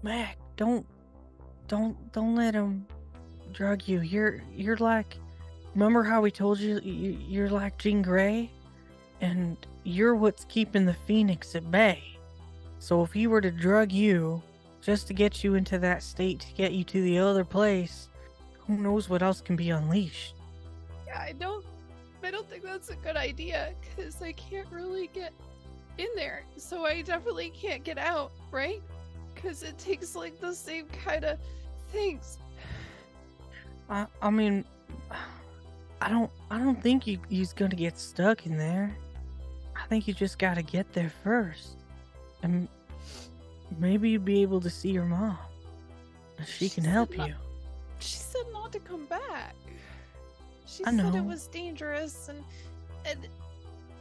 Mac, don't let him drug you. You're like, remember how we told you you're like Jean Grey? And you're what's keeping the Phoenix at bay. So if he were to drug you just to get you into that state to get you to the other place, who knows what else can be unleashed? Yeah, I don't think that's a good idea, because I can't really get in there. So I definitely can't get out, right? Because it takes like the same kind of things. I mean, I don't think he's gonna get stuck in there. I think you just gotta get there first. And maybe you'll be able to see your mom. She can help you. She said not to come back. She I said know. it was dangerous, and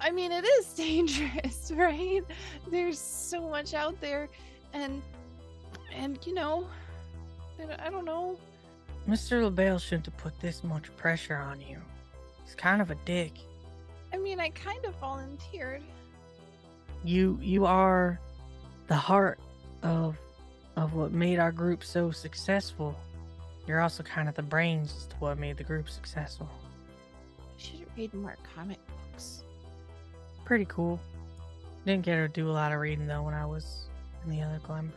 I mean, it is dangerous, right? There's so much out there, and you know, I don't know. Mr. LaBelle shouldn't have put this much pressure on you. He's kind of a dick. I mean, I kind of volunteered. You are the heart of what made our group so successful. You're also kind of the brains as to what made the group successful. I should read more comic books. Pretty cool. Didn't get to do a lot of reading though when I was in the other Glenbrook.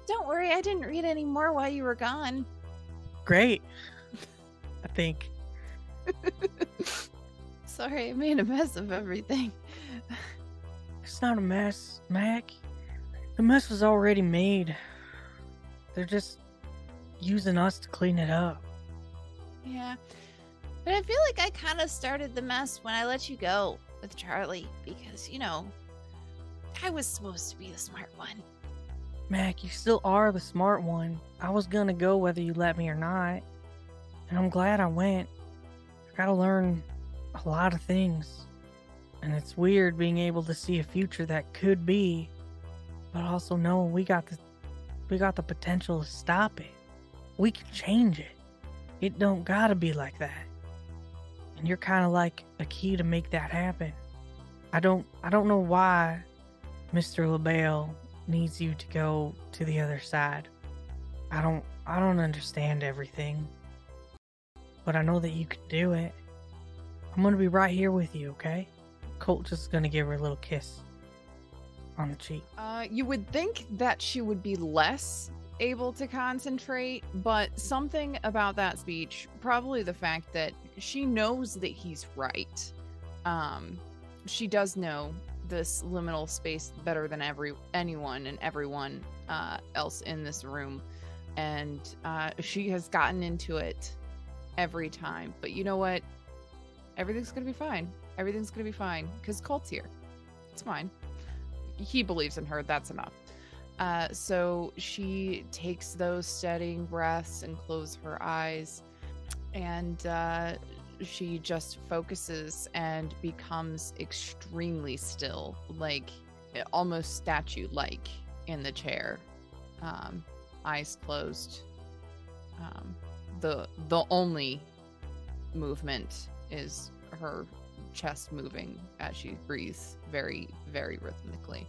Don't worry, I didn't read any more while you were gone. Great. I think. Sorry, I made a mess of everything. It's not a mess, Mac. The mess was already made. They're just using us to clean it up. Yeah. But I feel like I kind of started the mess when I let you go with Charlie, because, you know, I was supposed to be the smart one. Mac, you still are the smart one. I was gonna go whether you let me or not. And I'm glad I went. I gotta learn a lot of things. And it's weird being able to see a future that could be, but also know we got the potential to stop it. We can change it. It don't gotta be like that. And you're kind of like a key to make that happen. I don't know why Mr. LaBelle needs you to go to the other side. I don't understand everything. But I know that you can do it. I'm gonna be right here with you, okay? Colt just gonna give her a little kiss on the cheek. You would think that she would be less able to concentrate, but something about that speech, probably the fact that she knows that he's right. She does know this liminal space better than anyone and everyone else in this room, and she has gotten into it every time. But you know what? Everything's gonna be fine. Everything's gonna be fine because Colt's here. It's fine. He believes in her. That's enough. So she takes those steadying breaths and closes her eyes, and she just focuses and becomes extremely still, like almost statue-like in the chair, eyes closed. The only movement is her chest moving as she breathes very, very rhythmically.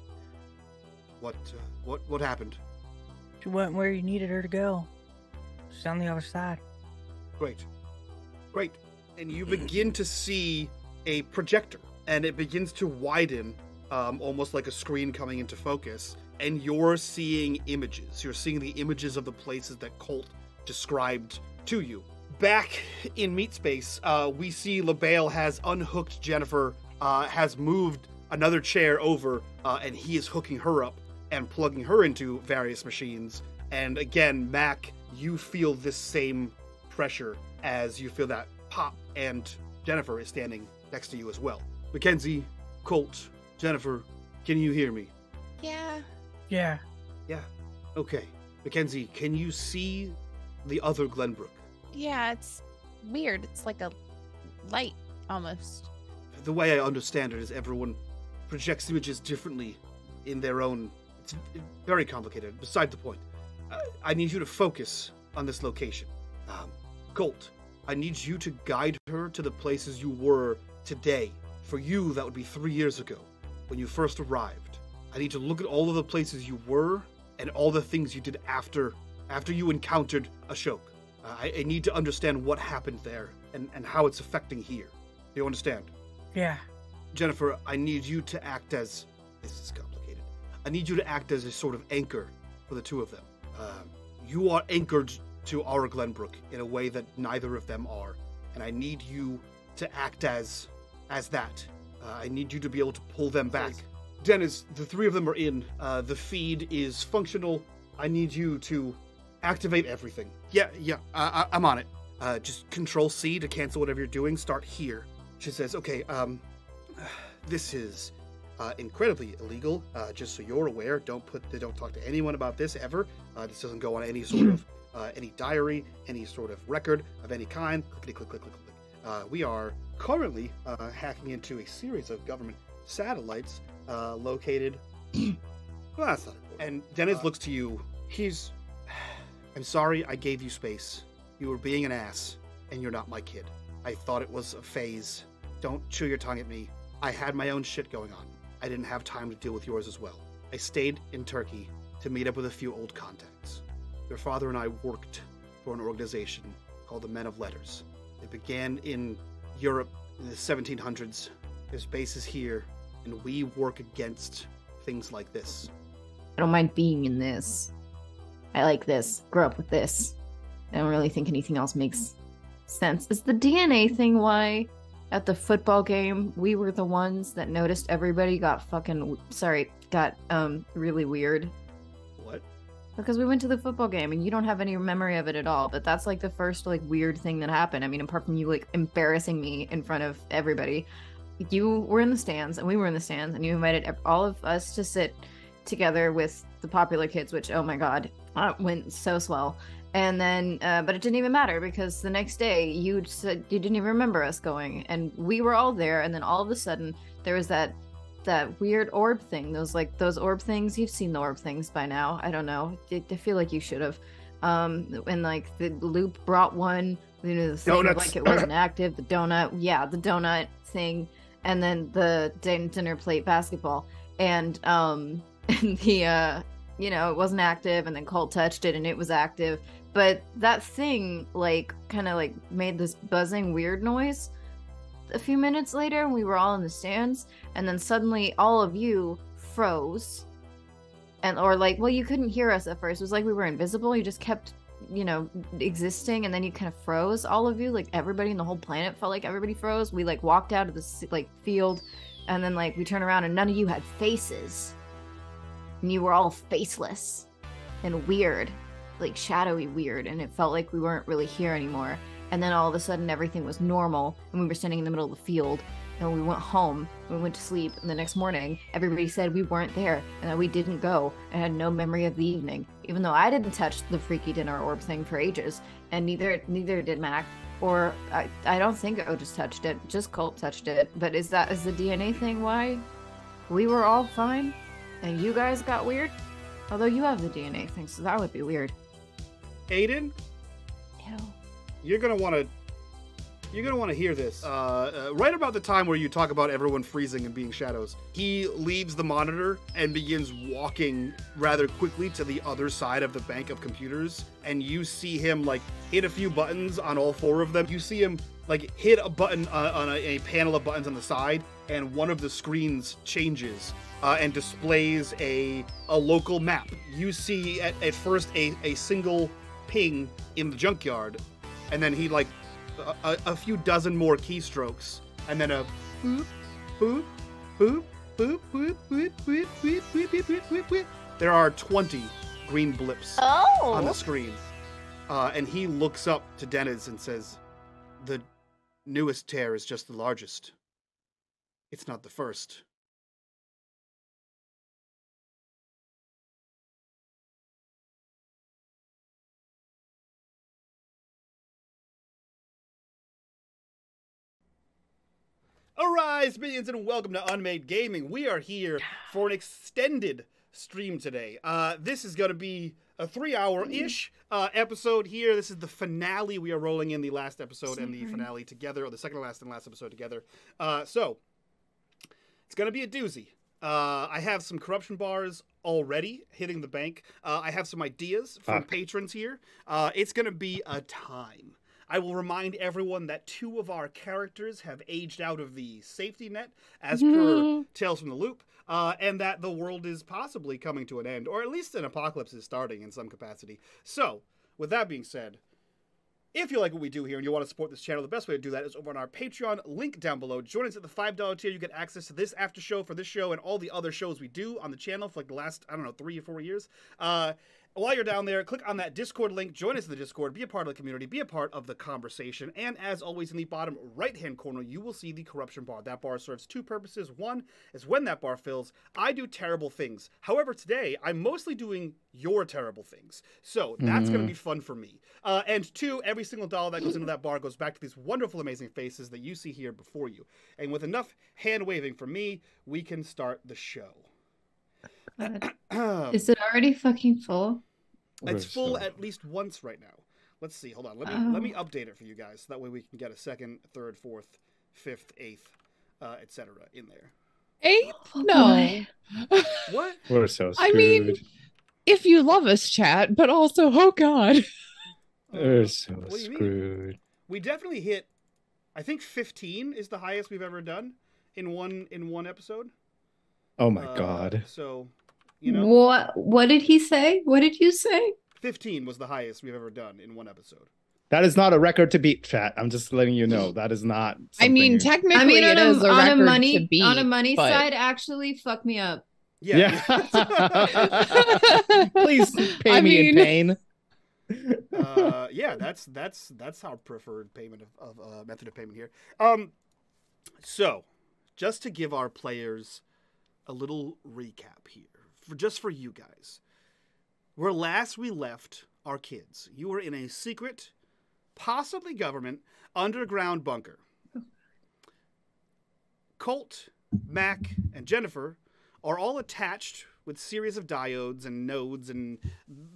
What happened? She went where you needed her to go. She's on the other side. Great. And you begin to see a projector, and it begins to widen, almost like a screen coming into focus, and you're seeing images. You're seeing the images of the places that Colt described to you. Back in Meat Space, we see LaBelle has unhooked Jennifer, has moved another chair over, and he is hooking her up and plugging her into various machines. And again, Mac, you feel this same pressure as you feel that pop, and Jennifer is standing next to you as well. Mackenzie, Colt, Jennifer, can you hear me? Yeah. Yeah. Okay. Mackenzie, can you see the other Glenbrook? Yeah, it's weird. It's like a light, almost. The way I understand it is everyone projects images differently in their own... It's very complicated. Beside the point. I need you to focus on this location. Colt, I need you to guide her to the places you were today. For you, that would be 3 years ago, when you first arrived. I need to look at all of the places you were and all the things you did after you encountered Ashok. I need to understand what happened there and how it's affecting here. Do you understand? Yeah. Jennifer, I need you to act as... This is complicated. I need you to act as a sort of anchor for the two of them. You are anchored to our Glenbrook in a way that neither of them are. And I need you to act as that. I need you to be able to pull them back. Dennis, the three of them are in. The feed is functional. I need you to activate everything. Yeah, I'm on it. Just Control C to cancel whatever you're doing. Start here. She says, okay, this is incredibly illegal. Just so you're aware, don't talk to anyone about this ever. This doesn't go on any sort of any diary, any sort of record of any kind. Clickety click, click, click, click. We are currently hacking into a series of government satellites located. Well, that's not important. And Dennis looks to you. I'm sorry I gave you space. You were being an ass, and you're not my kid. I thought it was a phase. Don't chew your tongue at me. I had my own shit going on. I didn't have time to deal with yours as well. I stayed in Turkey to meet up with a few old contacts. Your father and I worked for an organization called the Men of Letters. It began in Europe in the 1700s. There's bases here, and we work against things like this. I don't mind being in this. I like this. Grew up with this. I don't really think anything else makes sense. Is the DNA thing why at the football game we were the ones that noticed everybody got really weird? What? Because we went to the football game and you don't have any memory of it at all, but that's like the first like weird thing that happened. I mean, apart from you like embarrassing me in front of everybody, you were in the stands and we were in the stands and you invited all of us to sit together with the popular kids, which, oh my god, went so swell. And then, but it didn't even matter because the next day you said you didn't even remember us going, and we were all there. And then all of a sudden there was that weird orb thing. Those orb things. You've seen the orb things by now. I don't know. I feel like you should have. And like the loop brought one. You know, the thing of, like it wasn't active. The donut, yeah, the donut thing, and then the dinner plate basketball, and the you know, it wasn't active, and then Colt touched it and it was active. But that thing, like, kind of, like, made this buzzing weird noise a few minutes later, and we were all in the stands, and then suddenly all of you froze. Or, like, well, you couldn't hear us at first. It was like we were invisible. You just kept, you know, existing, and then you kind of froze, all of you. Like, everybody in the whole planet felt like everybody froze. We, like, walked out of the, like, field, and then, like, we turned around, and none of you had faces. And you were all faceless and weird. Like shadowy weird, and it felt like we weren't really here anymore. And then all of a sudden everything was normal, and we were standing in the middle of the field, and we went home, we went to sleep, and the next morning everybody said we weren't there and that we didn't go and had no memory of the evening, even though I didn't touch the freaky dinner orb thing for ages, and neither did Mac, or I don't think Otis touched it, just Colt touched it. But is the DNA thing why we were all fine and you guys got weird? Although you have the DNA thing, so that would be weird. Aiden, Ew. you're gonna want to hear this. Right about the time where you talk about everyone freezing and being shadows, he leaves the monitor and begins walking rather quickly to the other side of the bank of computers, and you see him like hit a few buttons on all four of them. You see him like hit a button on a panel of buttons on the side, and one of the screens changes and displays a local map. You see at first a single ping in the junkyard, and then he like a few dozen more keystrokes, and then a boop, boop, boop, boop, boop, boop, boop, boop, boop, boop, boop, boop. There are 20 green blips on the screen, and he looks up to Dennis and says, "The newest tear is just the largest. It's not the first." Arise, minions, and welcome to unMadeGaming. We are here for an extended stream today. This is going to be a 3-hour-ish episode here. This is the finale. We are rolling in the last episode and the finale together, or the second to last and last episode together. So, it's going to be a doozy. I have some corruption bars already hitting the bank. I have some ideas from patrons here. It's going to be a time. I will remind everyone that 2 of our characters have aged out of the safety net, as per Tales from the Loop, and that the world is possibly coming to an end, or at least an apocalypse is starting in some capacity. So, with that being said, if you like what we do here and you want to support this channel, the best way to do that is over on our Patreon, link down below. Join us at the $5 tier. You get access to this after show for this show and all the other shows we do on the channel for like the last, 3 or 4 years. While you're down there, click on that Discord link, join us in the Discord, be a part of the community, be a part of the conversation, and as always, in the bottom right-hand corner, you will see the corruption bar. That bar serves 2 purposes. One is when that bar fills, I do terrible things. However, today, I'm mostly doing your terrible things. So that's going to be fun for me. And 2, every single dollar that goes into that bar goes back to these wonderful, amazing faces that you see here before you. And with enough hand-waving from me, we can start the show. Is it already fucking full? It's full at least once right now. Let's see. Hold on. Let me update it for you guys. That way we can get a 2nd, 3rd, 4th, 5th, 8th, etc. in there. 8th? No. What? We're so screwed. I mean, if you love us, chat, but also, oh god. We're so What do you mean? screwed. We definitely hit. I think 15 is the highest we've ever done in one episode. Oh my god. So, you know, What did he say? What did you say? 15 was the highest we've ever done in one episode. That is not a record to beat, chat. I'm just letting you know. That is not I mean, something- technically it is a record to beat. On a money but... side, actually, fuck me up. Yeah. Please pay me in pain. Yeah, that's our preferred payment of method of payment here. So, just to give our players a little recap here, for you guys, where last we left our kids, you were in a secret, possibly government, underground bunker. Colt, Mac, and Jennifer are all attached with series of diodes and nodes and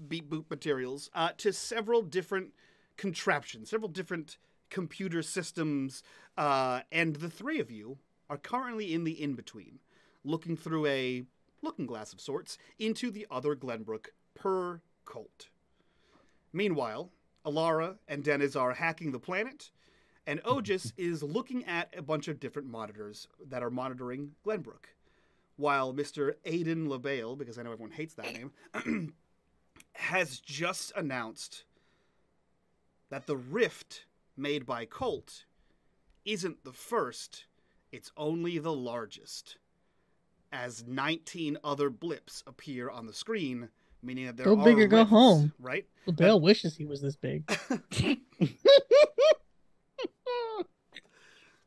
beep boop materials to several different contraptions, several different computer systems, and the 3 of you are currently in the in-between, looking through a looking glass of sorts into the other Glenbrook per Colt. Meanwhile, Alara and Dennis are hacking the planet, and Ogis is looking at a bunch of different monitors that are monitoring Glenbrook, while Mr. Aiden LaBelle, because I know everyone hates that name, has just announced that the rift made by Colt isn't the first, it's only the largest, as 19 other blips appear on the screen, meaning that there Go are big or go rifts, home. right? LaBelle wishes he was this big.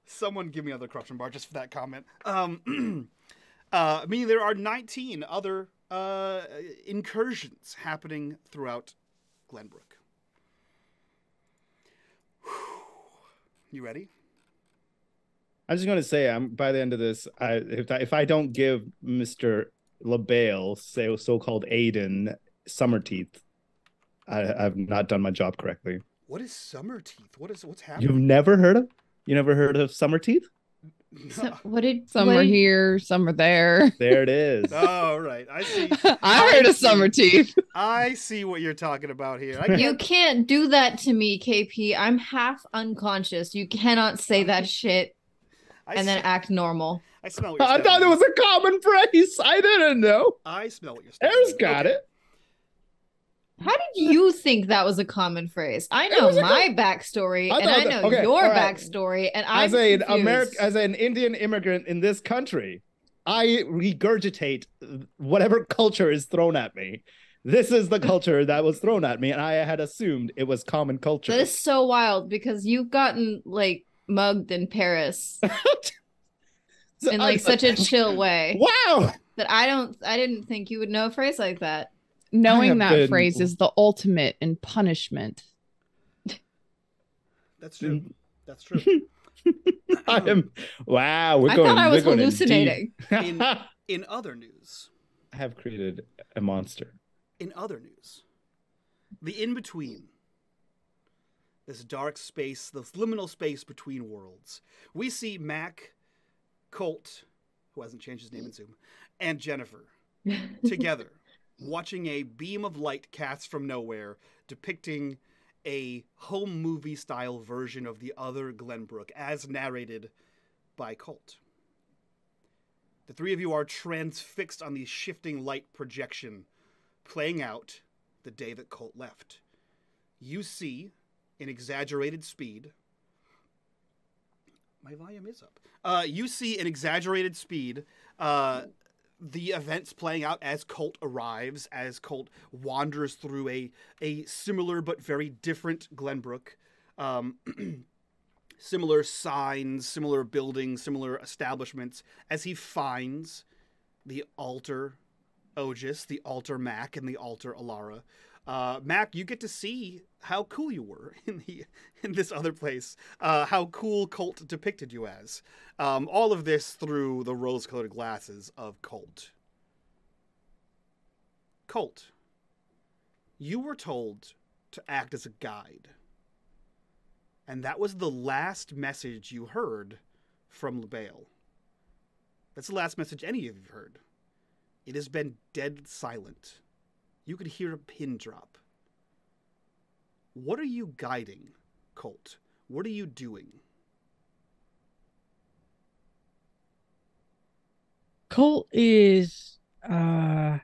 Someone give me another corruption bar just for that comment. Meaning there are 19 other incursions happening throughout Glenbrook. You ready? I'm just going to say, by the end of this, if I don't give Mr. LaBelle, so-called Aiden, summer teeth, I've not done my job correctly. What is summer teeth? What's happening? You've never heard of? You never heard of summer teeth? No. Some are here, some are there. There it is. Oh, right. I see. I heard of summer teeth. I see what you're talking about here. You can't do that to me, KP. I'm half unconscious. You cannot say that shit and then act normal. I smell what you're I thought it was a common phrase. I didn't know. I smell what you're Er's got it. How did you think that was a common phrase? I know my backstory, and I know your backstory, and I'm as an Indian immigrant in this country, I regurgitate whatever culture is thrown at me. This is the culture that was thrown at me, and I had assumed it was common culture. That is so wild because you've gotten like mugged in Paris in like such a chill way. Wow. That I didn't think you would know a phrase like that. Knowing that phrase is the ultimate in punishment. That's true. That's true. Wow. I thought I was hallucinating. In other news, I have created a monster. In other news, the in-between, this dark space, this liminal space between worlds, we see Mac, Colt, who hasn't changed his name in Zoom, and Jennifer, together, watching a beam of light cast from nowhere, depicting a home movie style version of the other Glenbrook, as narrated by Colt. The three of you are transfixed on the shifting light projection, playing out the day that Colt left. You see, in exaggerated speed, my volume is up. You see, in exaggerated speed, the events playing out as Colt arrives, as Colt wanders through a similar but very different Glenbrook. Similar signs, similar buildings, similar establishments, as he finds the altar Otis, the altar Mac, and the altar Alara. Mac, you get to see how cool you were in this other place, how cool Colt depicted you as. All of this through the rose-colored glasses of Colt. Colt, you were told to act as a guide. And that was the last message you heard from LaBelle. That's the last message any of you have heard. It has been dead silent. You could hear a pin drop. What are you guiding, Colt? What are you doing? Colt is I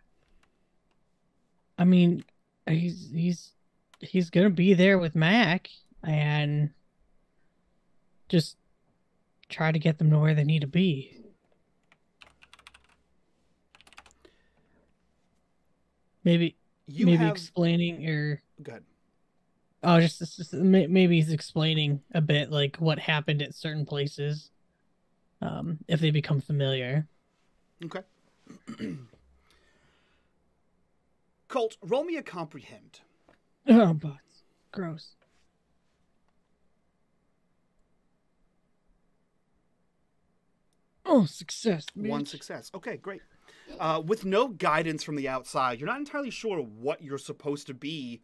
mean, he's gonna be there with Mac and just try to get them to where they need to be. Maybe explaining or go ahead. Oh, just maybe he's explaining a bit like what happened at certain places, if they become familiar. Okay. Colt, roll me a comprehend. Oh, but gross. Oh, success. Bitch. One success. Okay, great. With no guidance from the outside, you're not entirely sure what you're supposed to be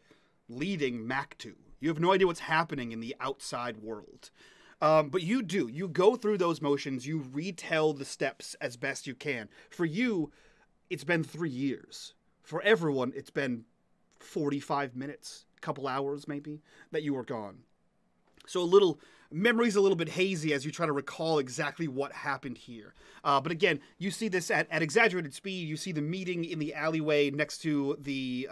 leading Mac to. You have no idea what's happening in the outside world. But you do. You go through those motions. You retell the steps as best you can. For you, it's been 3 years. For everyone, it's been 45 minutes, a couple hours maybe, that you were gone. So memory's a little bit hazy as you try to recall exactly what happened here. But again, you see this at exaggerated speed. You see the meeting in the alleyway next to the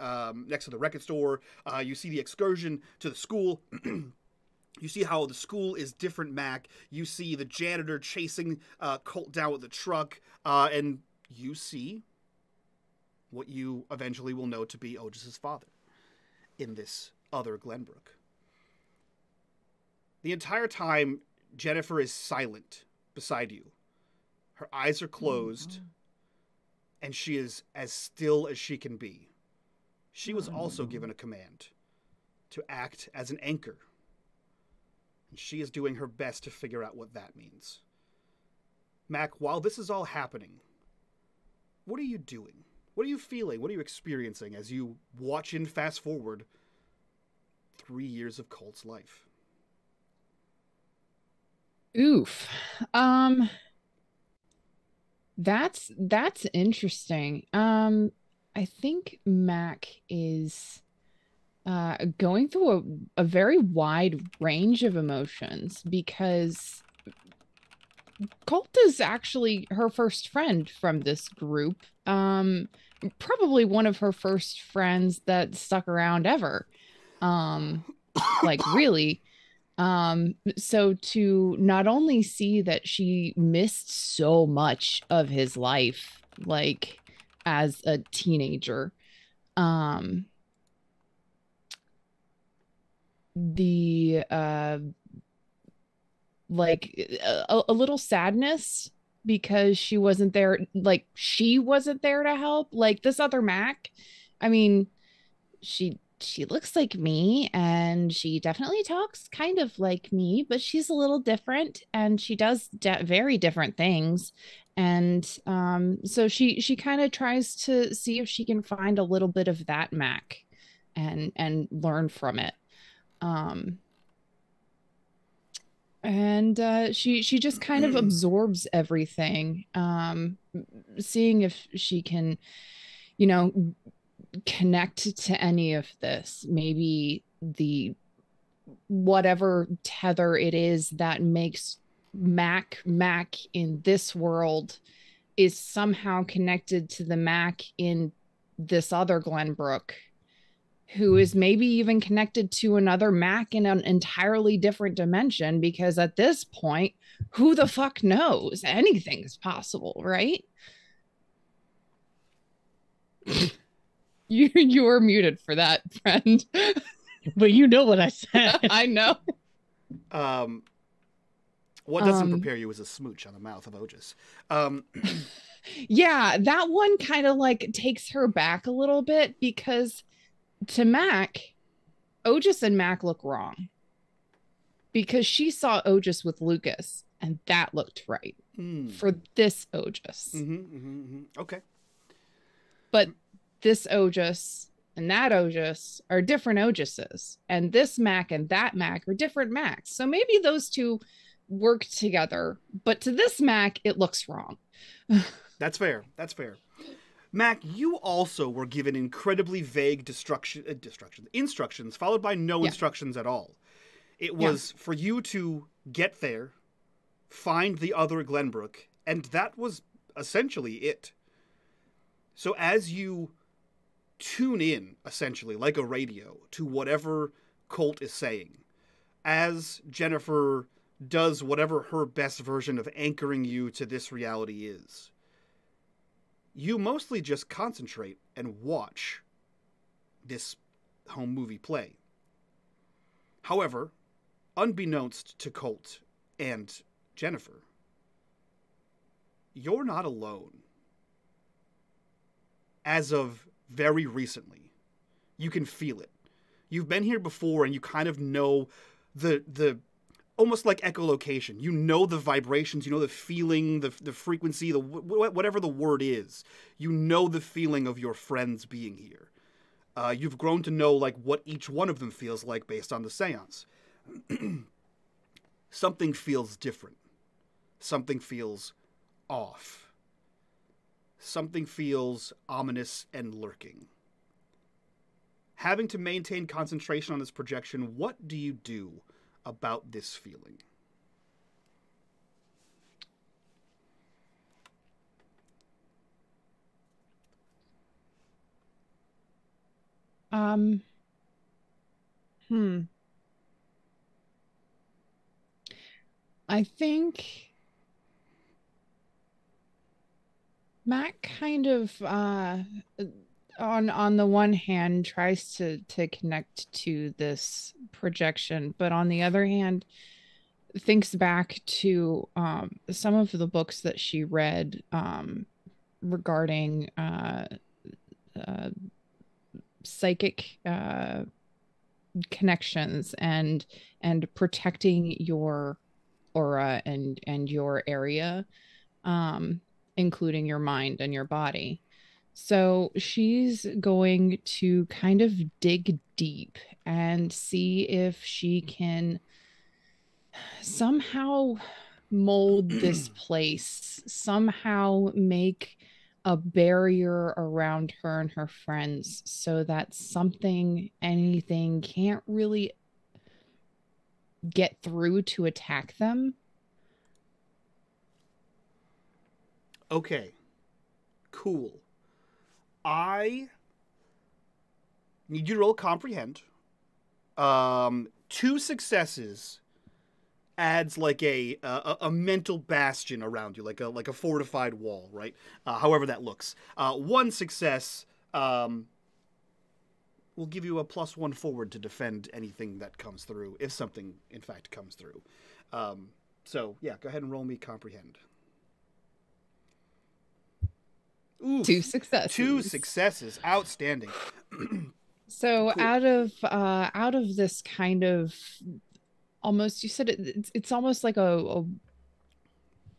record store. You see the excursion to the school. You see how the school is different, Mac. You see the janitor chasing Colt down with the truck. And you see what you eventually will know to be Otis's father in this other Glenbrook. The entire time, Jennifer is silent beside you. Her eyes are closed, and she is as still as she can be. She was also given a command to act as an anchor, and she is doing her best to figure out what that means. Mac, while this is all happening, what are you doing? What are you feeling? What are you experiencing as you watch and fast forward 3 years of Colt's life? Oof. That's interesting. I think Mac is going through a very wide range of emotions because Colt is actually her first friend from this group. Probably one of her first friends that stuck around ever. Like really. So to not only see that she missed so much of his life, like as a teenager, like a little sadness because she wasn't there, like she wasn't there to help. Like this other Mac, I mean, she looks like me and she definitely talks kind of like me, but she's a little different and she does very different things. And so she kind of tries to see if she can find a little bit of that Mac and learn from it. And she just kind of absorbs everything, seeing if she can, you know, connect to any of this. Maybe the whatever tether it is that makes Mac in this world is somehow connected to the Mac in this other Glenbrook, who is maybe even connected to another Mac in an entirely different dimension, because at this point, who the fuck knows? Anything's possible, right? You were muted for that, friend. But you know what I said. I know. What doesn't prepare you is a smooch on the mouth of Otis. Yeah, that one kind of like takes her back a little bit, because to Mac, Otis and Mac look wrong, because she saw Otis with Lucas and that looked right for this Otis. Okay. But this Otis and that Otis are different Otises, and this Mac and that Mac are different Macs. So maybe those two work together, but to this Mac, it looks wrong. That's fair. Mac, you also were given incredibly vague instructions, followed by no instructions at all. It was for you to get there, find the other Glenbrook, and that was essentially it. So as you tune in, essentially, like a radio, to whatever Colt is saying, as Jennifer does whatever her best version of anchoring you to this reality is, you mostly just concentrate and watch this home movie play. However, unbeknownst to Colt and Jennifer, you're not alone. As of very recently, you can feel it. You've been here before and you kind of know the almost like echolocation. You know the vibrations, you know the feeling, the frequency, whatever the word is. You know the feeling of your friends being here. You've grown to know like what each one of them feels like based on the seance. Something feels different. Something feels off. Something feels ominous and lurking. Having to maintain concentration on this projection, what do you do about this feeling? I think Matt kind of on the one hand tries to connect to this projection, but on the other hand thinks back to some of the books that she read regarding psychic connections and protecting your aura and your area, including your mind and your body. So she's going to kind of dig deep and see if she can somehow mold this place, somehow make a barrier around her and her friends so that anything can't really get through to attack them. Okay. Cool. I need you to roll comprehend. 2 successes adds like a mental bastion around you, like a fortified wall, right? However that looks. 1 success will give you a +1 forward to defend anything that comes through, if something in fact comes through. So yeah, go ahead and roll me comprehend. Oof, 2 successes. 2 successes. Outstanding. So Cool. out of this kind of almost, you said it's almost like a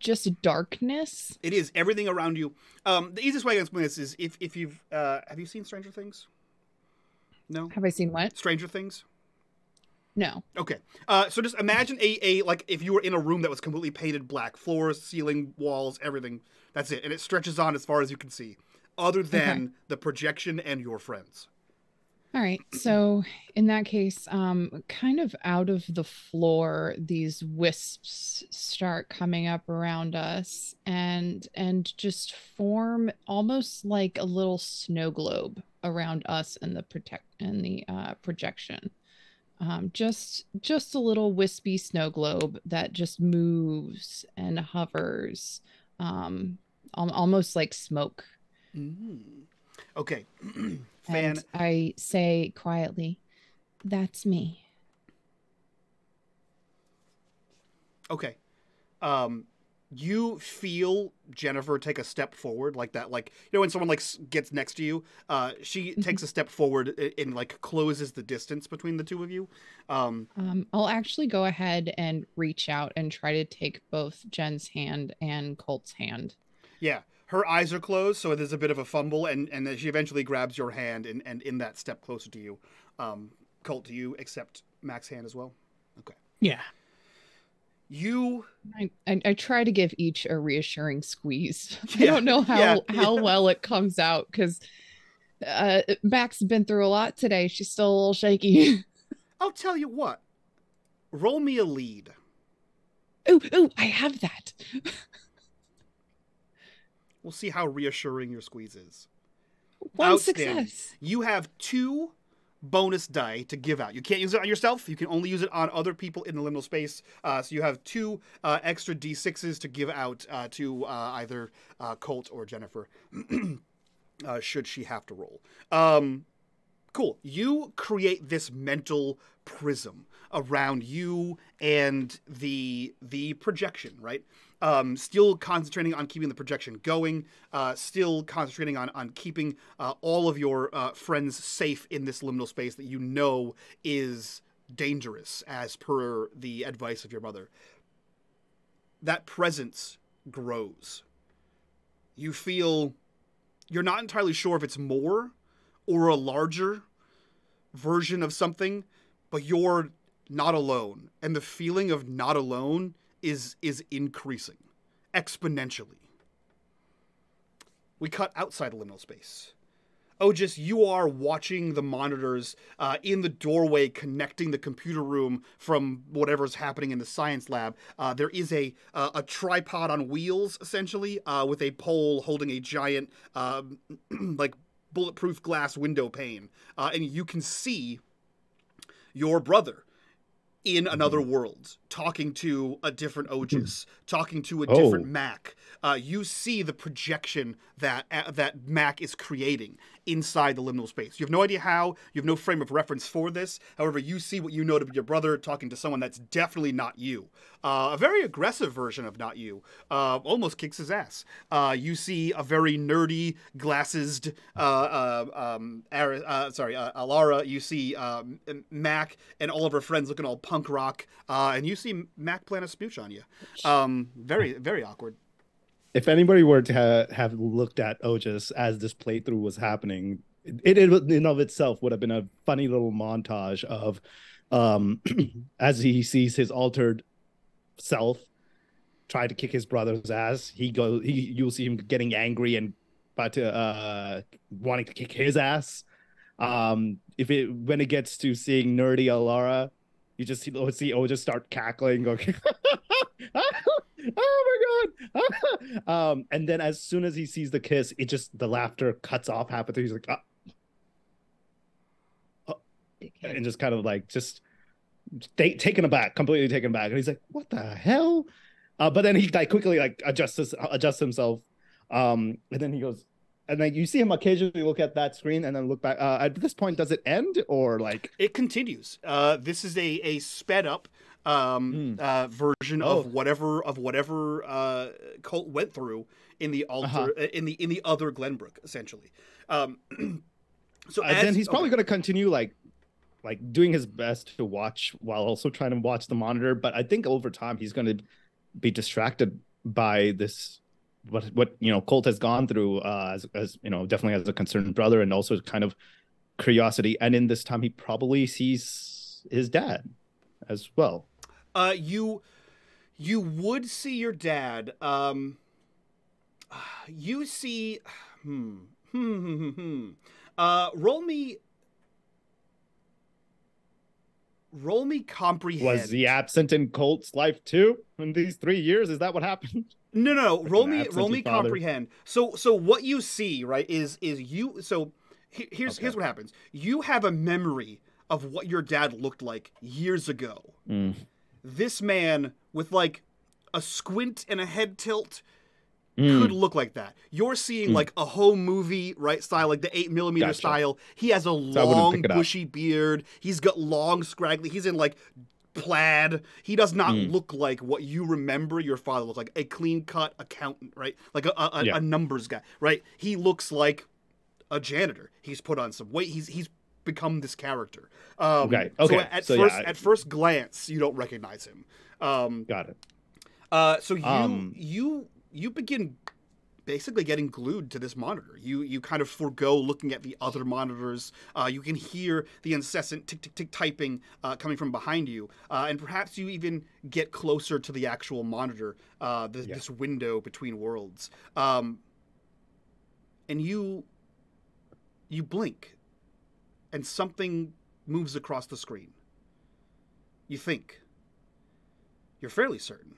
just darkness. It is everything around you. The easiest way I can explain this is if you've have you seen Stranger Things? No. Have I seen what? Stranger Things? No. Okay. So just imagine a like if you were in a room that was completely painted black, floors, ceiling, walls, everything. That's it, and it stretches on as far as you can see, other than the projection and your friends. All right. So in that case, kind of out of the floor, these wisps start coming up around us and just form almost like a little snow globe around us and the projection. Just a little wispy snow globe that just moves and hovers, almost like smoke. Okay. And I say quietly, "That's me." Okay. You feel Jennifer take a step forward like that, like, you know, when someone like gets next to you, she takes a step forward and like closes the distance between the two of you. I'll actually go ahead and reach out and try to take both Jen's hand and Colt's hand. Yeah, her eyes are closed, so there's a bit of a fumble, and then she eventually grabs your hand and in that step closer to you. Colt, do you accept Mac's hand as well? Okay. Yeah. I try to give each a reassuring squeeze. I don't know how well it comes out because Mac's been through a lot today. She's still a little shaky. I'll tell you what. Roll me a lead. Ooh, I have that. We'll see how reassuring your squeeze is. One success. You have 2 bonus die to give out. You can't use it on yourself. You can only use it on other people in the liminal space. So you have 2 extra D6s to give out to either Colt or Jennifer, should she have to roll. Cool. You create this mental prism around you and the projection, right? Still concentrating on keeping the projection going, still concentrating on keeping all of your friends safe in this liminal space that you know is dangerous as per the advice of your mother. That presence grows. You feel, you're not entirely sure if it's more or a larger version of something, but you're not alone. And the feeling of not alone is increasing exponentially. We cut outside the liminal space. Otis, you are watching the monitors in the doorway connecting the computer room from whatever's happening in the science lab. There is a tripod on wheels, essentially, with a pole holding a giant, like, bulletproof glass window pane. And you can see your brother in another world, talking to a different Otis, talking to a different Mac. You see the projection that Mac is creating inside the liminal space. You have no idea how. You have no frame of reference for this. However, you see what you know to be your brother talking to someone that's definitely not you. A very aggressive version of not you. Almost kicks his ass. You see a very nerdy, glassed Alara. You see Mac and all of her friends looking all punk rock. And you see Mac plan a smooch on you. Very, very awkward. If anybody were to have looked at Otis as this playthrough was happening, it in of itself would have been a funny little montage of as he sees his altered self try to kick his brother's ass. You'll see him getting angry and about to wanting to kick his ass. When it gets to seeing nerdy Alara, you just see Otis start cackling, going, oh my god! And then as soon as he sees the kiss, the laughter cuts off halfway through. He's like, and just kind of like taken aback, completely taken aback, and he's like, "What the hell?" But then he like quickly like adjusts himself, and then he goes, and then you see him occasionally look at that screen and then look back. At this point, does it end or like it continues? This is a sped up version of whatever Colt went through in the in the other Glenbrook, essentially. So then he's probably going to continue like doing his best to watch while also trying to watch the monitor. But I think over time he's going to be distracted by this what Colt has gone through as definitely as a concerned brother, and also kind of curiosity. And in this time he probably sees his dad as well. You would see your dad. You see. Roll me comprehend. Was he absent in Colt's life too in these 3 years? Is that what happened? No. Like roll an me absentee father? comprehend. So what you see, right, is you. So here's what happens. You have a memory of what your dad looked like years ago. This man with like a squint and a head tilt could look like that. You're seeing like a home movie, right, style, like the 8mm Gotcha. style. He has a I wouldn't long, pick it up. bushy beard. He's got long, scraggly. He's in like plaid. He does not look like what you remember your father looked like. A clean-cut accountant, right? Like a numbers guy, right? He looks like a janitor. He's put on some weight. He's become this character. Okay. So at first glance, you don't recognize him. Got it. So you begin basically getting glued to this monitor. You kind of forego looking at the other monitors. You can hear the incessant tick tick tick typing coming from behind you, and perhaps you even get closer to the actual monitor, this window between worlds. And you blink, and something moves across the screen. You think. You're fairly certain,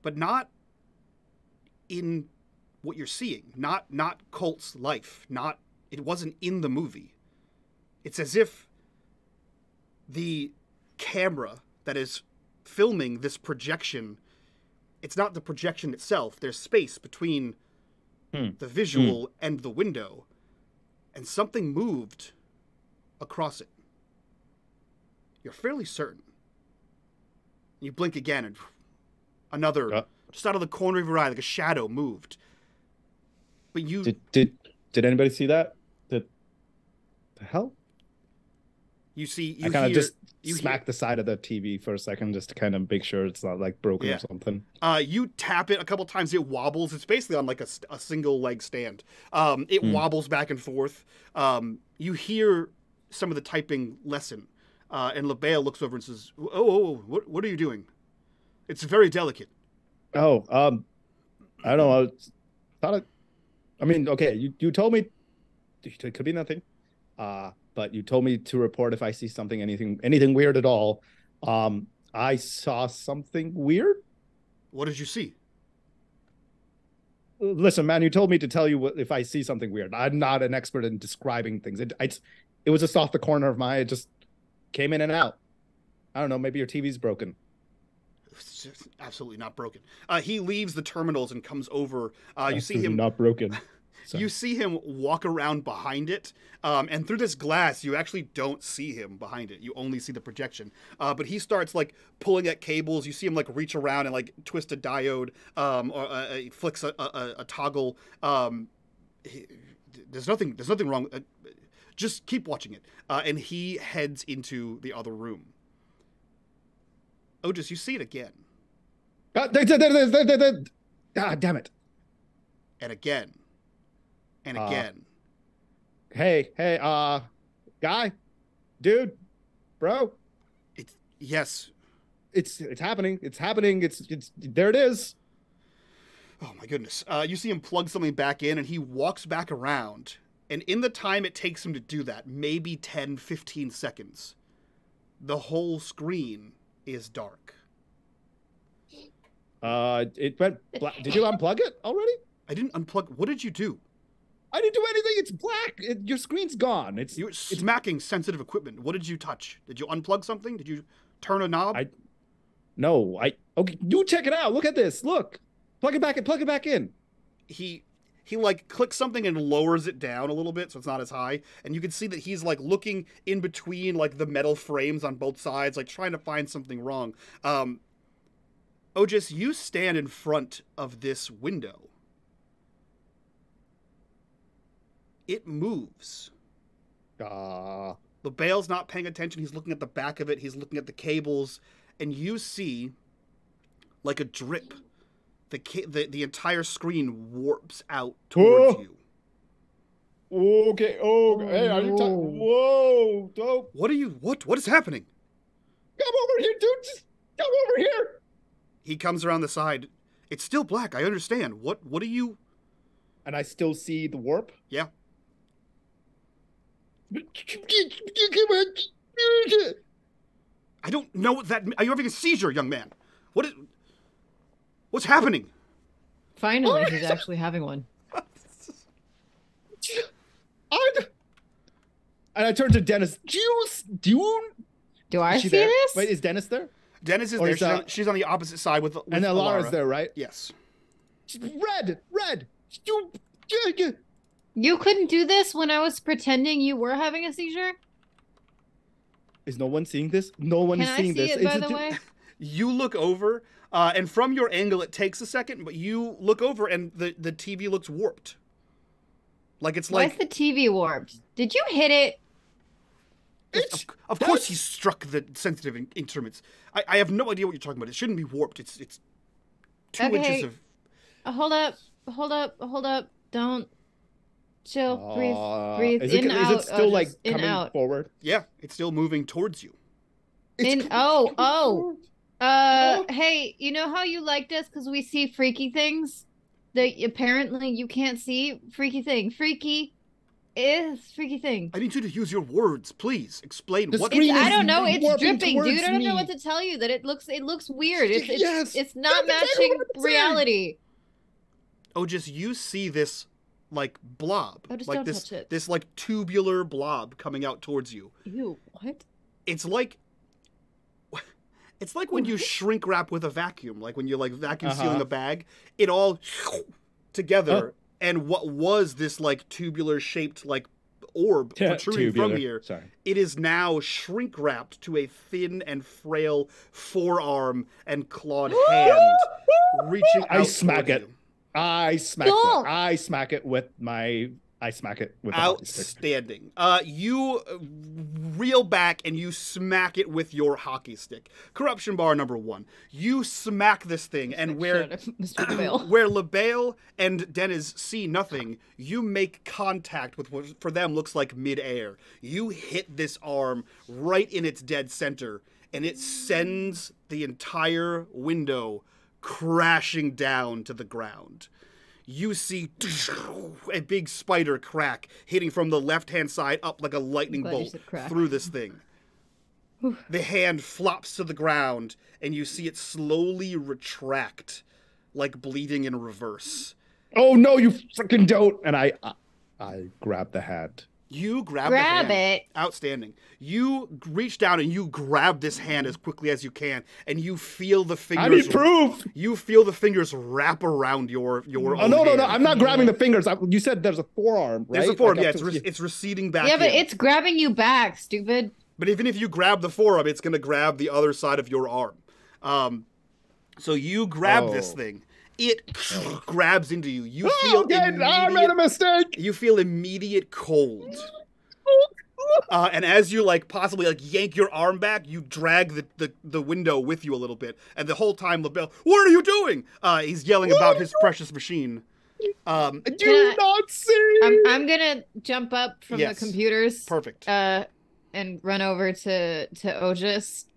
but not in what you're seeing, not Colt's life, it wasn't in the movie. It's as if the camera that is filming this projection, it's not the projection itself. There's space between the visual and the window, and something moved across it. You're fairly certain. You blink again, and another, just out of the corner of your eye, like a shadow moved. But you did anybody see that? The hell? You see, I kind of just smack the side of the TV for a second, just to kind of make sure it's not like broken or something. You tap it a couple times, it wobbles. It's basically on like a single leg stand. It wobbles back and forth. You hear some of the typing lessen, and LaBelle looks over and says, "Oh, what are you doing? It's very delicate." Oh, I don't know. I mean, okay, you told me it could be nothing, but you told me to report if I see something, anything weird at all. I saw something weird. What did you see? Listen, man, you told me to tell you if I see something weird. I'm not an expert in describing things. It was just off the corner of my eye. It just came in and out. I don't know. Maybe your TV's broken. It's absolutely not broken. He leaves the terminals and comes over. You see him not broken. You see him walk around behind it, and through this glass, you actually don't see him behind it. You only see the projection. But he starts like pulling at cables. You see him like reach around and like twist a diode, or he flicks a toggle. There's nothing wrong. Just keep watching it. And he heads into the other room. Otis, you see it again. God damn it. And again. And again. Hey, guy, dude, bro. Yes. It's happening. It's happening. It's there it is. Oh my goodness. You see him plug something back in and he walks back around. And in the time it takes him to do that, maybe 10, 15 seconds, the whole screen is dark. It went black. Did you unplug it already? I didn't unplug. What did you do? I didn't do anything. It's black. Your screen's gone. You're smacking sensitive equipment. What did you touch? Did you unplug something? Did you turn a knob? No. Okay. You check it out. Look at this. Look. Plug it back in. Plug it back in. He like clicks something and lowers it down a little bit so it's not as high, and you can see that he's like looking in between like the metal frames on both sides, like trying to find something wrong. Otis, you stand in front of this window. It moves. LaBelle's not paying attention. He's looking at the back of it. He's looking at the cables, and you see like a drip. The entire screen warps out towards you. Okay. Oh, hey, are you talking? Whoa, dope. What is happening? Come over here, dude. Just come over here. He comes around the side. It's still black. I understand. What are you? And I still see the warp. Yeah. I don't know what that. Are you having a seizure, young man? What's happening? Finally, he's actually having one. And I turn to Dennis. Do I see there? this? Wait, is Dennis there? Dennis is Or there. is She's on the opposite side with and Alara's Alara. there, right? Yes. Red. You couldn't do this when I was pretending you were having a seizure? Is no one seeing this? No one Can is I seeing see this. it, by the way? You look over, and from your angle, it takes a second, but you look over, and the TV looks warped. Like it's Why like. is the TV warped? Did you hit it? Of course, he struck the sensitive instruments. I have no idea what you're talking about. It shouldn't be warped. It's 2 inches of. Hold up. Don't. Chill. Breathe. Is In, it out. still like just in, coming out. forward? Yeah, it's still moving towards you. Hey, you know how you liked us because we see freaky things that apparently you can't see? Freaky thing. Freaky is freaky thing. I need you to use your words, please. Explain The what. screen I is don't know. It's warping dripping, towards dude. I don't know me. what to tell you. That it looks weird. Yes. It's not That's exactly matching what I'm saying. reality. Just you see this like blob, Oh, just like don't this touch it. this like tubular blob coming out towards you. Ew, what? It's like when you shrink wrap with a vacuum, like when you're like vacuum sealing a bag, it all together, and what was this like tubular shaped like orb protruding from here, it is now shrink wrapped to a thin and frail forearm and clawed hand reaching out. I smack it. you. I smack Don't. it. I smack it with my. I smack it with. The hockey stick. Outstanding. You reel back and you smack it with your hockey stick. Corruption bar number 1. You smack this thing, and where Mr. Bale. where LaBelle and Dennis see nothing, you make contact with what for them looks like midair. You hit this arm right in its dead center, and it sends the entire window crashing down to the ground. You see a big spider crack hitting from the left-hand side up like a lightning Glad you bolt said crack. through this thing. The hand flops to the ground, and you see it slowly retract, like bleeding in reverse. Oh no, you freaking don't! And I grab the hat. You grab Grab it. Outstanding. You reach down and you grab this hand as quickly as you can, and you feel the fingers. I need proof. You feel the fingers wrap around your. Oh own no! hand. I'm not grabbing the fingers. You said there's a forearm, right? There's a forearm. Like, Yeah, it's receding back. Yeah, but in. it's grabbing you back, stupid. But even if you grab the forearm, it's going to grab the other side of your arm. So you grab this thing. It grabs into you. You feel I made a mistake. You feel immediate cold. And as you like possibly like yank your arm back, you drag the window with you a little bit. And the whole time, LaBelle, what are you doing? He's yelling about his precious machine. Do not see. I'm gonna jump up from the computers. Perfect. And run over to Otis.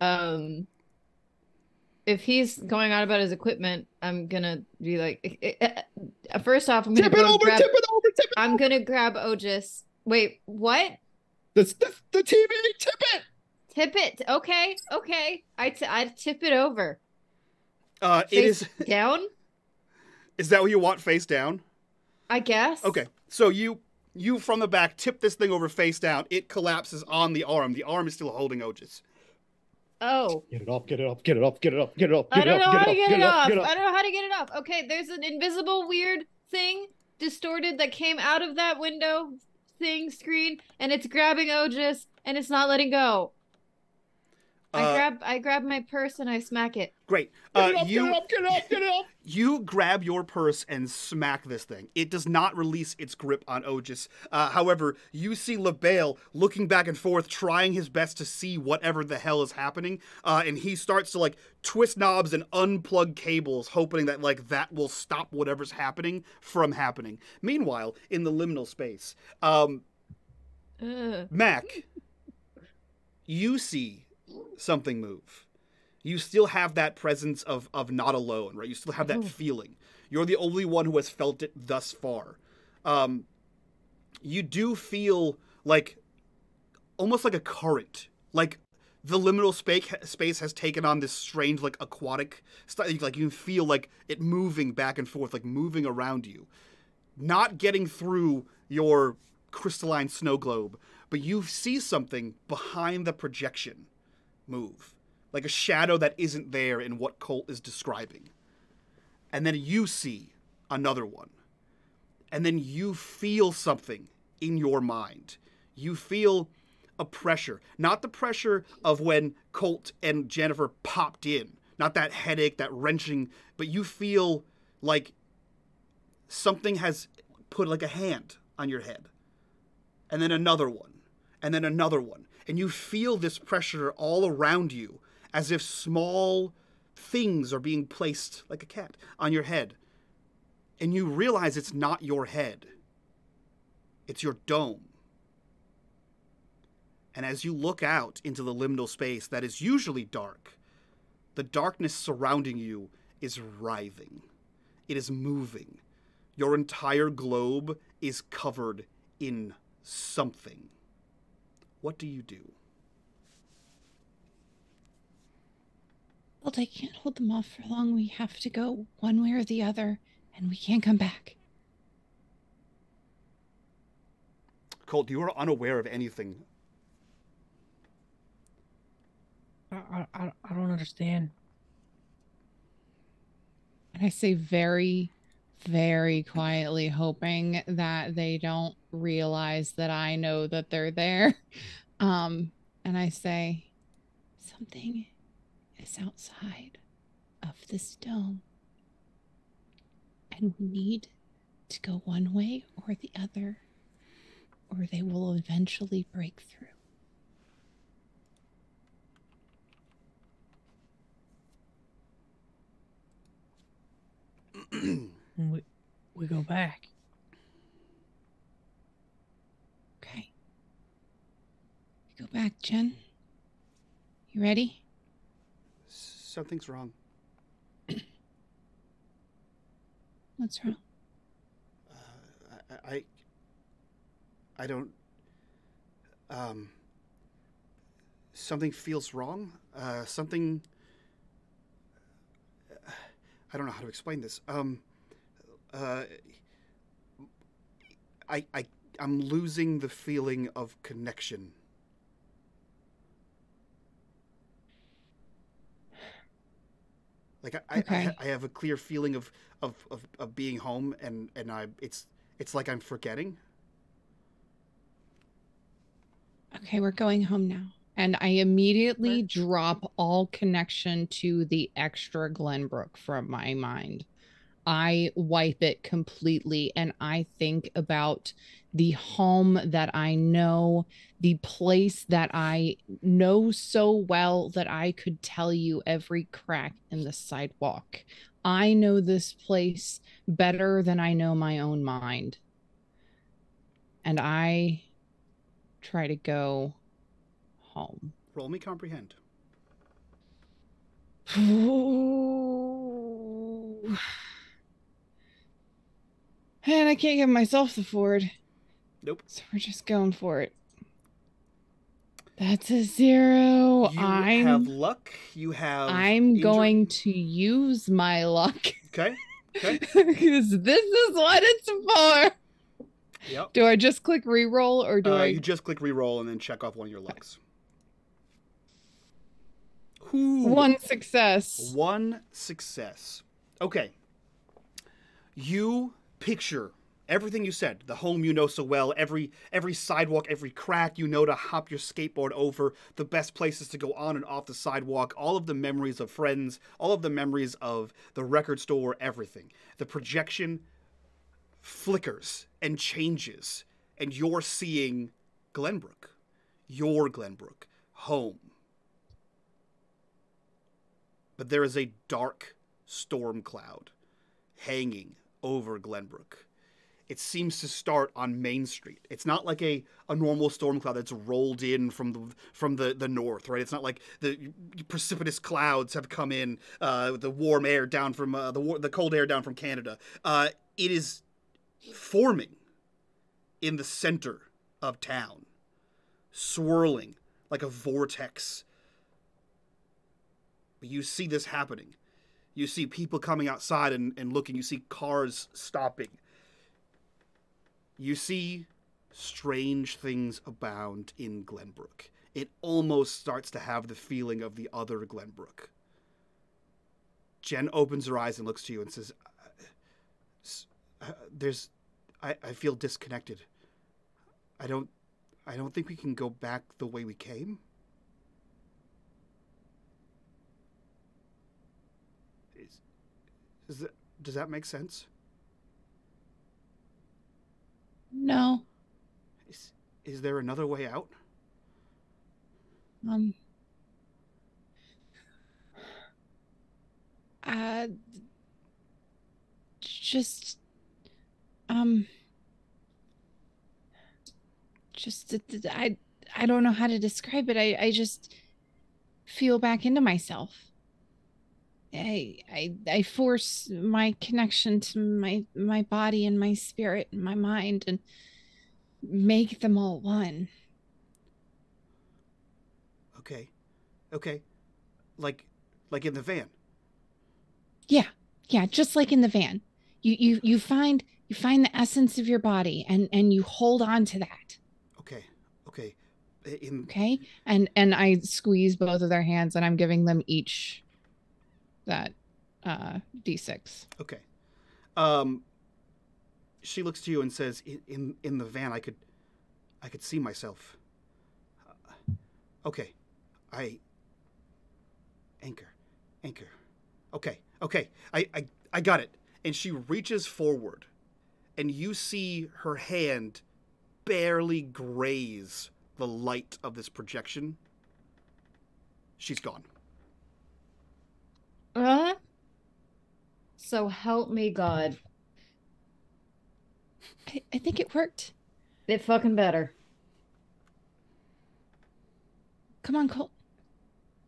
If he's going on about his equipment, I'm gonna be like, first off, I'm gonna tip it over. I'm gonna grab Otis. Wait, what? The TV. Tip it. Tip it. Okay. I tip it over. It Face is down. Is that what you want? Face down. I guess. Okay. So you from the back tip this thing over face down. It collapses on the arm. The arm is still holding Otis. Oh. Get it off. I don't know how to get it off. I don't know how to get it off. Okay, there's an invisible weird thing distorted that came out of that window screen, and it's grabbing Otis, and it's not letting go. I grab my purse and I smack it. Great. Get it up. You grab your purse and smack this thing. It does not release its grip on Otis. However, you see LaBelle looking back and forth, trying his best to see whatever the hell is happening. And he starts to like twist knobs and unplug cables, hoping that like that will stop whatever's happening from happening. Meanwhile, in the liminal space, Mac, you see something move. You still have that presence of not alone, right? You still have that feeling. You're the only one who has felt it thus far. You do feel like almost like a current, like the liminal space has taken on this strange, like aquatic style. Like you can feel like it moving back and forth, like moving around you, not getting through your crystalline snow globe, but you see something behind the projection move, like a shadow that isn't there in what Colt is describing. And then you see another one. And then you feel something in your mind. You feel a pressure. Not the pressure of when Colt and Jennifer popped in. Not that headache, that wrenching, but you feel like something has put like a hand on your head. And then another one. And then another one. And you feel this pressure all around you as if small things are being placed, like a cat, on your head. And you realize it's not your head. It's your dome. And as you look out into the liminal space that is usually dark, the darkness surrounding you is writhing. It is moving. Your entire globe is covered in something. What do you do? Well, I can't hold them off for long. We have to go one way or the other, and we can't come back. Colt, you are unaware of anything. I don't understand. And I say very, very quietly, hoping that they don't realize that I know that they're there. And I say, something is outside of this dome. And we need to go one way or the other, or they will eventually break through. we go back. Okay. We go back, Jen. You ready? Something's wrong. What's wrong? I don't... something feels wrong. Something... I don't know how to explain this. I'm losing the feeling of connection. Like I have a clear feeling of being home, and it's like I'm forgetting. Okay, we're going home now. And I immediately drop all connection to the extra Glenbrook from my mind. I wipe it completely, and I think about the home that I know, the place that I know so well that I could tell you every crack in the sidewalk. I know this place better than I know my own mind. And I try to go home. Roll me comprehend. And I can't give myself the Ford. Nope. So we're just going for it. That's a 0. You have luck. You have I'm going to use my luck. Okay. Okay. Because this is what it's for. Yep. Do I just click reroll, or do I? You just click reroll and then check off one of your lucks. One success. One success. Okay. You picture everything you said, the home you know so well, every sidewalk, every crack you know to hop your skateboard over, the best places to go on and off the sidewalk, all of the memories of friends, all of the memories of the record store, everything. The projection flickers and changes, and you're seeing Glenbrook. Your Glenbrook. Home. But there is a dark storm cloud hanging over Glenbrook. it seems to start on Main Street. It's not like a normal storm cloud that's rolled in from the north, right? It's not like the precipitous clouds have come in, the warm air down from the cold air down from Canada. It is forming in the center of town, swirling like a vortex. You see this happening. You see people coming outside and looking. You see cars stopping. You see strange things abound in Glenbrook. It almost starts to have the feeling of the other Glenbrook. Jen opens her eyes and looks to you and says, I feel disconnected. I don't think we can go back the way we came. Does that make sense? No. Is there another way out? Just I don't know how to describe it. I just feel back into myself. I force my connection to my body and my spirit and my mind and make them all one. Okay. Like in the van. Yeah, just like in the van. You find the essence of your body and you hold on to that. Okay. Okay. And I squeeze both of their hands and I'm giving them each that D6. Okay. She looks to you and says, in the van I could see myself. Okay. Anchor. Okay. I got it. And she reaches forward and you see her hand barely graze the light of this projection. She's gone. So help me God. I think it worked. It fucking better. Come on, Colt.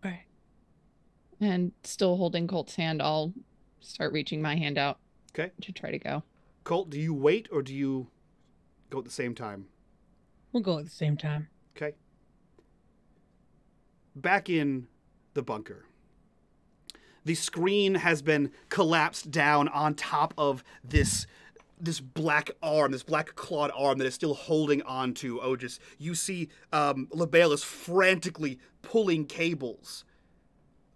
All right. And still holding Colt's hand, I'll start reaching my hand out. Okay. To try to go. Colt, do you wait or do you go at the same time? We'll go at the same time. Okay. Back in the bunker. The screen has been collapsed down on top of this black arm, this black clawed arm that is still holding on to Otis. You see LaBelle is frantically pulling cables.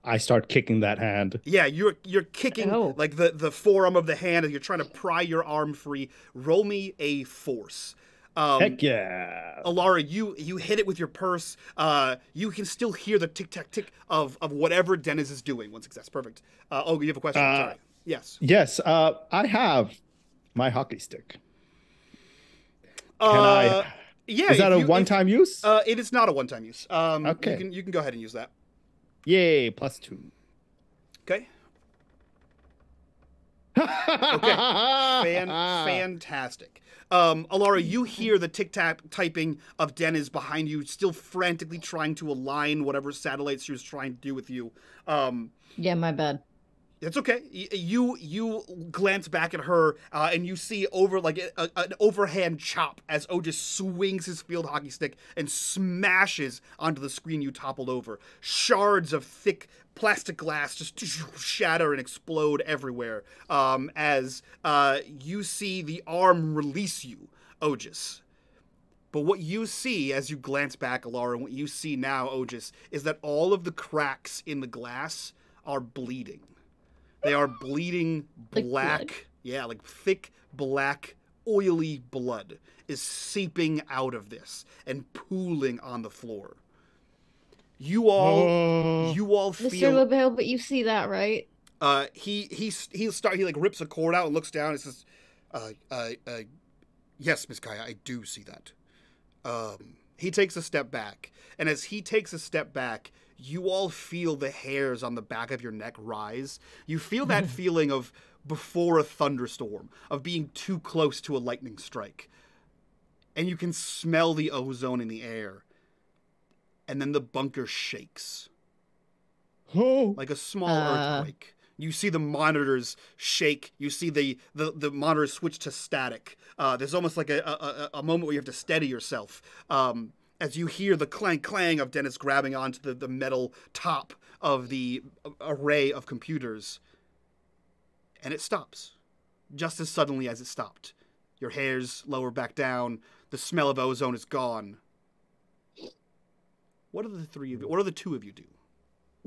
I start kicking that hand. Yeah, you're kicking like the forearm of the hand and you're trying to pry your arm free. Roll me a force. Heck yeah. Alara, you hit it with your purse. You can still hear the tick-tack-tick of whatever Dennis is doing. One success. Perfect. You have a question? Sorry. Yes. Yes, I have my hockey stick. Can I? Yeah. Is that a one-time use? It is not a one-time use. Okay. You can go ahead and use that. Yay, +2. Okay. Okay. Fantastic. Alara, you hear the tic-tac typing of Dennis behind you, still frantically trying to align whatever satellites she was trying to do with you. Yeah, my bad. It's okay. You glance back at her, and you see over like an overhand chop as Otis swings his field hockey stick and smashes onto the screen you toppled over. Shards of thick plastic glass just shatter and explode everywhere as you see the arm release you, Otis. But what you see as you glance back, Alara, and what you see now, Otis, is that all of the cracks in the glass are bleeding. They are bleeding black. Like yeah, like thick, black, oily blood is seeping out of this and pooling on the floor. You all Mr. feel. LaBelle, but you see that, right? He like rips a cord out and looks down and says, yes, Miss Kaya, I do see that. He takes a step back, and as he takes a step back, you all feel the hairs on the back of your neck rise. You feel that feeling of before a thunderstorm, of being too close to a lightning strike. And you can smell the ozone in the air. And then the bunker shakes. Oh. Like a small earthquake. You see the monitors shake. You see the monitors switch to static. There's almost like a moment where you have to steady yourself. As you hear the clang of Dennis grabbing onto the metal top of the array of computers. And it stops. Just as suddenly as it stopped. Your hair's lower back down. The smell of ozone is gone. What are the three of you? What do the two of you do?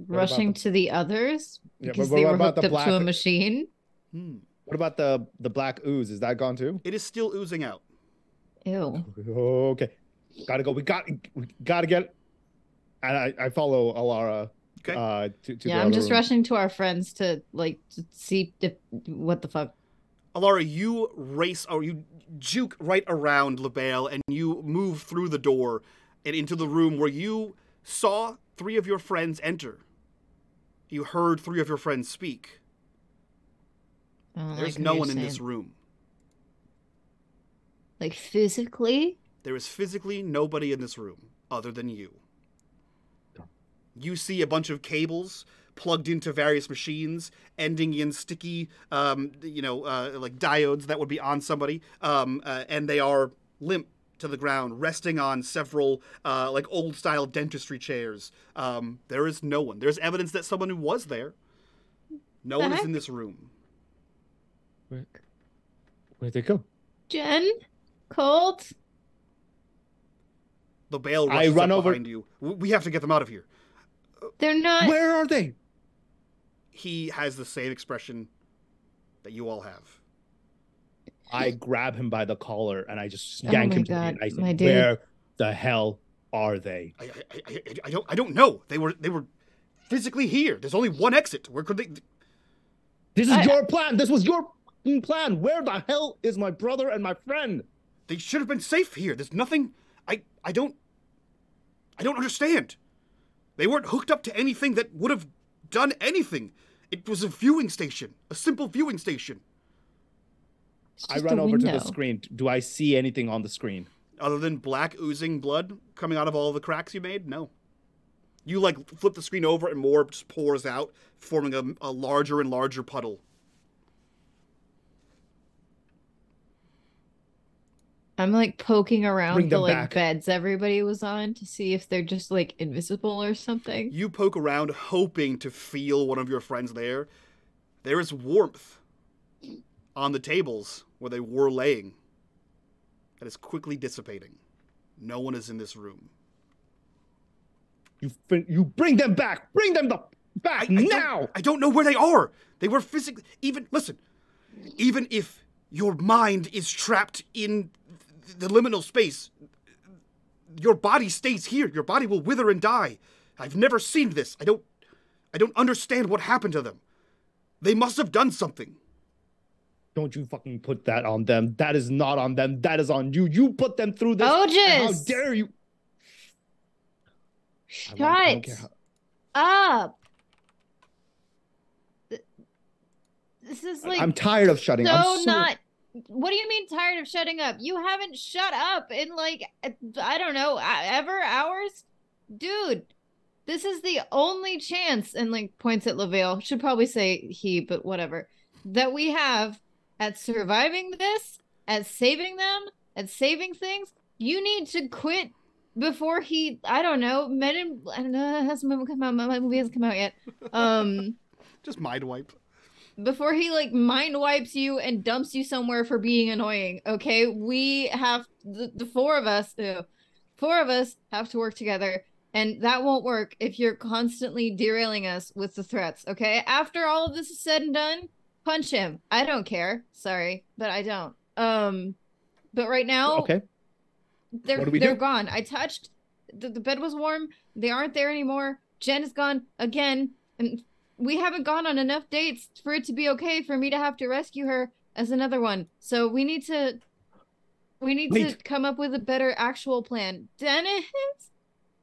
Rushing to the others Yeah, because but they what were about hooked the up black- to a machine. What about the black ooze? Is that gone too? It is still oozing out. Ew. Okay. Gotta go. We gotta get. And I follow Alara. Okay. To Yeah, the I'm other just room. rushing to our friends to see if what the fuck. Alara, you race, or you juke right around LaBelle, and you move through the door and into the room where you saw three of your friends enter. You heard three of your friends speak. There's no one in this room. Like physically? There is physically nobody in this room other than you. You see a bunch of cables plugged into various machines, ending in sticky, like diodes that would be on somebody, and they are limp to the ground, resting on several, like old-style dentistry chairs. There is no one. There's evidence that someone who was there. No one is in this room. Where'd they go? Jen? Colt? LaBelle rushes run up over- behind you. We have to get them out of here. They're not. Where are they? He has the same expression that you all have. I grab him by the collar and I just Oh yank my him to me. God, And I say, my dude. "Where the hell are they?" I don't know. They were physically here. There's only one exit. Where could they? This is your plan. This was your plan. Where the hell is my brother and my friend? They should have been safe here. There's nothing. I don't understand. They weren't hooked up to anything that would have done anything. It was a viewing station, a simple viewing station. I run over to the screen. Do I see anything on the screen? Other than black oozing blood coming out of all the cracks you made, no. You flip the screen over and more just pours out, forming a larger and larger puddle. I'm poking around Bring the them back. beds everybody was on to see if they're just invisible or something. You poke around hoping to feel one of your friends there. There is warmth on the tables where they were laying. That is quickly dissipating. No one is in this room. You bring them back. Bring them back now. I don't know where they are. They were physically... Even if your mind is trapped in the liminal space, your body stays here. Your body will wither and die. I've never seen this. I don't understand what happened to them. They must have done something. Don't you fucking put that on them. That is not on them. That is on you. You put them through this. Oh, How dare you? Shut up. This is I'm tired of shutting up. What do you mean tired of shutting up? You haven't shut up in I don't know, hours? Dude, this is the only chance, and points at LaVale, should probably say he, but whatever, that we have at surviving this, at saving them, at saving things. You need to quit before he, I don't know, hasn't come out, my movie hasn't come out yet. Just mind wipe. Before he mind wipes you and dumps you somewhere for being annoying, okay? We have the four of us have to work together, and that won't work if you're constantly derailing us with the threats, okay? After all of this is said and done, punch him. I don't care. Sorry, but I don't. But right now, okay. They're gone. I touched the bed was warm. They aren't there anymore. Jen is gone again, and we haven't gone on enough dates for it to be okay for me to have to rescue her as another one. So we need to come up with a better actual plan. Dennis?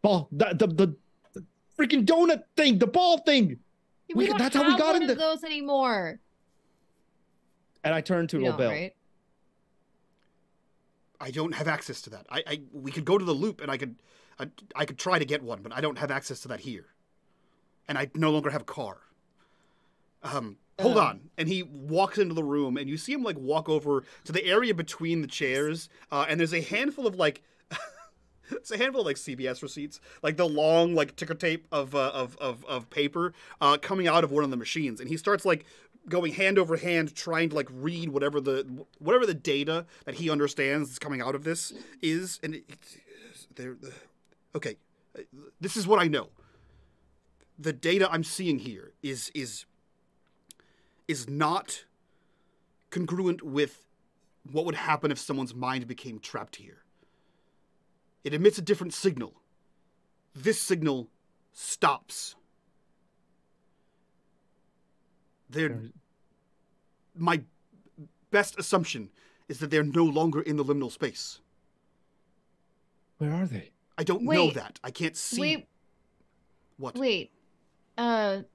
Ball, the freaking donut thing, the ball thing. We don't That's have how we got one in of those anymore. And I turn to You don't, LaBelle. right? I don't have access to that. We could go to the loop, and I could try to get one, but I don't have access to that here, and I no longer have a car. Hold on. And he walks into the room, and you see him like walk over to the area between the chairs, and there's a handful of like. It's a handful of like CBS receipts, like the long like ticker tape of paper coming out of one of the machines, and he starts like going hand over hand trying to like read whatever the data that he understands is coming out of this is, and okay, this is what I know. The data I'm seeing here is not congruent with what would happen if someone's mind became trapped here. It emits a different signal. This signal stops. My best assumption is that they're no longer in the liminal space. Where are they? I don't know that. I can't see. Wait. What? Wait. Colt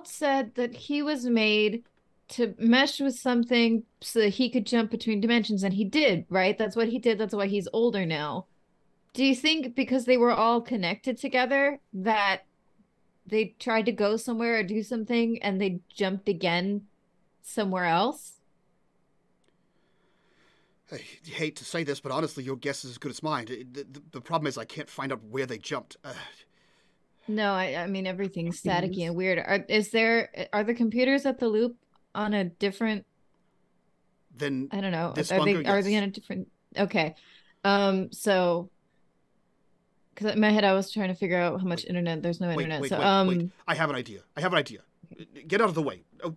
said that he was made to mesh with something so that he could jump between dimensions, and he did, right? That's what he did. That's why he's older now. Do you think because they were all connected together that they tried to go somewhere or do something and they jumped again somewhere else? I hate to say this, but honestly, your guess is as good as mine. The problem is I can't find out where they jumped. No, I mean everything's staticky and weird. Are the computers at the loop on a different? Then I don't know. This Are bunker, they yes. on a different? Okay, so because in my head I was trying to figure out how much internet. There's no internet. Wait. I have an idea. Get out of the way. Oh,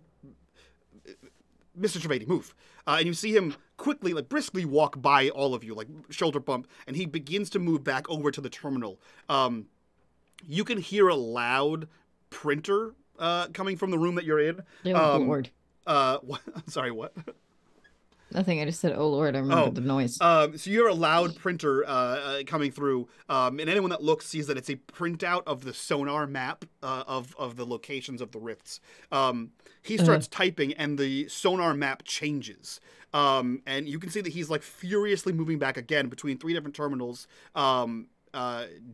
Mr. Trevady, move. And you see him quickly, like briskly walk by all of you, like shoulder bump, and he begins to move back over to the terminal. You can hear a loud printer coming from the room that you're in. Oh, Lord. What? Sorry, what? Nothing. I just said, "Oh Lord!" I remember the noise. So you're a loud printer coming through, and anyone that looks sees that it's a printout of the sonar map of the locations of the rifts. He starts typing, and the sonar map changes, and you can see that he's like furiously moving back again between 3 different terminals.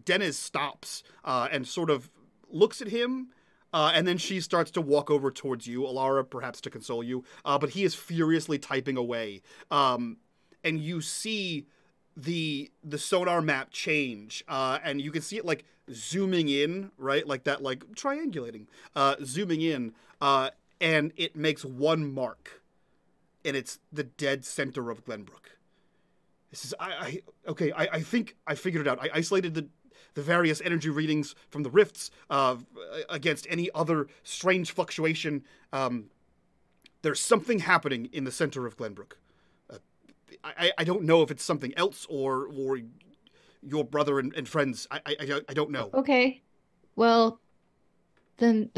Dennis stops and sort of looks at him. And then she starts to walk over towards you, Alara, perhaps to console you. But he is furiously typing away. And you see the sonar map change. And you can see it like zooming in, right? Like that, like triangulating, zooming in. And it makes one mark. And it's the dead center of Glenbrook. This is, I think I figured it out. I isolated the various energy readings from the rifts against any other strange fluctuation. There's something happening in the center of Glenbrook. I don't know if it's something else or your brother and friends. I don't know. Okay, well, then,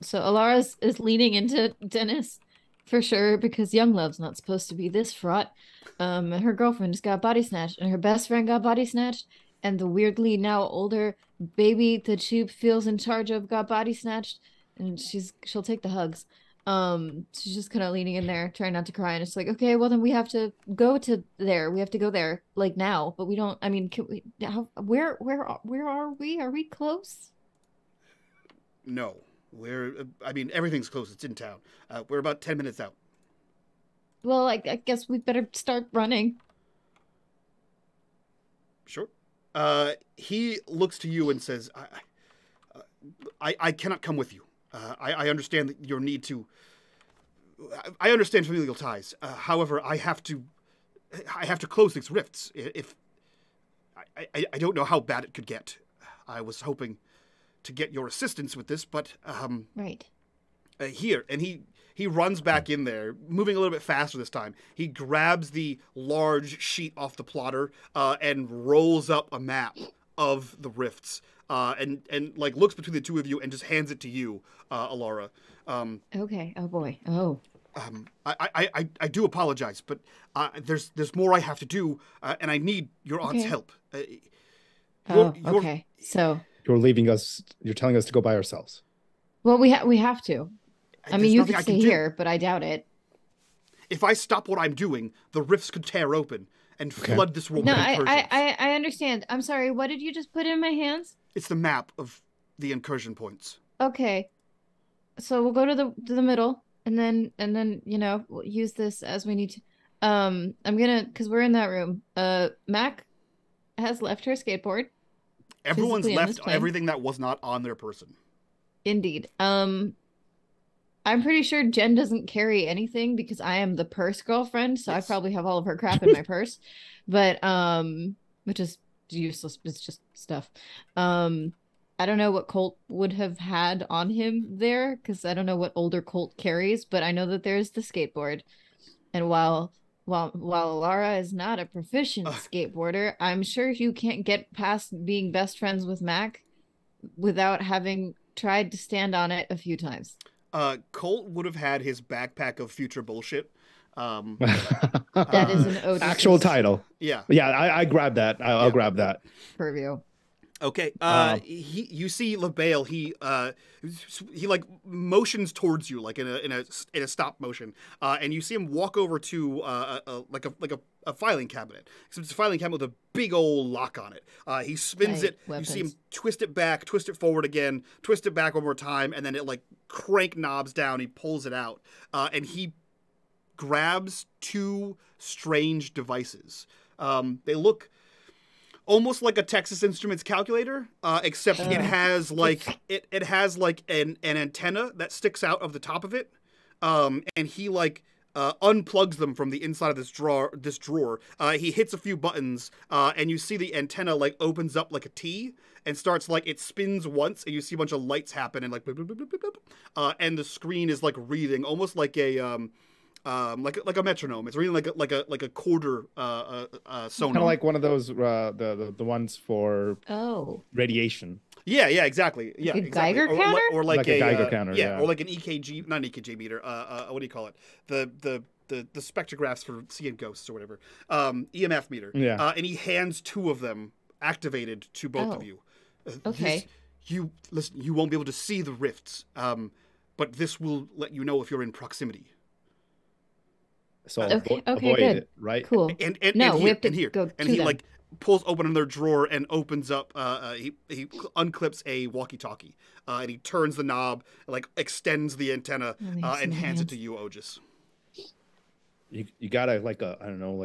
so Alara is leaning into Dennis for sure because young love's not supposed to be this fraught. And her girlfriend just got body snatched, and her best friend got body snatched. And the weirdly now older baby that she feels in charge of got body snatched, and she'll take the hugs. She's just kind of leaning in there, trying not to cry, and it's like, okay, well then we have to go to there. We have to go there like now, but we don't. I mean, can we? Where are we? Are we close? No, I mean, everything's close. It's in town. We're about 10 minutes out. Well, I guess we better start running. Sure. He looks to you and says, I cannot come with you. I understand that your need to... I understand familial ties. However, I have to close these rifts. If I don't know how bad it could get. I was hoping to get your assistance with this, but... Right. Here, and he runs back in there, moving a little bit faster this time. He grabs the large sheet off the plotter and rolls up a map of the rifts and like looks between the two of you and just hands it to you, Alara. Okay. Oh boy. Oh. I do apologize, but there's more I have to do, and I need your aunt's help. Okay. So You're leaving us. You're telling us to go by ourselves. well, we have to. I mean, you could stay here, but I doubt it. If I stop what I'm doing, the rifts could tear open and flood this world with incursions. I understand. I'm sorry. What did you just put in my hands? It's the map of the incursion points. Okay. So we'll go to the middle, and then we'll use this as we need to. I'm gonna, because we're in that room. Mac has left her skateboard. Everyone's left everything that was not on their person. Indeed. I'm pretty sure Jen doesn't carry anything because I am the purse girlfriend, so yes. I probably have all of her crap in my purse. But which is useless. It's just stuff. I don't know what Colt would have had on him there, because I don't know what older Colt carries, but I know that there's the skateboard. And while Alara is not a proficient skateboarder, I'm sure you can't get past being best friends with Mac without having tried to stand on it a few times. Colt would have had his backpack of future bullshit. That is an Otis actual title. Yeah. Yeah, I grabbed that. I'll grab that. Purview. Okay. You see LaBelle. He like motions towards you, like in a stop motion. And you see him walk over to a filing cabinet. It's a filing cabinet with a big old lock on it. He spins it. Weapons. You see him twist it back, twist it forward again, twist it back one more time, and then it like crank knobs down. He pulls it out, and he grabs two strange devices. They look almost like a Texas Instruments calculator, except it has like it has like an antenna that sticks out of the top of it, and he like unplugs them from the inside of this drawer. He hits a few buttons, and you see the antenna like opens up like a T and starts like it spins once, and you see a bunch of lights happen and like boop, boop, boop, boop, boop, and the screen is like reading almost like a like a metronome. It's reading like a quarter sonome. Kind of like one of those the ones for radiation. Yeah, exactly. Yeah, like a Geiger counter, or like a Geiger counter. Yeah, or like an EKG, not an EKG meter. What do you call it? The spectrographs for seeing ghosts or whatever. EMF meter. Yeah. And he hands two of them activated to both of you. Okay. You listen. You won't be able to see the rifts, but this will let you know if you're in proximity. So okay, avoid good. it, right? Cool. And we have to here. Go and to he them. like pulls open another drawer and opens up. He unclips a walkie-talkie, and he turns the knob, like extends the antenna, and hands it to you, Otis. You got like a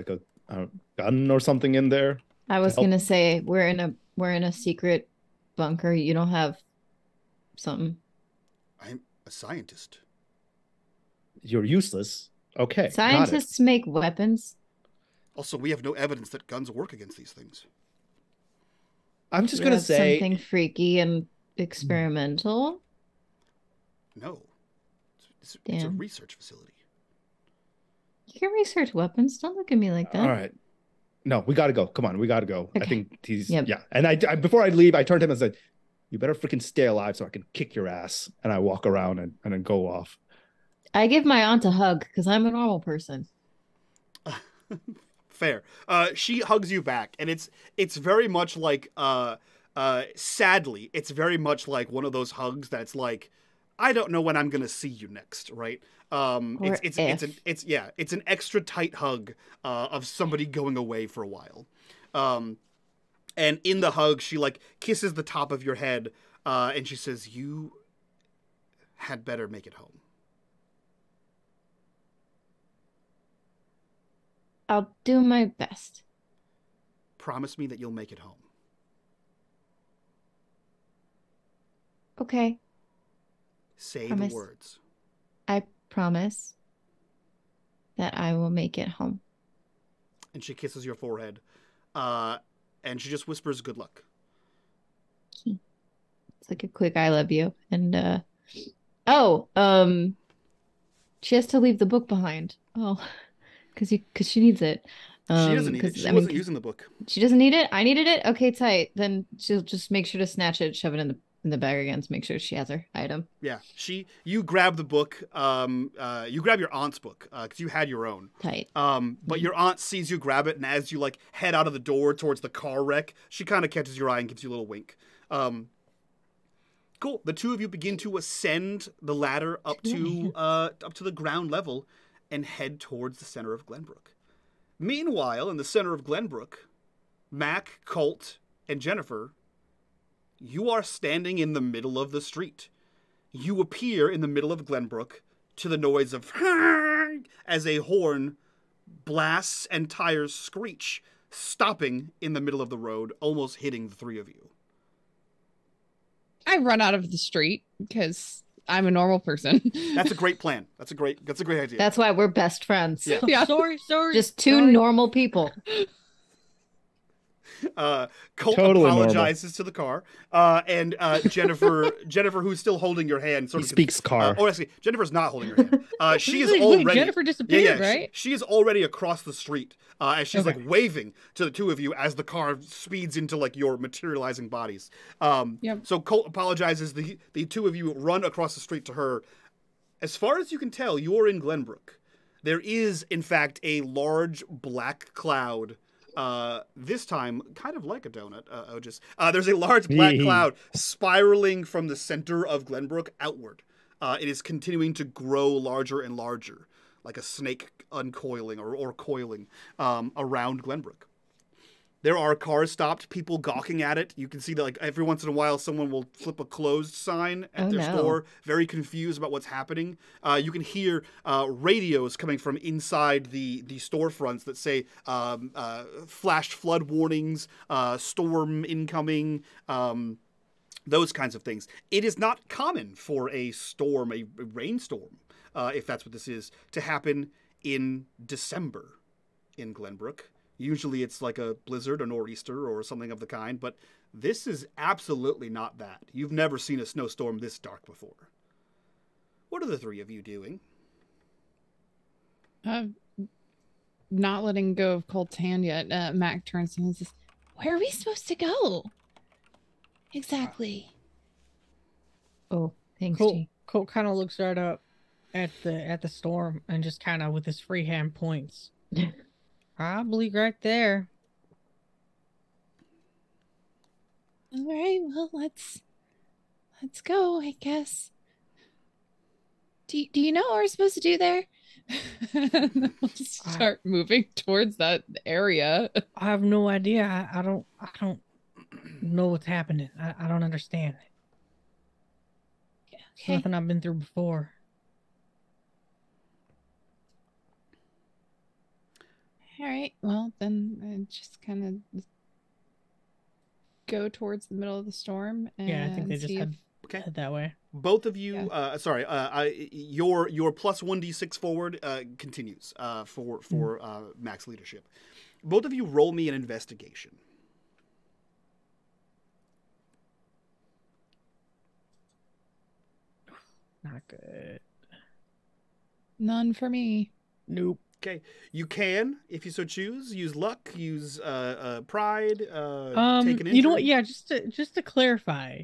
gun or something in there? I was gonna say we're in a secret bunker. You don't have something? I'm a scientist. You're useless. Okay. Scientists make weapons. Also, we have no evidence that guns work against these things. I'm just going to say something freaky and experimental. No. It's a research facility. You can research weapons. Don't look at me like that. All right. No, we got to go. Come on, we got to go. Okay. I think he's yeah. And I before I leave, I turned to him and said, "You better freaking stay alive so I can kick your ass." And I walk around and then go off. I give my aunt a hug because I'm a normal person. Fair. She hugs you back, and it's very much like sadly, it's very much like one of those hugs that's like, I don't know when I'm gonna see you next, right? It's an extra tight hug of somebody going away for a while. And in the hug, she like kisses the top of your head, and she says, "You had better make it home." I'll do my best. Promise me that you'll make it home. Okay. Say promise. The words. I promise that I will make it home. And she kisses your forehead. And she just whispers, "Good luck." It's like a quick "I love you." And she has to leave the book behind. Oh. Because she needs it. She doesn't need it. She wasn't using the book. She doesn't need it? I needed it? Okay, tight. Then she'll just make sure to snatch it, shove it in the bag again to make sure she has her item. Yeah. You grab the book. You grab your aunt's book because you had your own. Tight. But your aunt sees you grab it, and as you like head out of the door towards the car wreck, she kind of catches your eye and gives you a little wink. Cool. The two of you begin to ascend the ladder up to the ground level and head towards the center of Glenbrook. Meanwhile, in the center of Glenbrook, Mac, Colt, and Jennifer, you are standing in the middle of the street. You appear in the middle of Glenbrook to the noise of as a horn blasts and tires screech, stopping in the middle of the road, almost hitting the three of you. I run out of the street because I'm a normal person. That's a great plan. That's a great idea. That's why we're best friends. Yeah. Yeah. Sorry. Just two normal people. Colt Totally apologizes to the car, and Jennifer, who's still holding your hand, sort He of speaks car. Oh, actually, Jennifer's not holding your hand. She is Wait, already. Jennifer disappeared, right? She is already across the street, as she's like waving to the two of you as the car speeds into like your materializing bodies. Yep. So Colt apologizes. The two of you run across the street to her. As far as you can tell, you're in Glenbrook. There is, in fact, a large black cloud. This time, kind of like a donut, there's a large black cloud spiraling from the center of Glenbrook outward. It is continuing to grow larger and larger, like a snake uncoiling or coiling around Glenbrook. There are cars stopped, people gawking at it. You can see that like every once in a while someone will flip a closed sign at their store, very confused about what's happening. You can hear radios coming from inside the storefronts that say flash flood warnings, storm incoming, those kinds of things. It is not common for a storm, a rainstorm, if that's what this is, to happen in December in Glenbrook. Usually it's like a blizzard, a nor'easter, or something of the kind, but this is absolutely not that. You've never seen a snowstorm this dark before. What are the three of you doing? Not letting go of Colt's hand yet. Mac turns to him and says, "Where are we supposed to go? Exactly." Oh, thanks, Colt, G. Colt kind of looks right up at the storm and just kind of with his free hand points. Probably right there. All right, well, let's go, I guess. Do you know what we're supposed to do there? We'll just start moving towards that area. I have no idea. I don't know what's happening. I don't understand. It's Okay. nothing I've been through before. All right, well, then just kind of go towards the middle of the storm. And Yeah, I think they just see head Okay. that way. Both of you, your plus 1d6 forward continues for Mac's leadership. Both of you roll me an investigation. Not good. None for me. Nope. Okay, you can, if you so choose, use luck, use pride, take an injury. You know what? Yeah, just to clarify,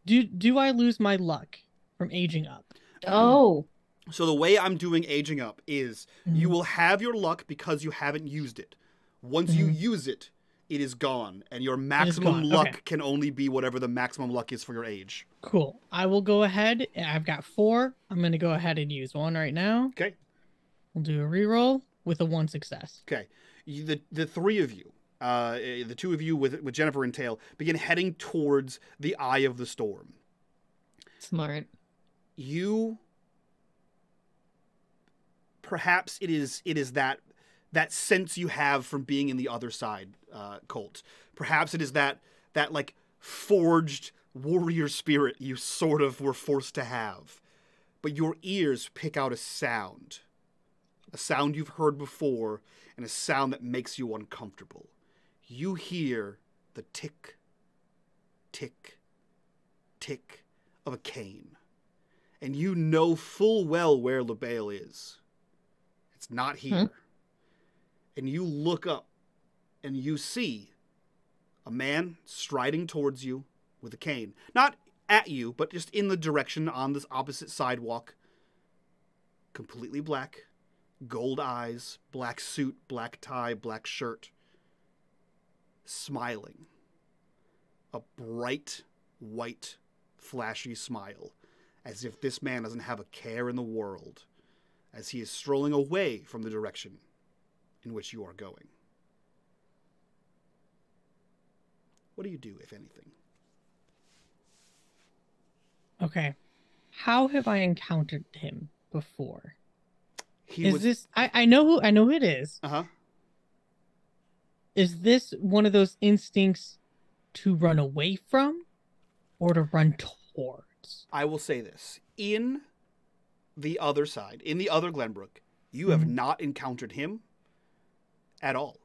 do I lose my luck from aging up? Oh. So the way I'm doing aging up is you will have your luck because you haven't used it. Once you use it, it is gone, and your maximum luck can only be whatever the maximum luck is for your age. Cool. I will go ahead. I've got 4. I'm going to go ahead and use 1 right now. Okay. We'll do a reroll with a 1 success. Okay. The three of you, the two of you with Jennifer and Tail, begin heading towards the eye of the storm. Smart. Perhaps it is that sense you have from being in the other side, Colt. Perhaps it is that like forged warrior spirit you sort of were forced to have. But your ears pick out a sound you've heard before, and a sound that makes you uncomfortable. You hear the tick, tick, tick of a cane. And you know full well where LaBelle is. It's not here. And you look up, and you see a man striding towards you with a cane. Not at you, but just in the direction on this opposite sidewalk. Completely black. Gold eyes, black suit, black tie, black shirt. Smiling. A bright white flashy smile, as if this man doesn't have a care in the world, as he is strolling away from the direction in which you are going. What do you do, if anything? Okay. How have I encountered him before? I know who it is. Uh-huh. Is this one of those instincts to run away from or to run towards? I will say this. In the other side, in the other Glenbrook, you have not encountered him at all.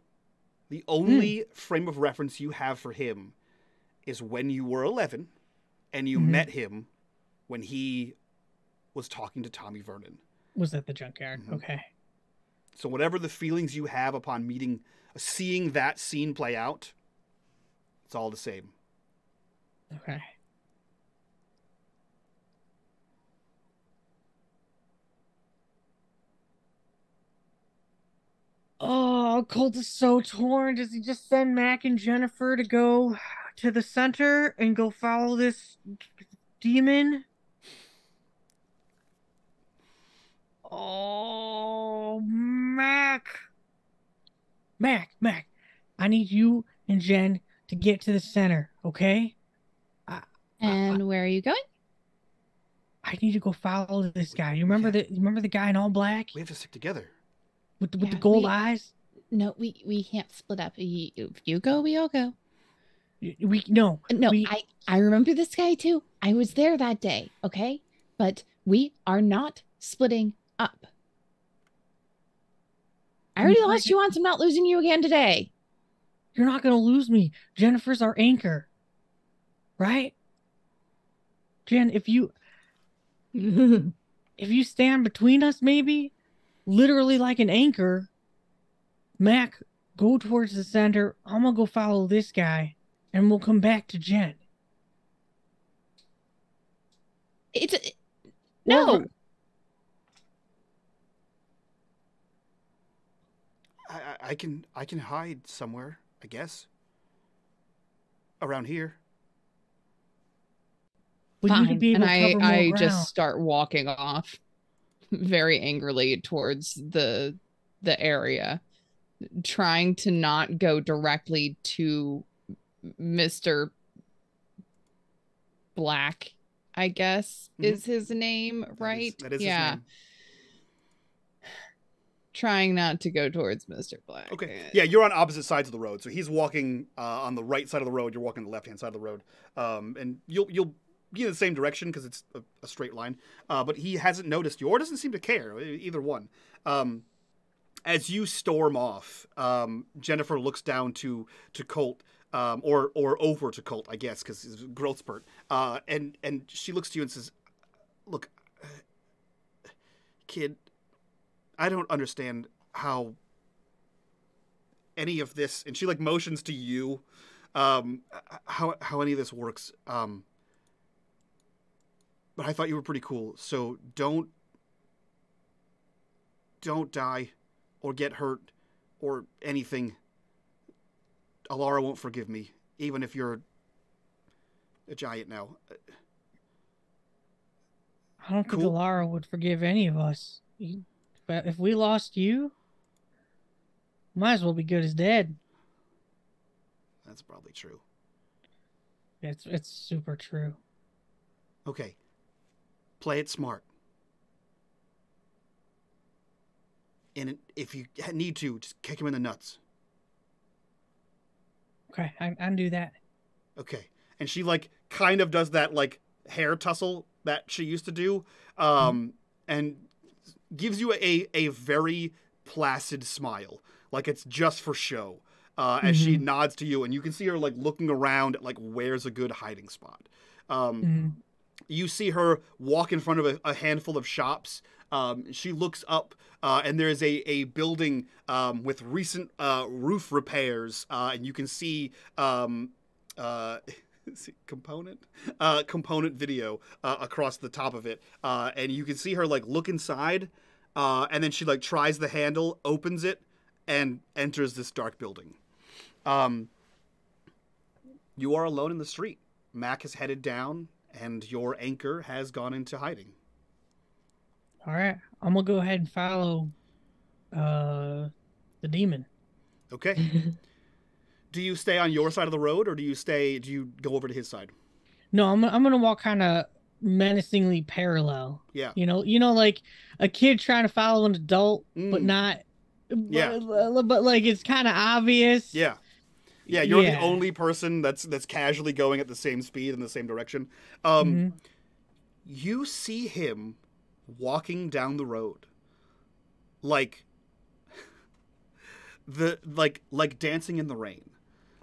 The only frame of reference you have for him is when you were 11 and you met him when he was talking to Tommy Vernon. Was at the junkyard. Okay. So whatever the feelings you have upon seeing that scene play out, it's all the same. Okay. Oh, Colt is so torn. Does he just send Mac and Jennifer to go to the center and go follow this demon? Oh, Mac. Mac. I need you and Jen to get to the center, okay? And where are you going? I need to go follow this guy. You remember the guy in all black We have to stick together. with the gold eyes? No, we can't split up. If you go, we all go. No. I remember this guy too. I was there that day, okay? But we are not splitting up. I already lost you once. I'm not losing you again today. You're not going to lose me. Jennifer's our anchor. Right? Jen, if you stand between us, maybe, literally like an anchor, Mac, go towards the center. I'm going to go follow this guy, and we'll come back to Jen. No. I can hide somewhere, I guess. Around here. We need to be able to cover more I ground. just start walking off very angrily towards the area, trying to not go directly to Mr. Black, I guess is his name, right? That is his name. Trying not to go towards Mr. Black. Okay. Yeah, you're on opposite sides of the road. So he's walking on the right side of the road. You're walking the left-hand side of the road. And you'll be in the same direction because it's a straight line. But he hasn't noticed you or doesn't seem to care, either one. As you storm off, Jennifer looks down to Colt, or over to Colt, I guess, because it's a growth spurt. And she looks to you and says, "Look, kid, I don't understand how any of this," and she like motions to you, how any of this works. But I thought you were pretty cool, so don't die or get hurt or anything. Alara won't forgive me, even if you're a giant now. I don't think Alara would forgive any of us. But if we lost you, might as well be good as dead. That's probably true. It's super true. Okay. Play it smart. And if you need to, just kick him in the nuts. Okay, I can do that. Okay. And she like kind of does that like hair tussle that she used to do. And gives you a very placid smile, like it's just for show, as she nods to you, and you can see her like looking around at like where's a good hiding spot. You see her walk in front of a handful of shops. She looks up, and there's a building with recent roof repairs, and you can see component video across the top of it, and you can see her like look inside, and then she like tries the handle, opens it, and enters this dark building. You are alone in the street. Mac has headed down, and your anchor has gone into hiding. All right, I'm gonna go ahead and follow the demon. Okay. Do you stay on your side of the road, or do you go over to his side? No, I'm gonna walk kind of menacingly parallel. Yeah. You know, like a kid trying to follow an adult, but not. Yeah. But like it's kind of obvious. Yeah. Yeah, you're the only person that's casually going at the same speed in the same direction. You see him walking down the road, like dancing in the rain,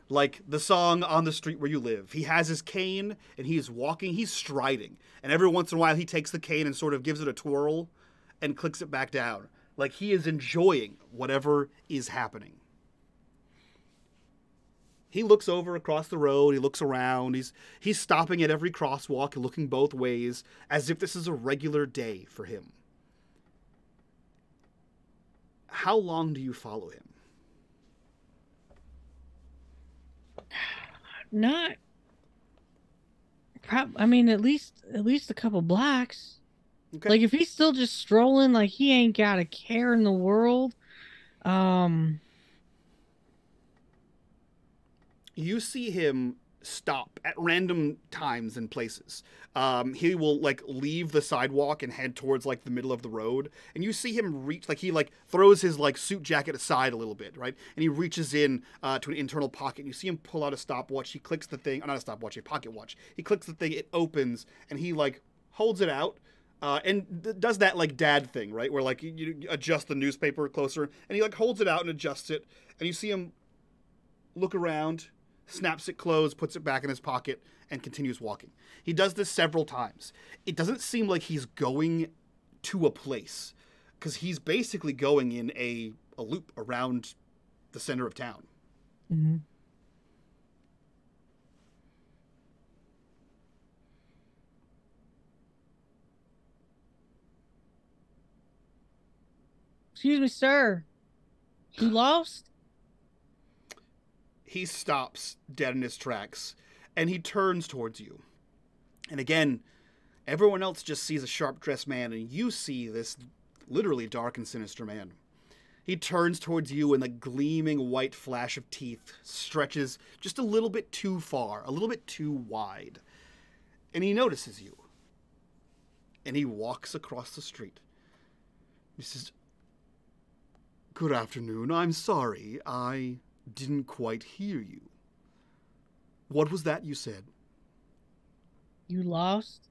like the song "On the Street Where You Live." He has his cane and he's walking. He's striding, and every once in a while he takes the cane and sort of gives it a twirl, and clicks it back down, like he is enjoying whatever is happening. He looks over across the road. He looks around. He's stopping at every crosswalk, looking both ways, as if this is a regular day for him. How long do you follow him? I mean, at least a couple blocks. Okay. Like if he's still just strolling, like he ain't got a care in the world. You see him stop at random times and places. He will like leave the sidewalk and head towards like the middle of the road, and you see him reach, like he like throws his like suit jacket aside a little bit, right? And he reaches in to an internal pocket. And you see him pull out a stopwatch. He clicks the thing, not a stopwatch, a pocket watch. He clicks the thing, it opens, and he like holds it out. And does that like dad thing, right? Where like you adjust the newspaper closer, and he like holds it out and adjusts it, and you see him look around, snaps it closed, puts it back in his pocket, and continues walking. He does this several times. It doesn't seem like he's going to a place, because he's basically going in a loop around the center of town. Mm-hmm. Excuse me, sir. You lost? He stops dead in his tracks, and he turns towards you. And again, everyone else just sees a sharp-dressed man, and you see this literally dark and sinister man. He turns towards you, and the gleaming white flash of teeth stretches just a little bit too far, a little bit too wide. And he notices you. And he walks across the street. He says, "Good afternoon. I'm sorry. I didn't quite hear you. What was that you said?" You lost?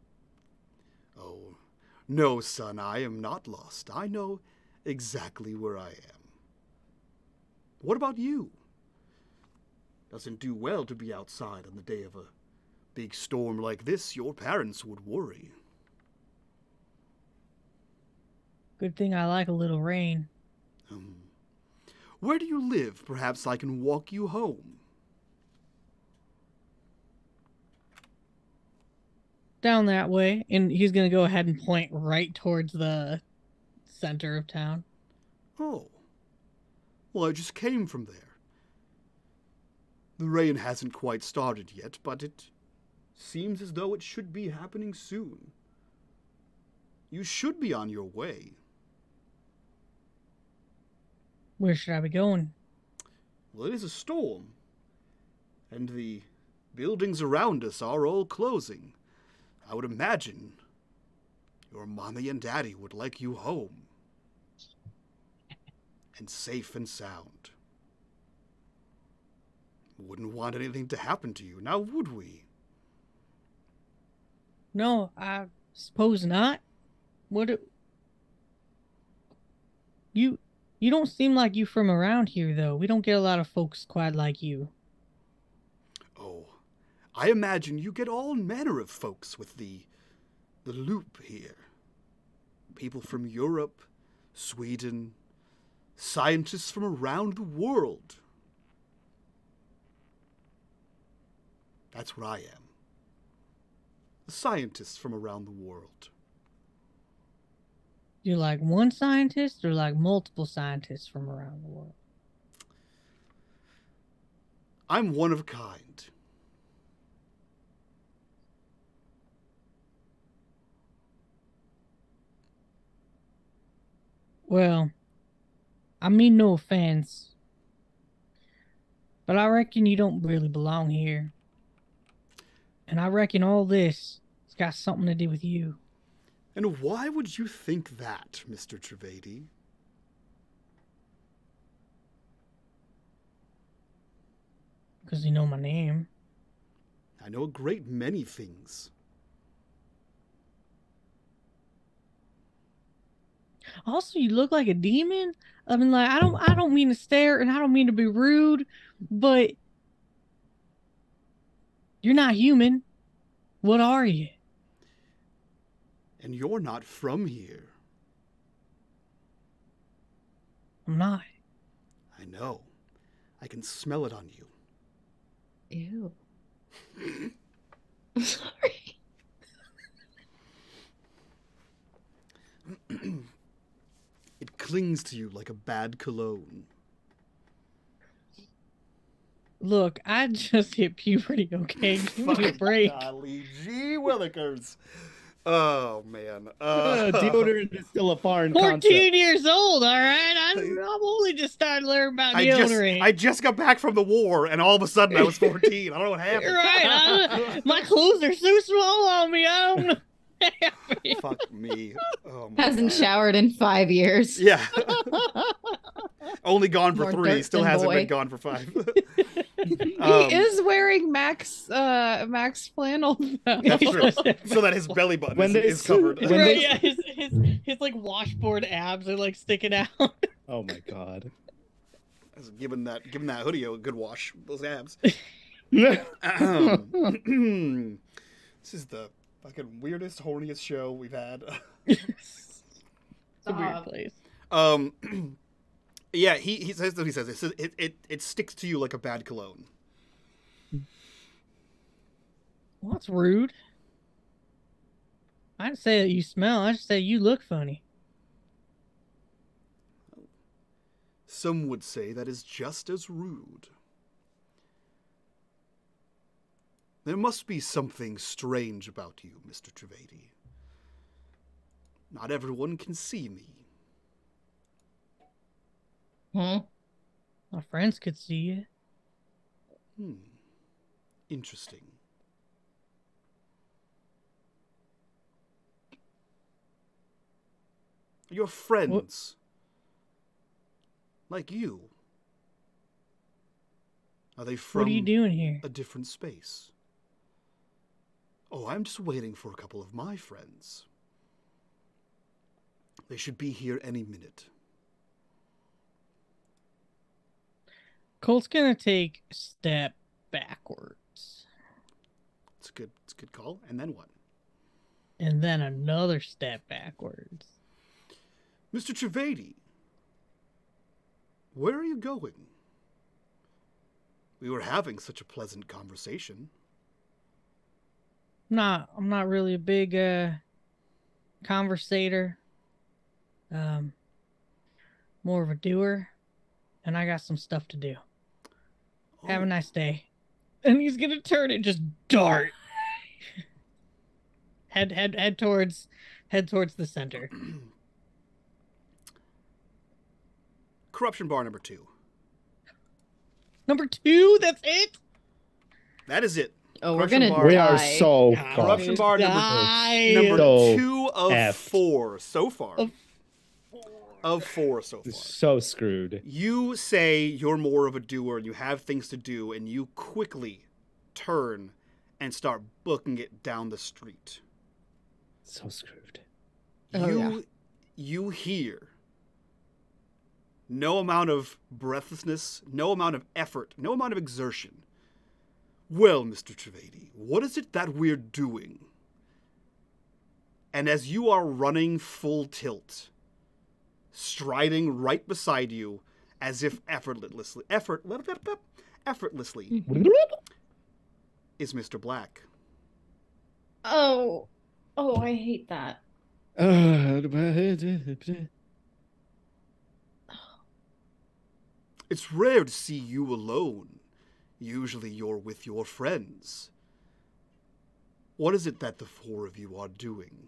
"Oh, no, son, I am not lost. I know exactly where I am. What about you? Doesn't do well to be outside on the day of a big storm like this. Your parents would worry." Good thing I like a little rain. Where do you live? Perhaps I can walk you home." Down that way, and he's gonna go ahead and point right towards the center of town. "Oh, well, I just came from there. The rain hasn't quite started yet, but it seems as though it should be happening soon. You should be on your way." Where should I be going? "Well, it is a storm, and the buildings around us are all closing. I would imagine your mommy and daddy would like you home, and safe and sound. Wouldn't want anything to happen to you, now would we?" No, I suppose not. You don't seem like you from around here, though. We don't get a lot of folks quite like you. "Oh, I imagine you get all manner of folks with the loop here. People from Europe, Sweden, scientists from around the world. That's what I am. A scientist from around the world." You're like one scientist or like multiple scientists from around the world? "I'm one of a kind." Well, I mean no offense, but I reckon you don't really belong here. And I reckon all this has got something to do with you. And why would you think that, Mr. Trivedi? Because you know my name. I know a great many things. Also, you look like a demon. I mean, like, I don't mean to stare, and I don't mean to be rude, but you're not human. What are you? And you're not from here. I'm not. I know. I can smell it on you. Ew. Sorry. It clings to you like a bad cologne. Look, I just hit puberty, okay? Give me a break. Golly gee willikers. Oh, man. Deodorant is still a foreign 14 concept. years old, all right? I'm only just starting to learn about deodorant. I just got back from the war, and all of a sudden I was 14. I don't know what happened. Right. My clothes are so small on me. I don't know. Fuck me. Oh, my Hasn't God. showered in 5 years. Yeah. Only gone for More 3. dirt Still than hasn't boy. been gone for 5. He is wearing Max flannel though. That's true. So that his belly button When is covered. when Right, they- yeah, his like washboard abs are like sticking out. Oh my god. Giving that hoodie a good wash. Those abs. Yeah. This is the fucking weirdest, horniest show we've had. It's a weird place. Yeah, he says what he says. It sticks to you like a bad cologne. Well, that's rude. I didn't say that you smell. I just say you look funny. Some would say that is just as rude. There must be something strange about you, Mr. Trivedi. Not everyone can see me. My friends could see you. Interesting. Your friends, like you, are they from What are you doing here? a different space? Oh, I'm just waiting for a couple of my friends. They should be here any minute. Colt's gonna take a step backwards. It's a good call. And then what? And then another step backwards. Mr. Trivedi, where are you going? We were having such a pleasant conversation. I'm not really a big conversator. More of a doer. And I got some stuff to do. Have a nice day. And he's gonna turn and just dart. head towards the center. Corruption bar number 2. Number 2, that's it? That is it. Oh, we're Corruption gonna bar. We are die. so Corruption bar number So 2 of effed. 4 so far. Of 4 so far. so screwed. You say you're more of a doer and you have things to do, and you quickly turn and start booking it down the street. So screwed. You hear no amount of breathlessness, no amount of effort, no amount of exertion. Well, Mr. Trivedi, what is it that we're doing? And as you are running full tilt, striding right beside you, as if effortlessly, is Mr. Black. Oh, I hate that. It's rare to see you alone. Usually you're with your friends. What is it that the 4 of you are doing?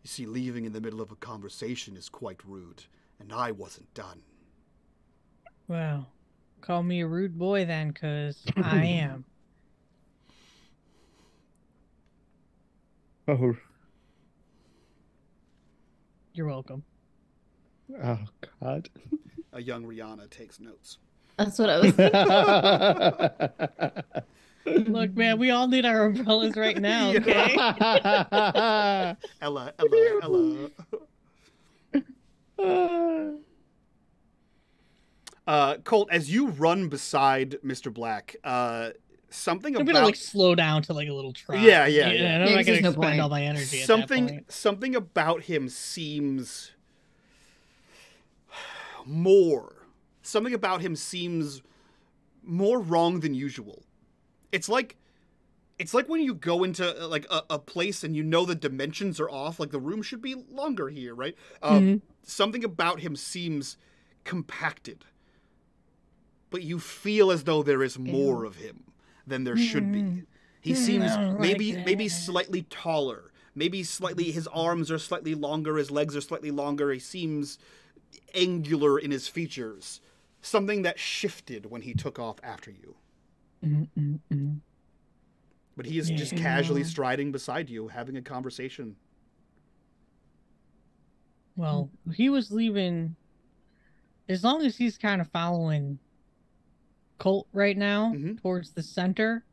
You see, leaving in the middle of a conversation is quite rude, and I wasn't done. Well, call me a rude boy then, 'cause I am. Oh, You're welcome. oh God. A young Rihanna takes notes. That's what I was. Look, man, we all need our umbrellas right now, okay? Ella. Colt, as you run beside Mr. Black, something I'm about gonna like slow down to like a little trot. Yeah. And I'm Yeah, not 'cause gonna there's no expend point. all my energy at that point. something about him seems more. Something about him seems more wrong than usual. It's like when you go into like a place and you know the dimensions are off, like the room should be longer here, right? Something about him seems compacted. But you feel as though there is more of him than there should be. He seems I don't maybe like maybe that. slightly taller. Maybe slightly his arms are slightly longer, his legs are slightly longer. He seems angular in his features. Something that shifted when he took off after you. But he is just casually striding beside you, having a conversation. Well, he was leaving. As long as he's kind of following Colt right now towards the center,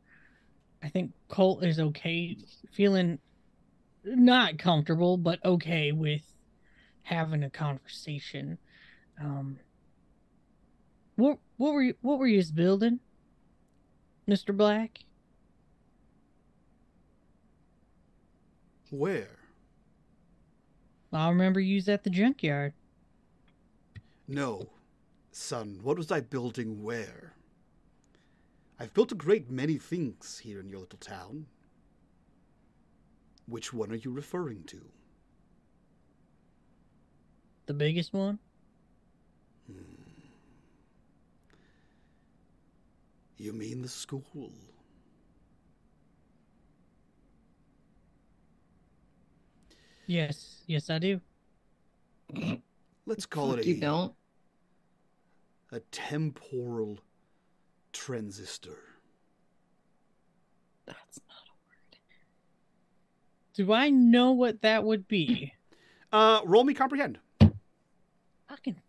I think Colt is okay, feeling not comfortable, but okay with having a conversation. What were you building, Mr. Black? Where? I remember you was at the junkyard. No, son, what was I building where? I've built a great many things here in your little town. Which one are you referring to? The biggest one? You mean the school? Yes, I do. Let's call it You don't. a temporal transistor. That's not a word. Do I know what that would be? Roll me comprehend.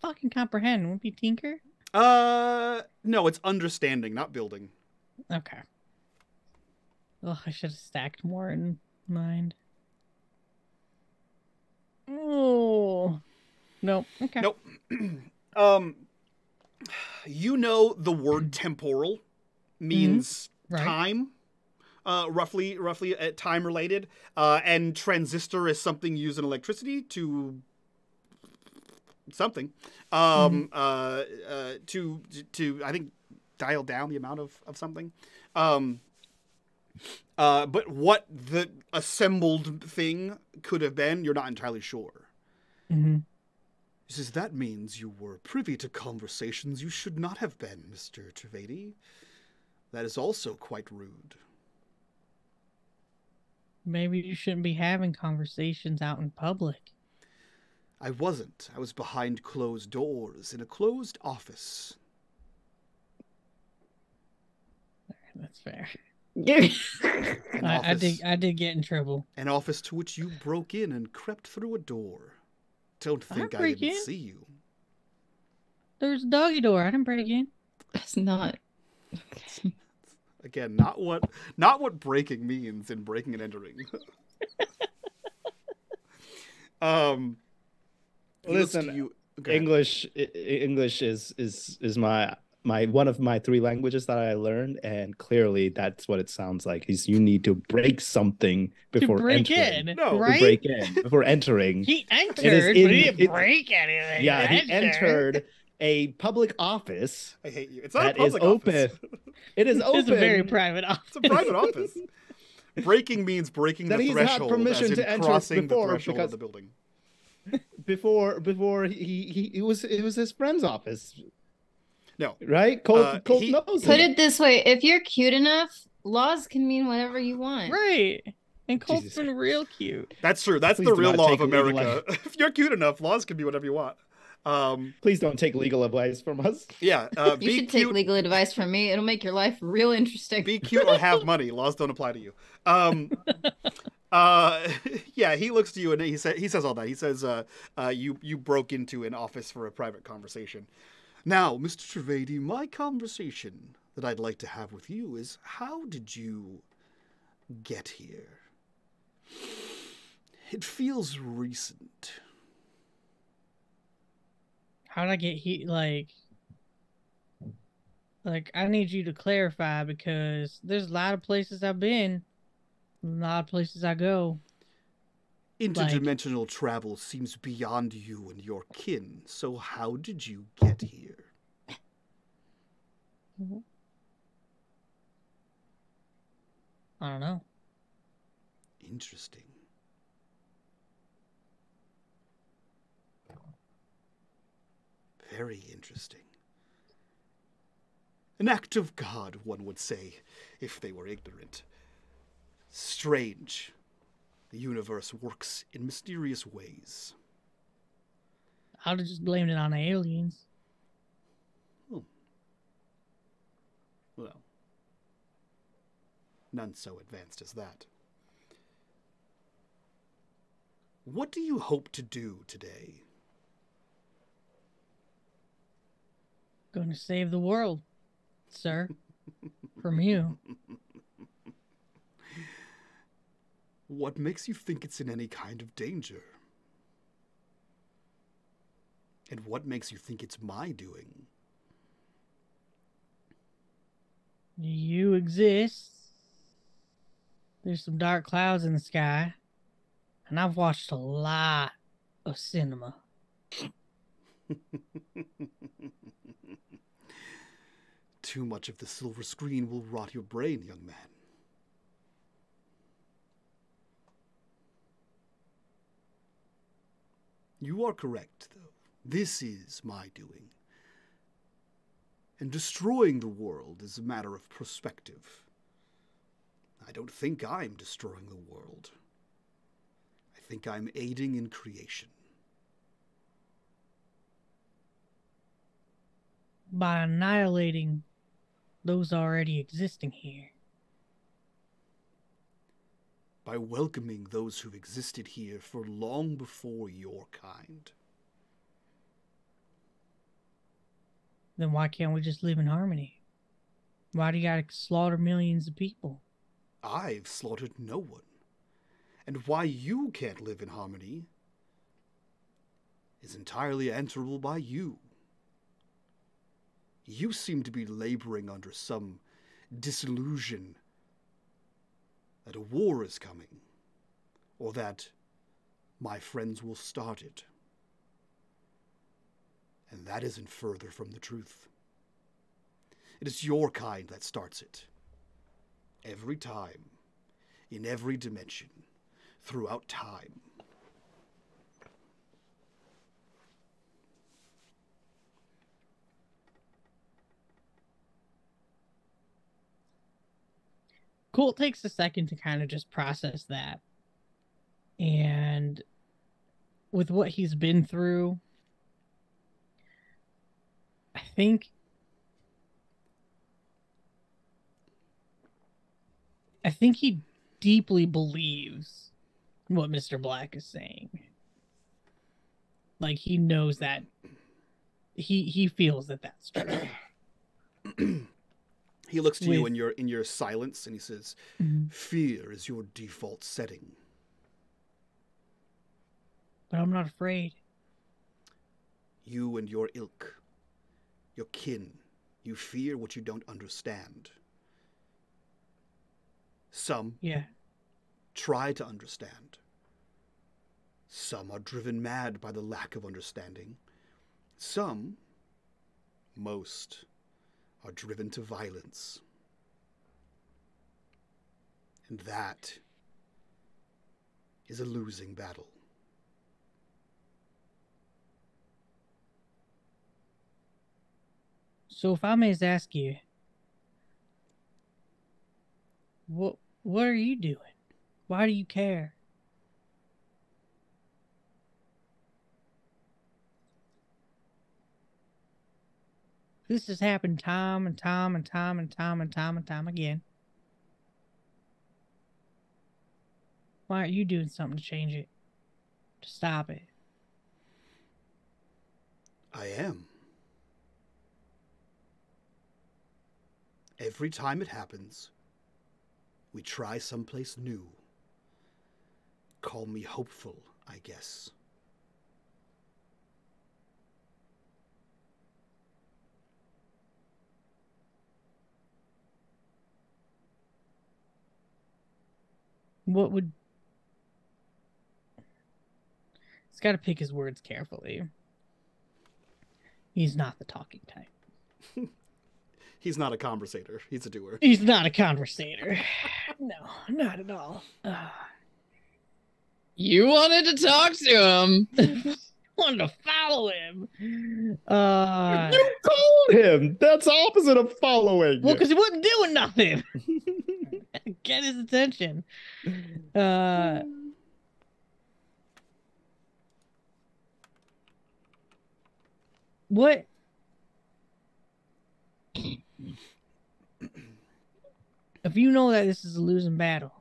Fucking comprehend. Would be tinker? No, it's understanding, not building. Okay. Oh, I should have stacked more in mind. Oh. Nope. Okay. Nope. You know the word temporal means Right. time, roughly time related, and transistor is something used in electricity to something, to I think dial down the amount of something. But what the assembled thing could have been, you're not entirely sure. He says, that means you were privy to conversations you should not have been, Mr. Trivedi. That is also quite rude. Maybe you shouldn't be having conversations out in public. I wasn't. I was behind closed doors in a closed office. That's fair. An I office, did get in trouble. an office to which you broke in and crept through a door. Don't think I break didn't in? see you. There was a doggy door. I didn't break in. That's not. Again, not what breaking means in breaking and entering. He looks Listen, to you. Go ahead. English is my one of my three languages that I learned, and clearly that's what it sounds like. Is you need to break something before to break entering. in, No. To right? break in before entering. He entered, is but in- he didn't it- break anything. Yeah, he That's fair. entered a public office I hate you. It's not a that is public open. office. It is open. It's a very private office. It's a private office. Breaking means breaking That the he's had threshold, permission as in to enter crossing before, the threshold because- of the building. before it was his friend's office, No, right? Colt he- knows Put it. it this way: if you're cute enough, laws can mean whatever you want. Right. And Colt's Jesus. been real cute. That's true. That's Please the do real not law take of legal America. If you're cute enough, laws can be whatever you want. Please don't take legal advice from us. Yeah. You Be should take cute. legal advice from me. It'll make your life real interesting. Be cute or have money. Laws don't apply to you. Yeah, he looks to you and he says all that. He says, you broke into an office for a private conversation. Now, Mr. Trivedi, my conversation that I'd like to have with you is, how did you get here? It feels recent. How did I get here? Like, I need you to clarify because there's a lot of places I've been, a lot of places I go. Interdimensional travel seems beyond you and your kin, so how did you get here? I don't know. Interesting. Very interesting. An act of God, one would say, if they were ignorant. Strange. The universe works in mysterious ways. I'd have just blamed it on the aliens. Well, none so advanced as that. What do you hope to do today? Going to save the world, sir. From you. What makes you think it's in any kind of danger? And what makes you think it's my doing? You exist. There's some dark clouds in the sky. And I've watched a lot of cinema. Too much of the silver screen will rot your brain, young man. You are correct, though. This is my doing. And destroying the world is a matter of perspective. I don't think I'm destroying the world. I think I'm aiding in creation. By annihilating those already existing here. By welcoming those who've existed here for long before your kind. Then why can't we just live in harmony? Why do you gotta slaughter millions of people? I've slaughtered no one. And why you can't live in harmony is entirely answerable by you. You seem to be laboring under some disillusion that a war is coming, or that my friends will start it. And that isn't further from the truth. It is your kind that starts it. Every time, in every dimension, throughout time. Colt takes a second to kind of just process that. And with what he's been through, I think he deeply believes what Mr. Black is saying. Like, he knows that he feels that that's true. He looks to you in your silence and he says, fear is your default setting. But I'm not afraid. You and your ilk, your kin, you fear what you don't understand. Some try to understand. Some are driven mad by the lack of understanding. Some, most, are driven to violence. And that is a losing battle. So if I may ask you, what are you doing? Why do you care? This has happened time and time and time and time and time and time again. Why aren't you doing something to change it? To stop it? I am. Every time it happens, we try someplace new. Call me hopeful, I guess. What would... He's got to pick his words carefully. He's not the talking type. He's not a conversator. He's a doer. He's not a conversator. No, not at all. You wanted to talk to him. Wanted to follow him. You called him. That's opposite of following. Well, because he wasn't doing nothing. Get his attention. What? If you know that this is a losing battle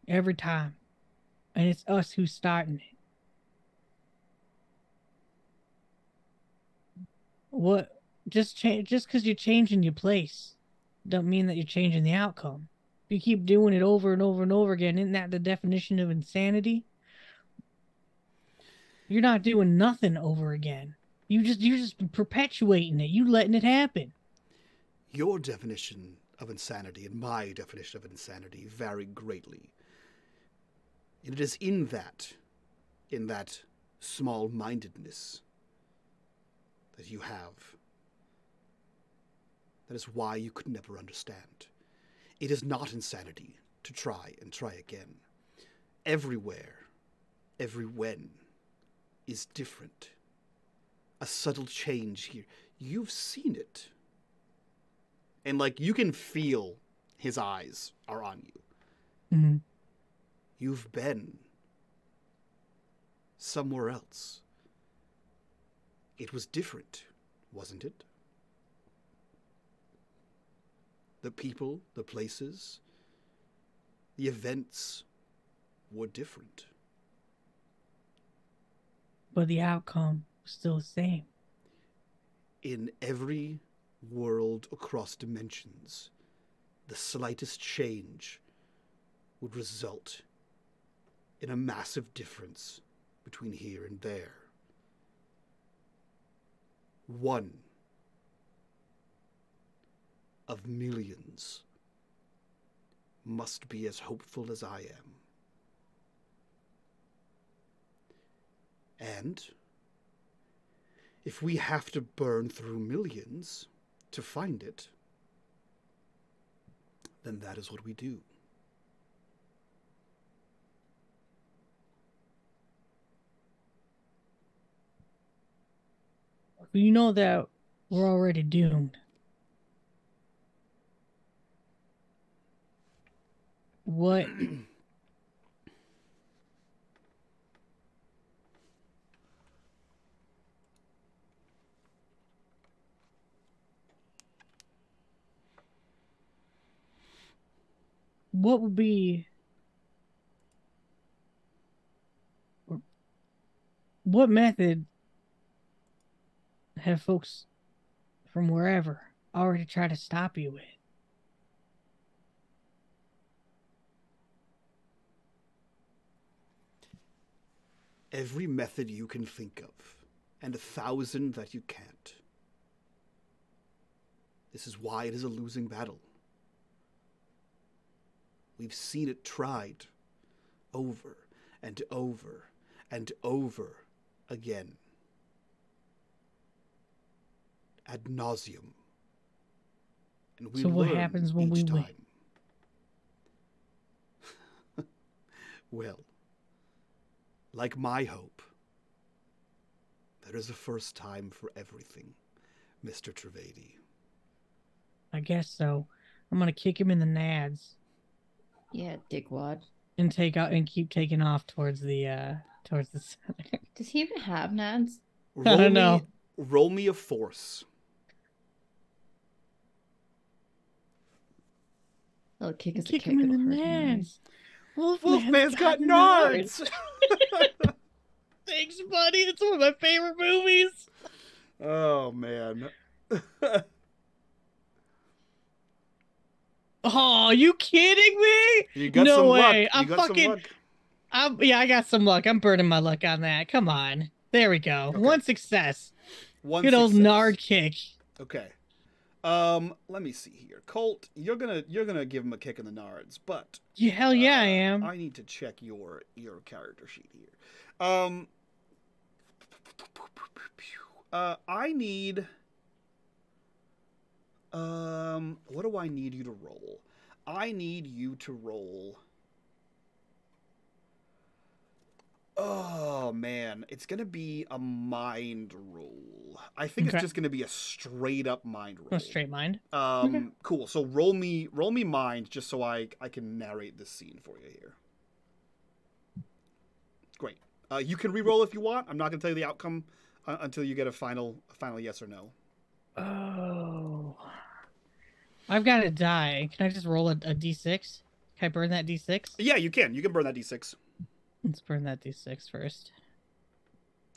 every time, and it's us who's starting it, what? Just change. Just because you're changing your place, don't mean that you're changing the outcome. If you keep doing it over and over and over again, isn't that the definition of insanity? You're not doing nothing over again. You're just perpetuating it. You letting it happen. Your definition of insanity and my definition of insanity vary greatly. And it is in that small-mindedness that you have. That is why you could never understand. It is not insanity to try and try again. Everywhere, every when, is different. A subtle change here. You've seen it. And, like, you can feel his eyes are on you. Mm-hmm. You've been somewhere else. It was different, wasn't it? The people, the places, the events were different. But the outcome was still the same. In every world across dimensions, the slightest change would result in a massive difference between here and there. One of millions must be as hopeful as I am. And if we have to burn through millions to find it, then that is what we do. You know that we're already doomed. What? What would be... What method have folks from wherever already tried to stop you with? Every method you can think of, and 1,000 that you can't. This is why it is a losing battle. We've seen it tried over and over and over again. Ad nauseum. And we So what learn happens when we each win? time. Well, like my hope, there is a first time for everything, Mr. Trivedi. I guess so. I'm gonna kick him in the nads. Yeah, dickwad. and take out and keep taking off towards the center. Does he even have nads? I don't know. Roll me a force. Oh, kick is a Kick kick. him in It'll the hurt him. nads. Wolfman's got nards. Thanks, buddy. It's one of my favorite movies. Oh man. Oh, you kidding me? You got No some way. luck. You got some luck. Yeah, I got some luck. I'm burning my luck on that. Come on. There we go. Okay. One success. One Good old success. nard kick. Okay. Let me see here. Colt, you're gonna give him a kick in the nards, but Yeah, hell yeah, I am. I need to check your character sheet here. I need what do I need you to roll? I need you to roll. Oh man, it's gonna be a mind roll. I think Okay. it's just gonna be a straight up mind roll. A straight mind. Cool. So roll me mind just so I can narrate this scene for you here. Great. You can re-roll if you want. I'm not gonna tell you the outcome until you get a final yes or no. Oh. I've got to die. Can I just roll a d6? Can I burn that d6? Yeah, you can. You can burn that d6. Let's burn that d6 first.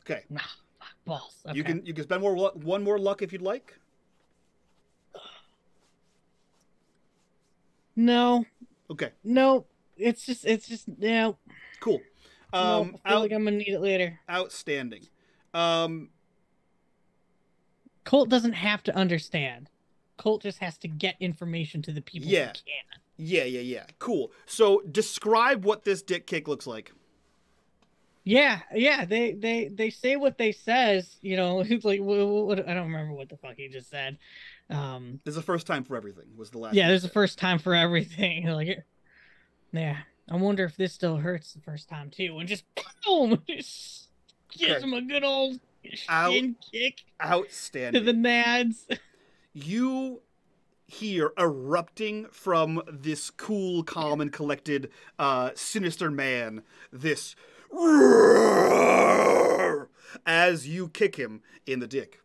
Okay. Ah, fuck, balls. Okay. You can spend one more luck if you'd like. No. Okay. No. It's just no. Cool. No, I feel like I'm gonna need it later. Outstanding. Colt doesn't have to understand. Colt just has to get information to the people who can. Yeah. Cool. So describe what this dick kick looks like. Yeah. They say what they says. You know, it's like what, I don't remember what the fuck he just said. There's a first time for everything. Was the last. Yeah, there's a first time for everything. Like, yeah. I wonder if this still hurts the first time too. And just boom, just gives him a good old shin kick Outstanding. to the nads. You hear erupting from this cool, calm, and collected, sinister man, this roar as you kick him in the dick.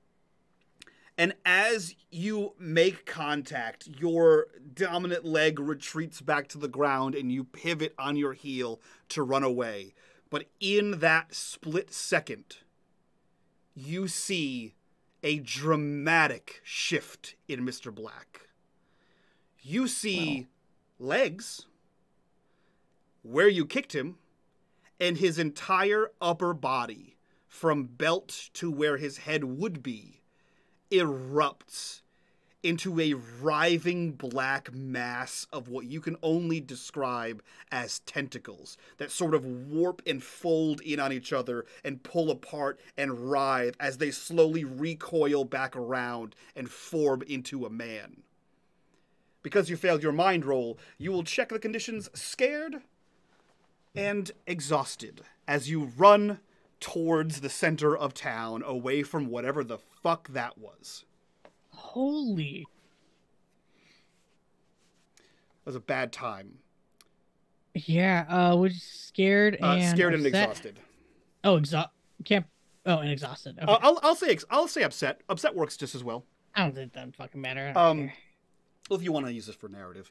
And as you make contact, your dominant leg retreats back to the ground and you pivot on your heel to run away. But in that split second, you see a dramatic shift in Mr. Black. You see legs where you kicked him, and his entire upper body, from belt to where his head would be, erupts into a writhing black mass of what you can only describe as tentacles that sort of warp and fold in on each other and pull apart and writhe as they slowly recoil back around and form into a man. Because you failed your mind roll, you will check the conditions scared and exhausted as you run towards the center of town away from whatever the fuck that was. Holy. That was a bad time. Yeah, we're scared and scared and upset. exhausted. Oh, can't. Oh, and exhausted. Okay. I'll say upset. Upset works just as well. I don't think that fucking matter. I don't care. Well, if you want to use this for narrative,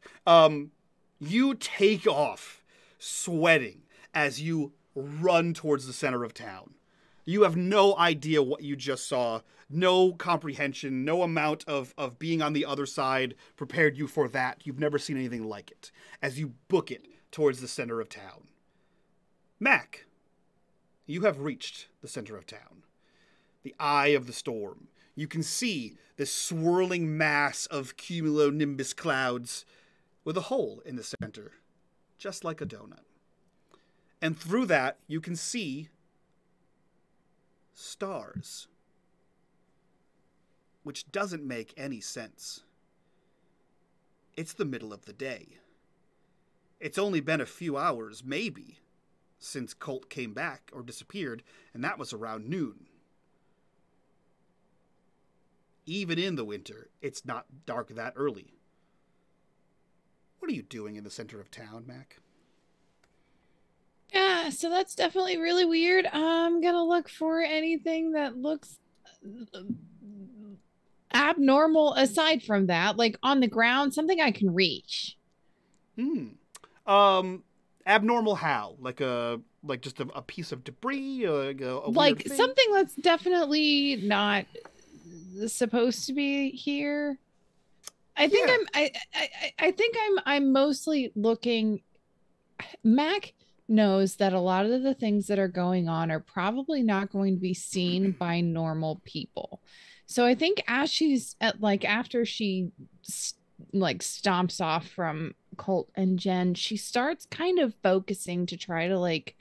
you take off, sweating as you run towards the center of town. You have no idea what you just saw, no comprehension, no amount of being on the other side prepared you for that. You've never seen anything like it as you book it towards the center of town. Mac, you have reached the center of town, the eye of the storm. You can see this swirling mass of cumulonimbus clouds with a hole in the center, just like a donut. And through that, you can see stars, which doesn't make any sense. It's the middle of the day. It's only been a few hours, maybe, since Colt came back or disappeared, and that was around noon. Even in the winter, it's not dark that early. What are you doing in the center of town, Mac? Yeah, so that's definitely really weird. I'm gonna look for anything that looks abnormal aside from that, like on the ground, something I can reach. Abnormal how? Like just a piece of debris, a weird Like thing? something that's definitely not supposed to be here. I think Yeah. I think I'm mostly looking. Mac knows that a lot of the things that are going on are probably not going to be seen by normal people. So I think as she's at like after she like stomps off from Colt and Jen, she starts kind of focusing to try to like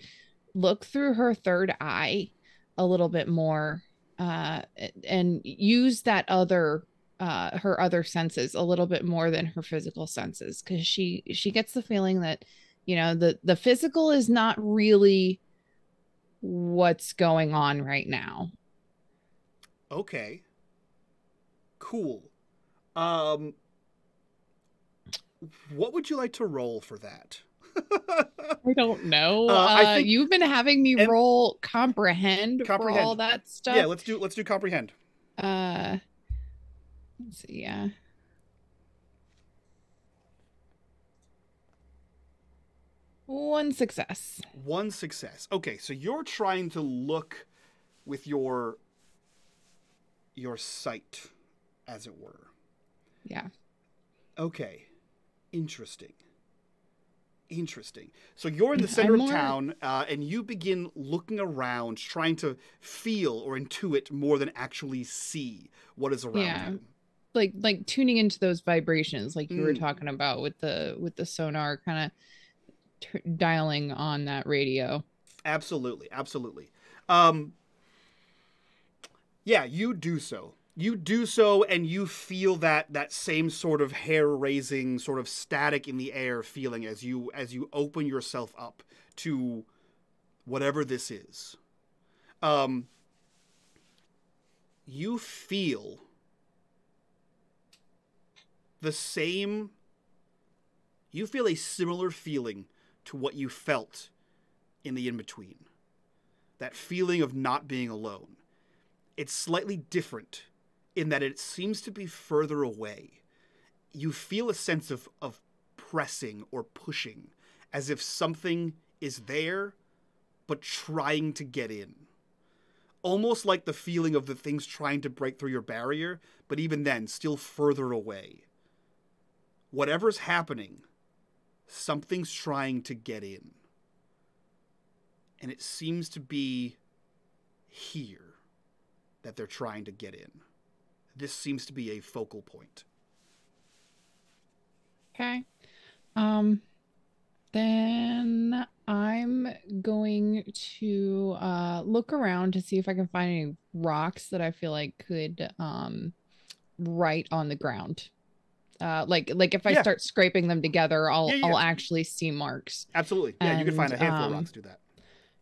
look through her third eye a little bit more and use that other her other senses a little bit more than her physical senses, because she gets the feeling that, you know, the physical is not really what's going on right now. Okay. Cool. What would you like to roll for that? I don't know. I think You've been having me roll comprehend for all that stuff. Yeah, let's do comprehend. Let's see, yeah. One success. One success. Okay, so you're trying to look with your sight, as it were. Yeah. Okay. Interesting. So you're in the center of town, and you begin looking around, trying to feel or intuit more than actually see what is around you. Like tuning into those vibrations, like you were talking about with the sonar, kind of dialing on that radio. Absolutely. Yeah, you do so. And you feel that same sort of hair-raising, sort of static in the air feeling as you open yourself up to whatever this is. You feel a similar feeling to what you felt in the in-between. That feeling of not being alone. It's slightly different in that it seems to be further away. You feel a sense of pressing or pushing, as if something is there, but trying to get in. Almost like the feeling of the things trying to break through your barrier, but even then, still further away. Whatever's happening, something's trying to get in. And it seems to be here that they're trying to get in. This seems to be a focal point. Okay. Then I'm going to look around to see if I can find any rocks that I feel like could right on the ground. Like if I start scraping them together, I'll actually see marks. Absolutely. Yeah, you can find a handful of rocks to do that.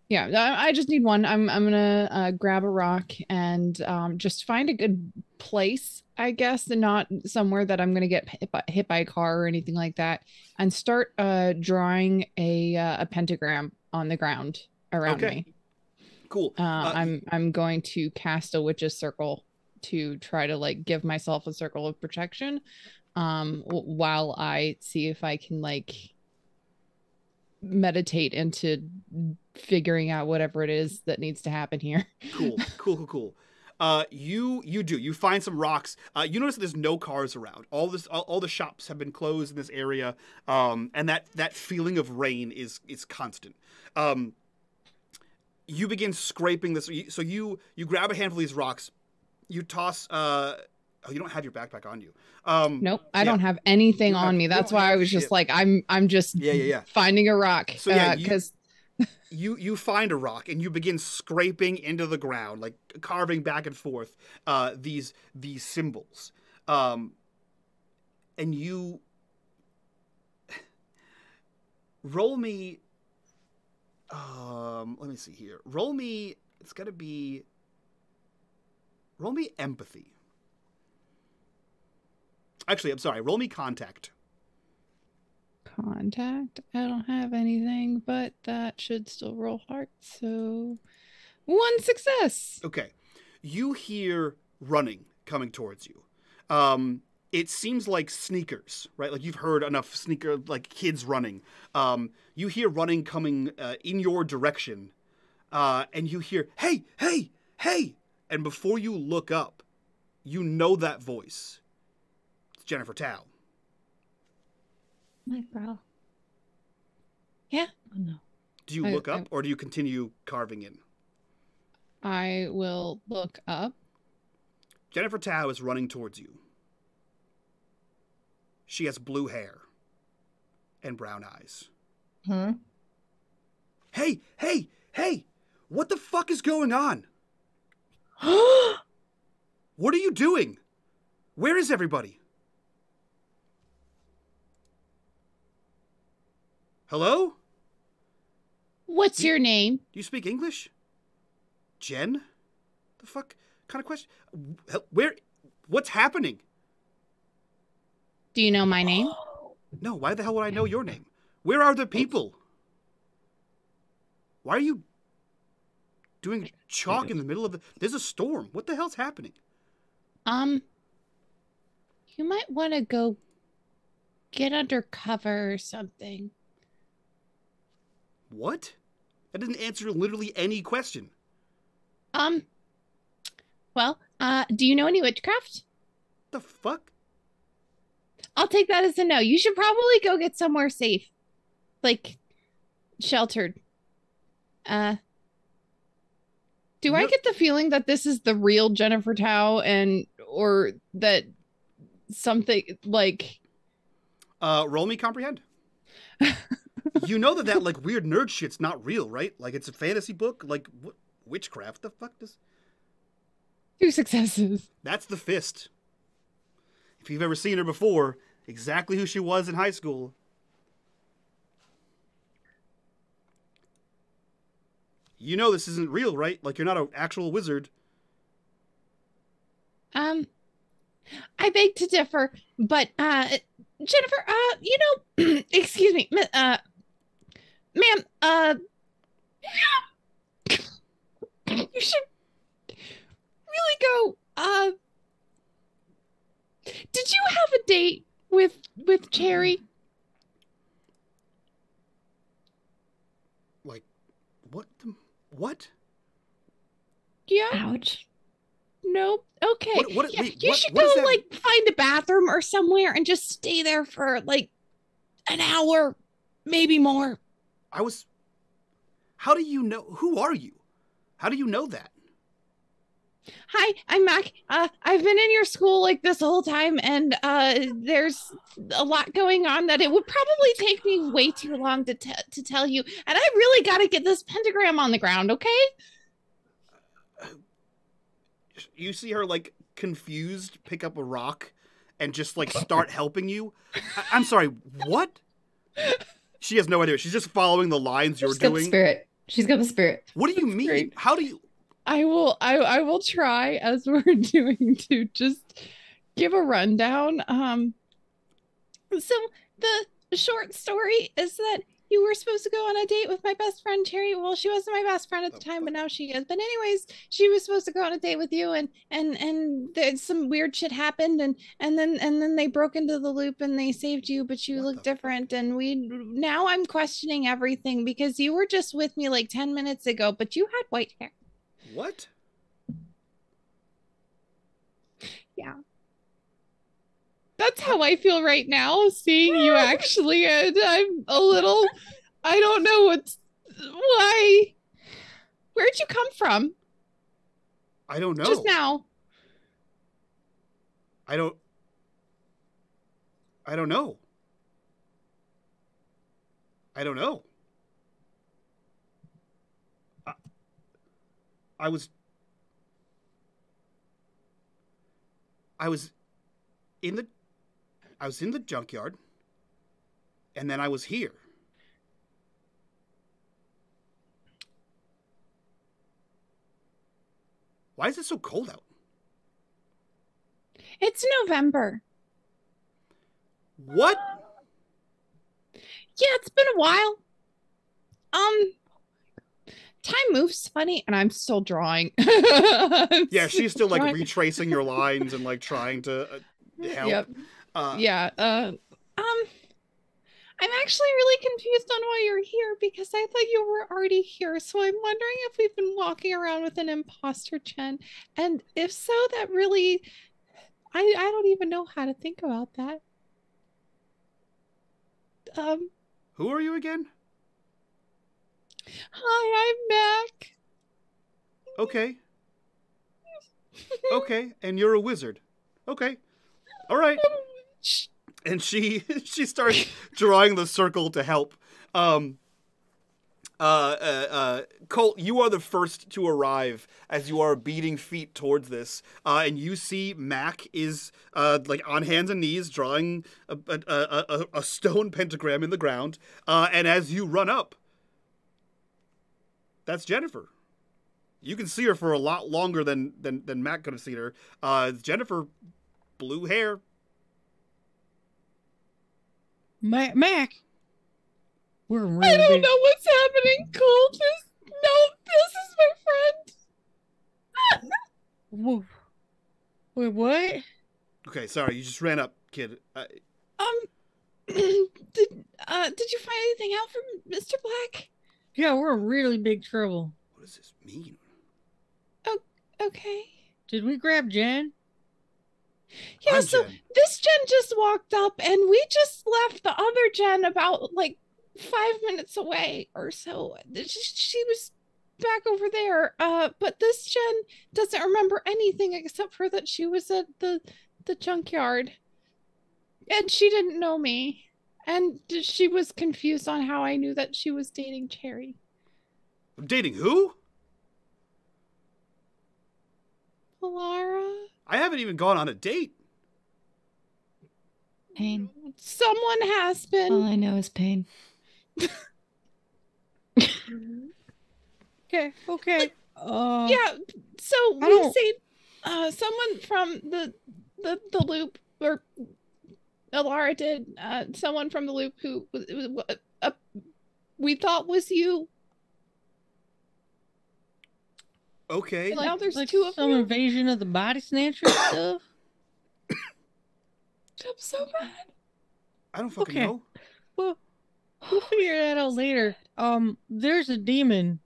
Yeah, I just need one. I'm gonna grab a rock and just find a good place, I guess, and not somewhere that I'm gonna get hit by a car or anything like that, and start drawing a pentagram on the ground around me. Cool. I'm going to cast a witch's circle to try to like give myself a circle of protection, while I see if I can like meditate into figuring out whatever it is that needs to happen here. Cool. You find some rocks. You notice that there's no cars around. All the shops have been closed in this area, and that feeling of rain is constant. You begin scraping this. So you grab a handful of these rocks. You toss. You don't have your backpack on you. Nope, I don't have anything on me. That's why I was just like, I'm just finding a rock. So because you find a rock and you begin scraping into the ground, like carving back and forth these symbols, and you roll me. Let me see here. Roll me. It's got to be. Roll me empathy. Actually, I'm sorry. Roll me contact. contact. I don't have anything, but that should still roll hearts. So 1 success. Okay. You hear running coming towards you. It seems like sneakers, right? Like you've heard enough like kids running. You hear running coming in your direction. And you hear, hey, hey, hey. And before you look up, you know that voice. It's Jennifer Tao. My bro. Yeah. Oh no. Do you look up or do you continue carving in? I will look up. Jennifer Tao is running towards you. She has blue hair and brown eyes. Hmm? Hey, hey, hey! What the fuck is going on? What are you doing? Where is everybody? Hello? What's your name? Do you speak English? Jen? The fuck kind of question? Where? What's happening? Do you know my name? No, why the hell would I know your name? Where are the people? Why are you doing chalk in the middle of the... There's a storm. What the hell's happening? You might want to go get under cover or something. What? That didn't answer literally any question. Well, do you know any witchcraft? The fuck? I'll take that as a no. You should probably go get somewhere safe. Like, sheltered. Do I get the feeling that this is the real Jennifer Tao or that something like... Roll me comprehend. You know that like weird nerd shit's not real, right? Like it's a fantasy book. Like witchcraft. The fuck does? 2 successes. That's the fist. If you've ever seen her before, exactly who she was in high school. You know this isn't real, right? Like you're not an actual wizard. I beg to differ, but Jennifer, excuse me, ma'am, you should really go. Did you have a date with Cherry? Like, what? Yeah. Ouch. Nope. Okay. You should what go like find a bathroom or somewhere and just stay there for like an hour, maybe more. How do you know? Who are you? How do you know that? Hi, I'm Mac. I've been in your school like this whole time, and there's a lot going on that it would probably take me way too long to tell you. And I really got to get this pentagram on the ground, okay? You see her like confused pick up a rock and just like start helping you. I'm sorry, what? She has no idea. She's just following the lines you're doing. She's got the spirit. She's got the spirit. What do you mean? Great. How do you... I will try as we're doing to just give a rundown. So the short story is that you were supposed to go on a date with my best friend Cherry. Well, she wasn't my best friend at the time, but now she is. But anyways, she was supposed to go on a date with you, and there's some weird shit happened, and then they broke into the loop and they saved you, but you look different, and now I'm questioning everything because you were just with me like 10 minutes ago, but you had white hair. What? Yeah. That's how I feel right now, seeing you actually, and I'm a little, I don't know why. Where'd you come from? I don't know. Just now. I don't know. I don't know. I was in the junkyard, and then I was here. Why is it so cold out? It's November. What? Yeah, it's been a while. Time moves funny, and I'm still drawing. Yeah, she's still like retracing your lines and like trying to help. Yep. I'm actually really confused on why you're here because I thought you were already here. So I'm wondering if we've been walking around with an imposter gen, and if so, that really, I don't even know how to think about that. Who are you again? Hi, I'm Mac. Okay. Okay, and you're a wizard. Okay. All right. And she starts drawing the circle to help. Colt, you are the first to arrive as you are beating feet towards this, and you see Mac is like on hands and knees drawing a stone pentagram in the ground, and as you run up, that's Jennifer. You can see her for a lot longer than Mac could have seen her. Jennifer, blue hair. Mac. We're really I don't know what's happening, Colt. This is my friend. Wait, what? Okay, sorry, you just ran up, kid. Did you find anything out from Mr. Black? Yeah, we're in really big trouble. What does this mean? Okay. Did we grab Jen? Yeah, I'm so Jen. this Jen just walked up and we just left the other Jen about like 5 minutes away or so. She was back over there. But this Jen doesn't remember anything except for that she was at the junkyard. And she didn't know me. And she was confused on how I knew that she was dating Cherry. Dating who? Alara? I haven't even gone on a date. Pain. Someone has been. All I know is pain. Okay. Yeah, so we saved someone from the loop, or Alara did. Someone from the loop who we thought was you. Okay. Like, now there's like two of some you. invasion of the body snatcher stuff. I'm so bad. I don't fucking Okay. know. Well, we'll figure that out later. There's a demon,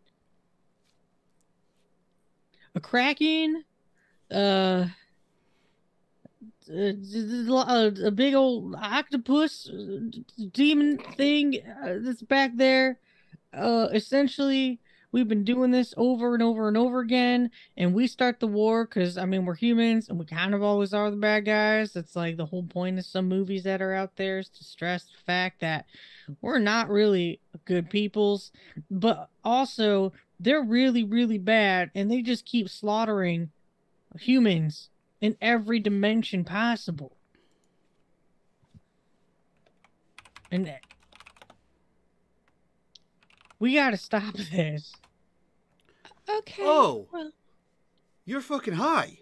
a kraken, a big old octopus demon thing that's back there. Essentially, we've been doing this over and over and over again, and we start the war because, I mean, we're humans and we kind of always are the bad guys. That's like the whole point of some movies that are out there, is to stress the fact that we're not really good peoples, but also they're really, really bad, and they just keep slaughtering humans in every dimension possible. And we gotta stop this. Okay. Oh. Well, You're fucking high.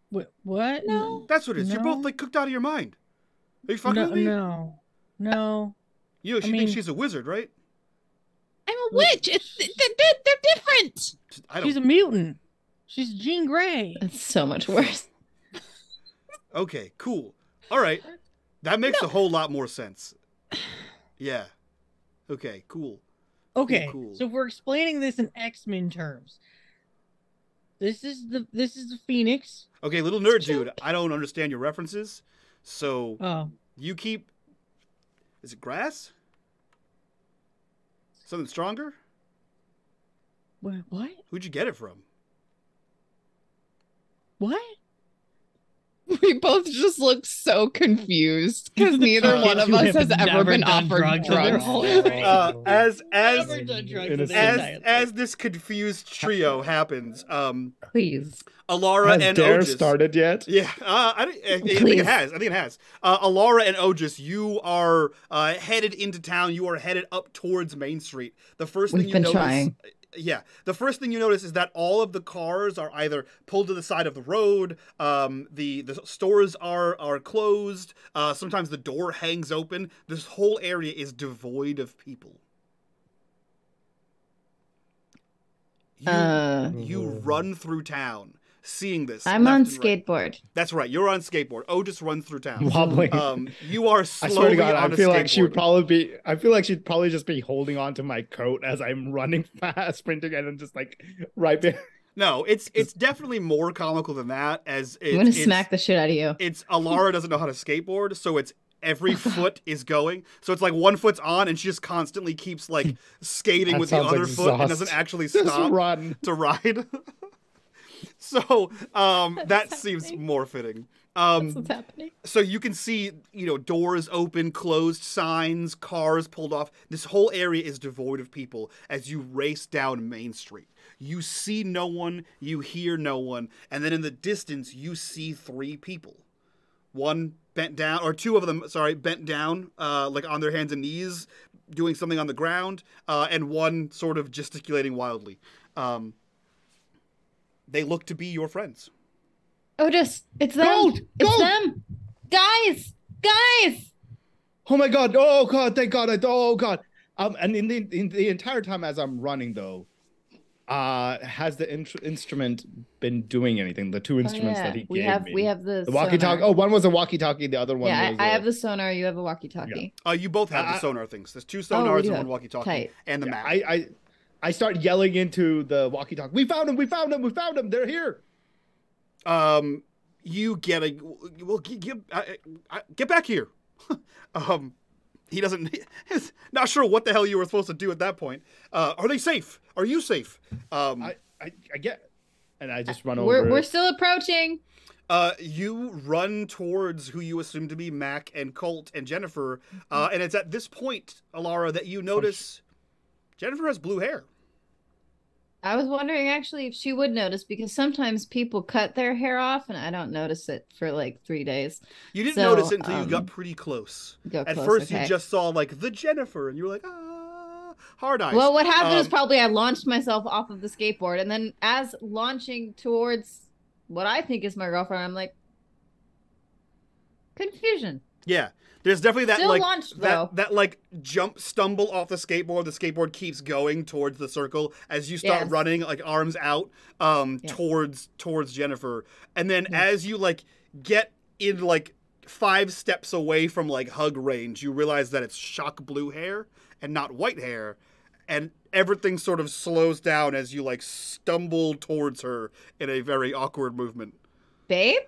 What? No. That's what it is. You're both No. like cooked out of your mind. Are you fucking with me? No. She thinks she's a wizard, right? I'm a witch. They're different. She's a mutant. She's Jean Grey. That's so much worse. Okay, cool. All right. That makes a whole lot more sense. Yeah. Okay, cool. Okay, Cool. so if we're explaining this in X-Men terms, this is the Phoenix. Okay, little nerd dude, I don't understand your references. So Oh, you keep... Is it grass? Something stronger? what? Who'd you get it from? What? We both just look so confused because neither one of us has ever been offered drugs. As this confused trio happens, Please. Alara Has and Dare Otis started yet? Yeah, I think it Please. has. Alara and Otis, you are headed into town. You are headed up towards Main Street. The first thing We've you been notice, trying. Yeah. The first thing you notice is that all of the cars are either pulled to the side of the road. The stores are closed. Sometimes the door hangs open. This whole area is devoid of people. You run through town, seeing this. I'm on left and right. skateboard. That's right. You're on skateboard. Otis runs through town. Wobbling. You are I slowly swear to God, on I a feel skateboard. like she would probably be. I feel like she'd probably just be holding on to my coat as I'm running fast, sprinting, and then just like right there. No, it's definitely more comical than that. As I'm gonna smack the shit out of you. It's Alara doesn't know how to skateboard, so it's every foot is going. So it's like one foot's on, and she just constantly keeps like skating That with the sounds other foot and doesn't exhausting. actually Just stop run. to ride. So that seems happening. more fitting. That's what's happening. So you can see, doors open, closed signs, cars pulled off. This whole area is devoid of people as you race down Main Street. You see no one, you hear no one, and then in the distance you see 3 people. One bent down, or 2 of them, bent down, like on their hands and knees, doing something on the ground, and one sort of gesticulating wildly. They look to be your friends. Otis, it's them. Gold! It's Gold! them. Guys! Oh my God! Oh God! Thank God! Oh God! And in the entire time as I'm running though, has the instrument been doing anything? The 2 instruments that he gave me. We have the walkie-talkie. sonar. Oh, one was a walkie-talkie. The other one was. I have the sonar. You have a walkie-talkie. You both have the sonar things. There's 2 we sonars do and have- one walkie-talkie, tight. and the map. I start yelling into the walkie-talkie. We found him! We found him! We found him! They're here! You get get back here. He doesn't. He's not sure what the hell you were supposed to do at that point. Are they safe? Are you safe? I get, and I just run over. We're still approaching. You run towards who you assume to be Mac and Colt and Jennifer, and it's at this point, Alara, that you notice Jennifer has blue hair. I was wondering actually if she would notice, because sometimes people cut their hair off and I don't notice it for like 3 days. You didn't notice it until you got pretty close. At first, okay. you just saw like the Jennifer, and you were like, hard eyes. Well, what happened is probably I launched myself off of the skateboard, and then as launching towards what I think is my girlfriend, I'm like, confusion. Yeah. There's definitely that Still like launched, though. that like jump stumble off the skateboard. The skateboard keeps going towards the circle as you start Yes. running, like arms out, towards Jennifer. And then as you like get in like 5 steps away from like hug range, you realize that it's shock blue hair and not white hair. And everything sort of slows down as you like stumble towards her in a very awkward movement. Babe?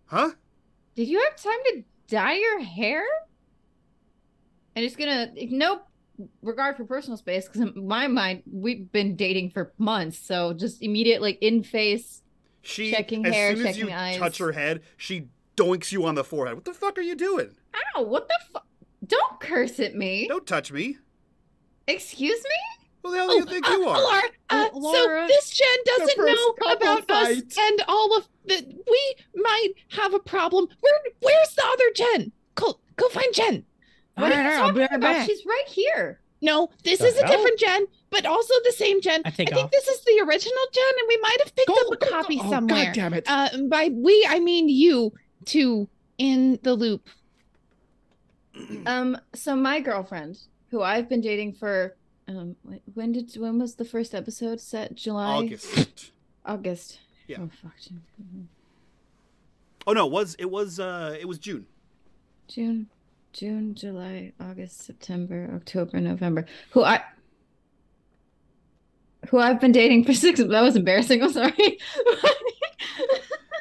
Huh? Did you have time to dye your hair? And it's gonna, no regard for personal space, because in my mind, we've been dating for months, so just immediate, like, in-face checking hair, as soon as checking you eyes. touch her head, she doinks you on the forehead. What the fuck are you doing? Ow, what the fuck? Don't curse at me. Don't touch me. Excuse me? Who the hell do you think you are? Alara, Laura, so this Jen doesn't first know couple about us fight. and all of the. We might have a problem. Where's the other Jen? Colt, go find Jen. What are you I'll be talking right about? back. She's right here. No, this The is a hell? different Jen, but also the same Jen. I take think off. this is the original Jen, and we might have picked up a copy Oh, somewhere. God damn it. By we, I mean you two in the loop. So my girlfriend, who I've been dating for, when was the first episode set? July? August. Yeah. Oh, fuck. Oh no, it was June. June, July, August, September, October, November. Who I've been dating for 6. That was embarrassing. I'm sorry.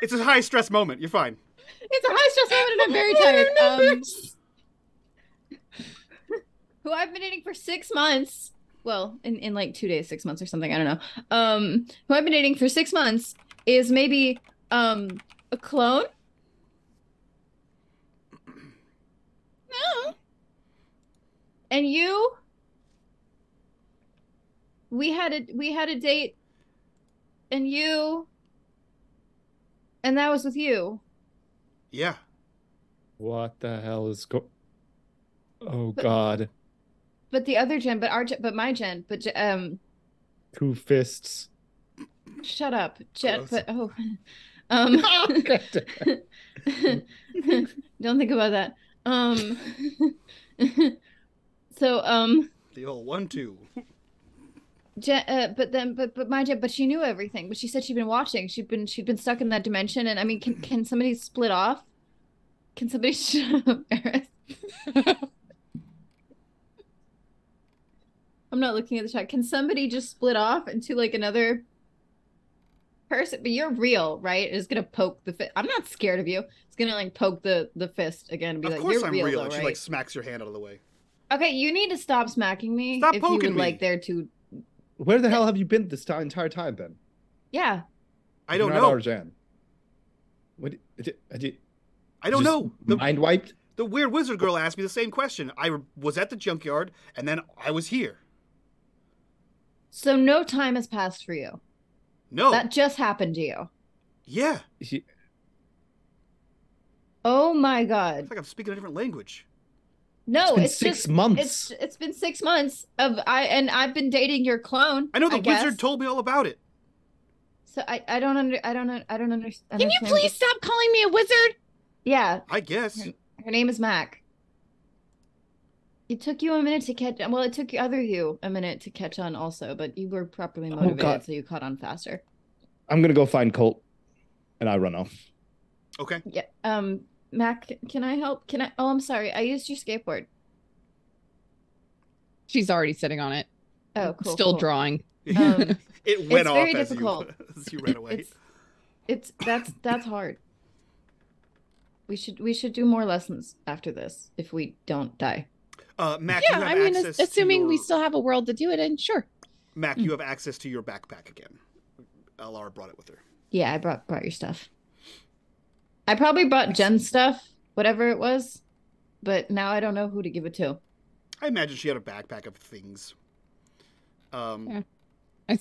It's a high stress moment. You're fine. It's a high stress moment and I'm very tired. Who I've been dating for 6 months. Well, in like 2 days, 6 months or something. I don't know. Who I've been dating for 6 months is maybe a clone. No. And you? We had a date, and that was with you. Yeah. What the hell is Oh God. But the other Jen, but my Jen, 2 fists. Shut up, Jet. Gross. But don't think about that. So The old 1-2. Jet, but my Jet, but she knew everything. But she said she'd been watching. She'd been stuck in that dimension. And I mean, can somebody split off? Can somebody shut up, Eris? I'm not looking at the chat. Can somebody just split off into like another person? But you're real, right? It's gonna poke the fist. I'm not scared of you. It's gonna like poke the fist again and be Of like, course "You're I'm real, real. though, And she right?" like smacks your hand out of the way. Okay, you need to stop smacking me. Stop if you poking would me. like there to. Where the hell have you been this entire time then? Yeah. I don't You're know. not Arjan. What? I don't know. Mind wiped? The weird wizard girl asked me the same question. I was at the junkyard, and then I was here. So no time has passed for you. No. That just happened to you. Yeah. Oh my god. It's like I'm speaking a different language. No, been it's 6 just months. It's been 6 months of I've been dating your clone. I know the guess. wizard told me all about it. So I don't understand. Can you please stop calling me a wizard? Yeah, I guess. her name is Mac. It took you a minute to catch. Well, it took other you a minute to catch on also, but you were properly motivated, God. so you caught on faster. I'm gonna go find Colt, and I run off. Okay. Yeah. Mac, can I help? Can I? Oh, I'm sorry. I used your skateboard. She's already sitting on it. Oh, cool. Still cool. drawing. It went It's off very as difficult. as you ran away. That's hard. We should do more lessons after this if we don't die. Mac, Yeah, you have I mean, access assuming to we your... still have a world to do it in, sure. Mac, you have access to your backpack again. Alara brought it with her. Yeah, I brought your stuff. I probably brought Jen's stuff, whatever it was, but now I don't know who to give it to. I imagine she had a backpack of things. Yeah.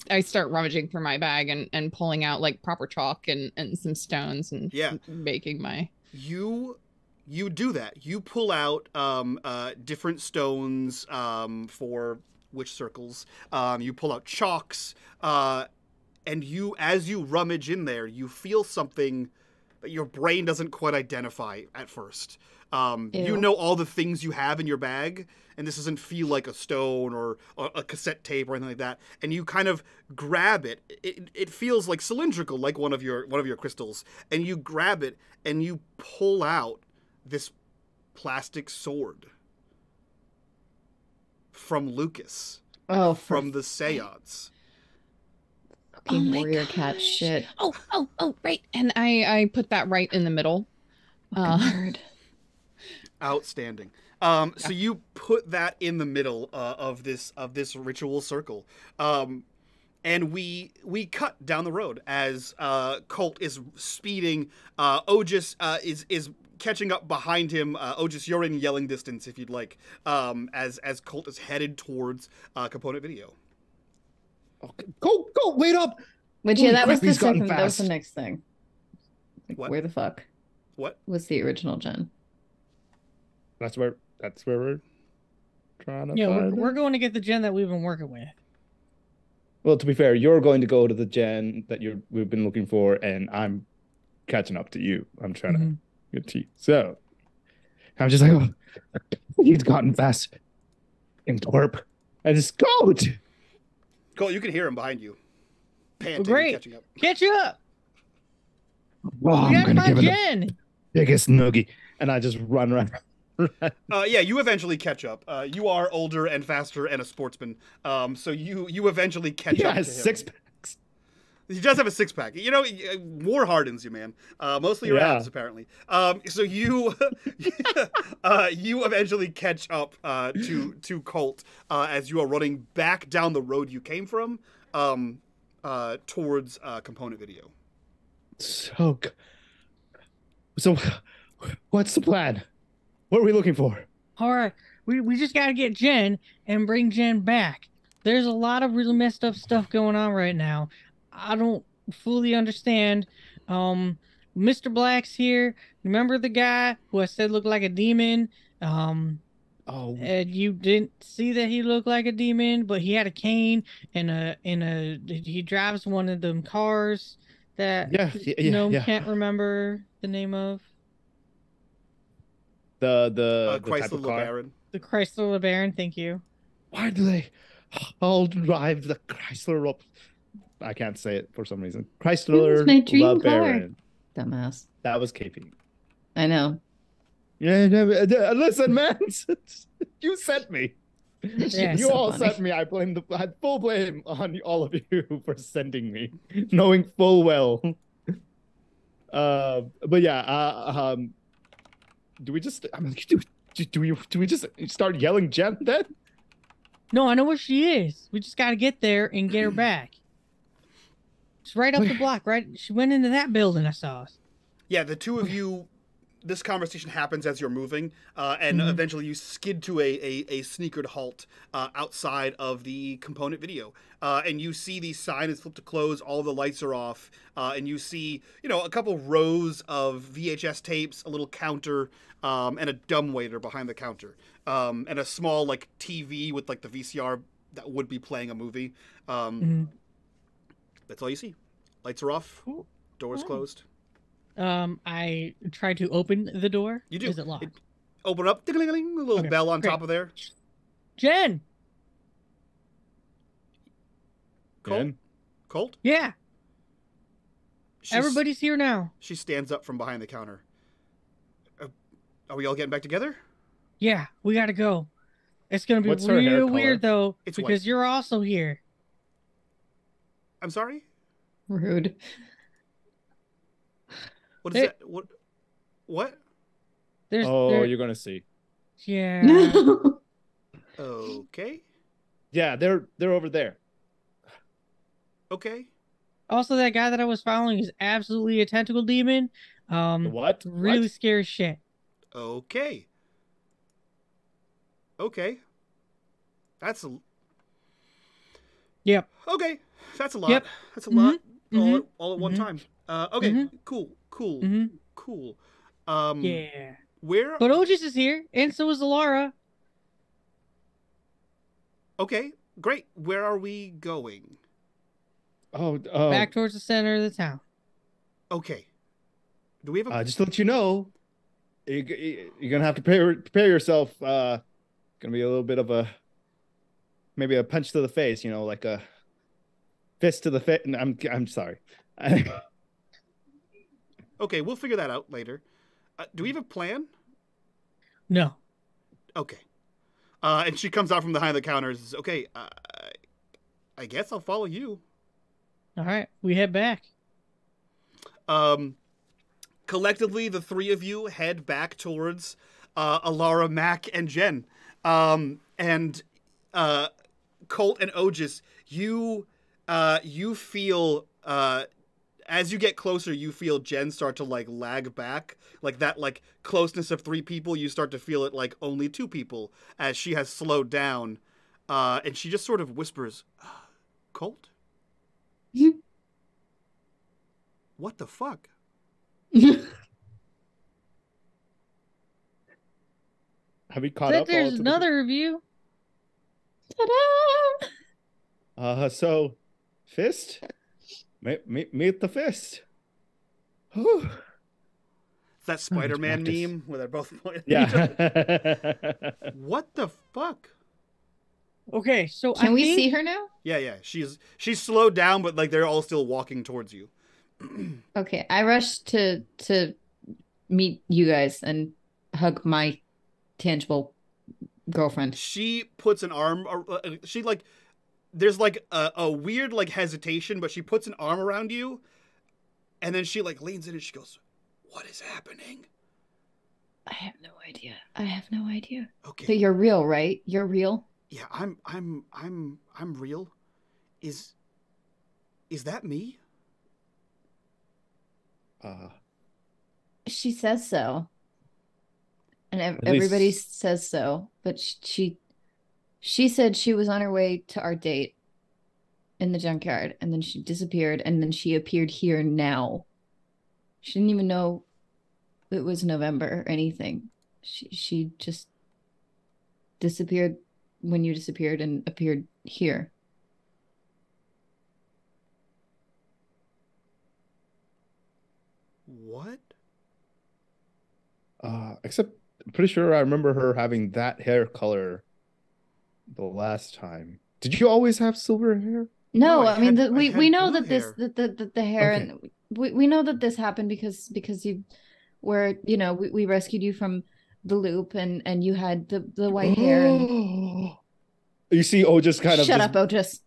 I start rummaging through my bag and pulling out like proper chalk and some stones and making my... You do that. You pull out different stones for witch circles. You pull out chalks, and as you rummage in there, you feel something that your brain doesn't quite identify at first. You know all the things you have in your bag, and this doesn't feel like a stone or a cassette tape or anything like that. And you kind of grab it. It feels like cylindrical, like one of your crystals. And you grab it and you pull out this plastic sword from Lucas. Oh, from the seance. Fucking warrior cat shit. Oh, right. And I put that right in the middle. Nerd. Outstanding. So you put that in the middle of this ritual circle. And we cut down the road as Colt is speeding. Otis is catching up behind him. Otis, you're in yelling distance if you'd like. As Colt is headed towards Component Video. Okay. Go, wait up! Which yeah, that was the he's gotten second. That was the fast. next thing. Like, What? where the fuck What? was the original Jen? That's where we're trying to Yeah, find we're it. going to get the gen that we've been working with. Well, to be fair, you're going to go to the gen that we've been looking for, and I'm catching up to you. I'm trying to get to you. So I'm just like, oh, he's gotten fast. And twerp. I just go. Colt, you can hear him behind you. Panting, Great. catching up. Catch up! Oh, We I'm got gonna my give it the gen! biggest noogie, and I just run around. Yeah, you eventually catch up. You are older and faster and a sportsman. So you eventually catch up to him. 6 packs. He does have a 6-pack. You know, war hardens you, man. Mostly your abs, apparently. So you you eventually catch up to Colt as you are running back down the road you came from towards Component Video. So what's the plan? What are we looking for? All right, we just got to get Jen and bring Jen back. There's a lot of really messed up stuff going on right now. I don't fully understand. Mr. Black's here. Remember the guy who I said looked like a demon? Oh, And you didn't see that he looked like a demon, but he had a cane and he drives one of them cars that gnome yeah. can't remember the name of. The type Chrysler of car. LeBaron. The Chrysler LeBaron, thank you. Why do they all drive the Chrysler? I can't say it for some reason. Chrysler my dream car. LeBaron. Dumbass. That was KP. I know. Yeah, listen, man. You sent me. Yeah, You all sent me. I had full blame on all of you for sending me, knowing full well. But yeah, do we just? I mean, do we just start yelling Jen then? No, I know where she is. We just got to get there and get her back. It's right up the block, right? She went into that building I saw. Yeah, the two of you, this conversation happens as you're moving, and eventually you skid to a sneakered halt outside of the component video. And you see the sign is flipped to close, all the lights are off, and you see, a couple rows of VHS tapes, a little counter, and a dumbwaiter behind the counter, and a small, like, TV with, like, the VCR that would be playing a movie. That's all you see. Lights are off, doors closed. I tried to open the door. You do. Is it locked? Open up, ding-a-ling-a-ling, a little bell on top of there. Jen! Colt? Yeah. Everybody's here now. She stands up from behind the counter. Are we all getting back together? Yeah, we gotta go. It's gonna be What's her hair real color? weird though, It's because white. you're also here. I'm sorry? Rude. What is that? What? You're gonna see. Yeah. Okay. Yeah, they're over there. Okay. Also, that guy that I was following is absolutely a tentacle demon. What? Really What? scary shit. Okay. That's a... Yep. Okay. That's a lot. Yep. That's a lot. Mhm. All at one Mhm. time. Okay. Mhm. Cool. Mhm. Cool. Yeah. Where... But Otis is here, and so is Alara. Okay. Great. Where are we going? Back towards the center of the town. Okay. Do we have a... Just to let you know, you're gonna have to prepare yourself. Gonna be a little bit of maybe a punch to the face, like a fist to the face. I'm sorry. Okay, we'll figure that out later. Do we have a plan? No. Okay. And she comes out from behind the counter and says, okay, I guess I'll follow you. All right, we head back. Collectively, the three of you head back towards Alara, Mac, and Jen. And Colt and Otis, you feel... as you get closer, you feel Jen start to, like, lag back. Like, that, like, closeness of three people, you start to feel it, like, only two people, as she has slowed down. And she just sort of whispers, Colt? What the fuck? Have we caught up? There's another of you. Ta-da! So, fist? Meet the fist. Whew. It's that Spider-Man practice. meme where they're both pointing. Yeah. What the fuck? Okay, so Can we see her now? Yeah. She's slowed down, but like they're all still walking towards you. Okay, I rush to meet you guys and hug my tangible girlfriend. She puts an arm. She like. There's like a weird like hesitation, but she puts an arm around you, and then she like leans in and she goes, "What is happening?" I have no idea. Okay. But you're real, right? You're real. Yeah, I'm real. Is that me? She says so. And At everybody least- says so. But she said she was on her way to our date in the junkyard, and then she disappeared, and then she appeared here now. She didn't even know it was November or anything. She just disappeared when you disappeared and appeared here. What? Except I'm pretty sure I remember her having that hair color the last time. Did you always have silver hair? No, I I mean had- I we had know blue that this hair. the hair Okay. and we know that this happened because you were, you know, we rescued you from the loop and you had the white hair and You see, just kind of shut just up, Otis.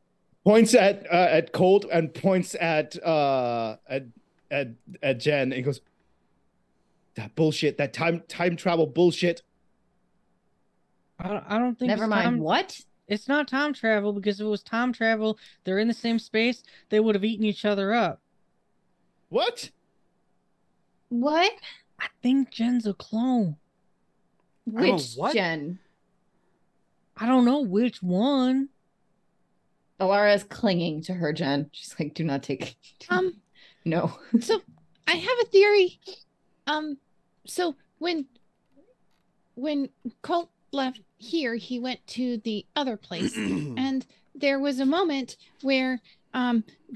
points at Colt and points at Jen and he goes, that bullshit, that time travel bullshit. I don't think Never it's mind. time. What? It's not time travel, because if it was time travel, they're in the same space, they would have eaten each other up. What? What? I think Jen's a clone. Which what? Jen? I don't know which one. Alara is clinging to her Jen. She's like, do not take no. So I have a theory. So when Colt left here, he went to the other place, and there was a moment where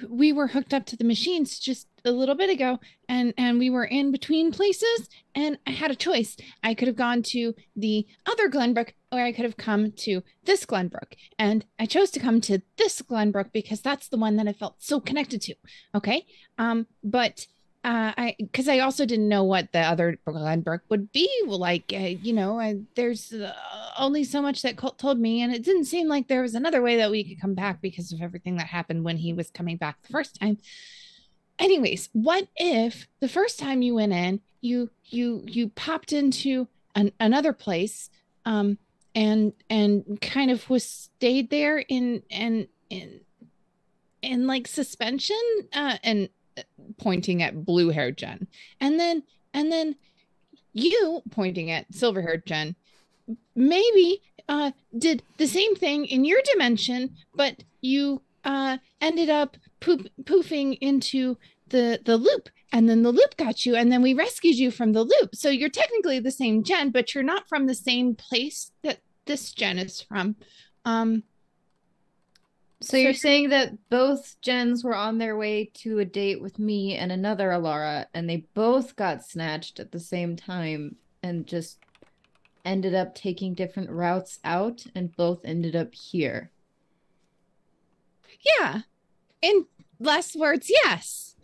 we were hooked up to the machines just a little bit ago, and we were in between places, and I had a choice. I could have gone to the other Glenbrook, or I could have come to this Glenbrook, and I chose to come to this Glenbrook because that's the one that I felt so connected to. Okay, but because I also didn't know what the other Glenbrook would be like. There's only so much that Colt told me, and it didn't seem like there was another way that we could come back because of everything that happened when he was coming back the first time. Anyways, what if the first time you went in, you popped into another place, and kind of stayed there in like suspension, and pointing at blue-haired Jen, and then you, pointing at silver-haired Jen, maybe did the same thing in your dimension, but you ended up poofing into the loop, and then the loop got you, and then we rescued you from the loop. So you're technically the same Jen, but you're not from the same place that this Jen is from. So you're saying that both Jens were on their way to a date with me and another Alara, and they both got snatched at the same time and just ended up taking different routes out, and both ended up here. Yeah. In less words, yes.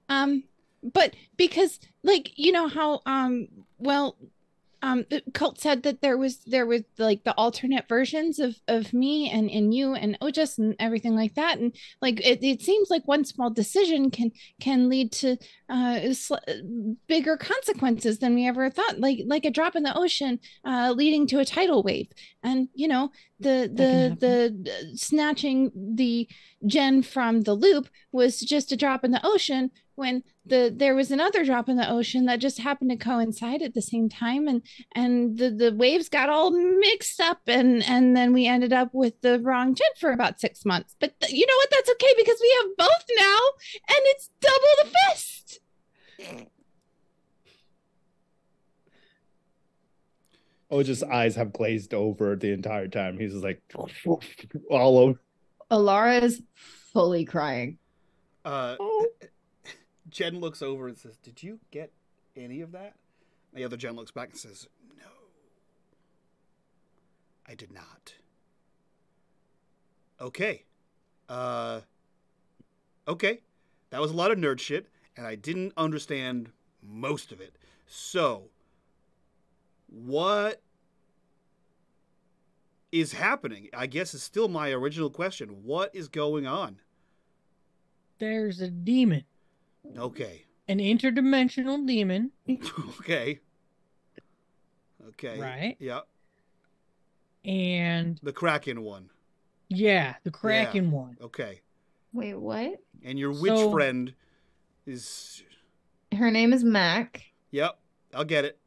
But because, like, you know how Colt said that there was like the alternate versions of me and you and Otis and everything like that, and like it seems like one small decision can lead to bigger consequences than we ever thought, like a drop in the ocean leading to a tidal wave. And you know, the snatching the Jen from the loop was just a drop in the ocean, when there was another drop in the ocean that just happened to coincide at the same time, and the waves got all mixed up, and then we ended up with the wrong Jen for about 6 months. But you know what? That's okay, because we have both now, and it's double the fist. Oja's eyes have glazed over the entire time. He's just like all over. Alara is fully crying. Jen looks over and says, "Did you get any of that?" The other Jen looks back and says, "No, I did not." Okay. Okay. That was a lot of nerd shit, and I didn't understand most of it. So, what is happening? I guess is still my original question. What is going on? There's a demon. Okay. An interdimensional demon. Okay. Okay. Right. Yeah. And The Kraken one. yeah, the Kraken one. Okay. Wait, what? And your witch So- friend is... Her name is Mac. Yep. I'll get it.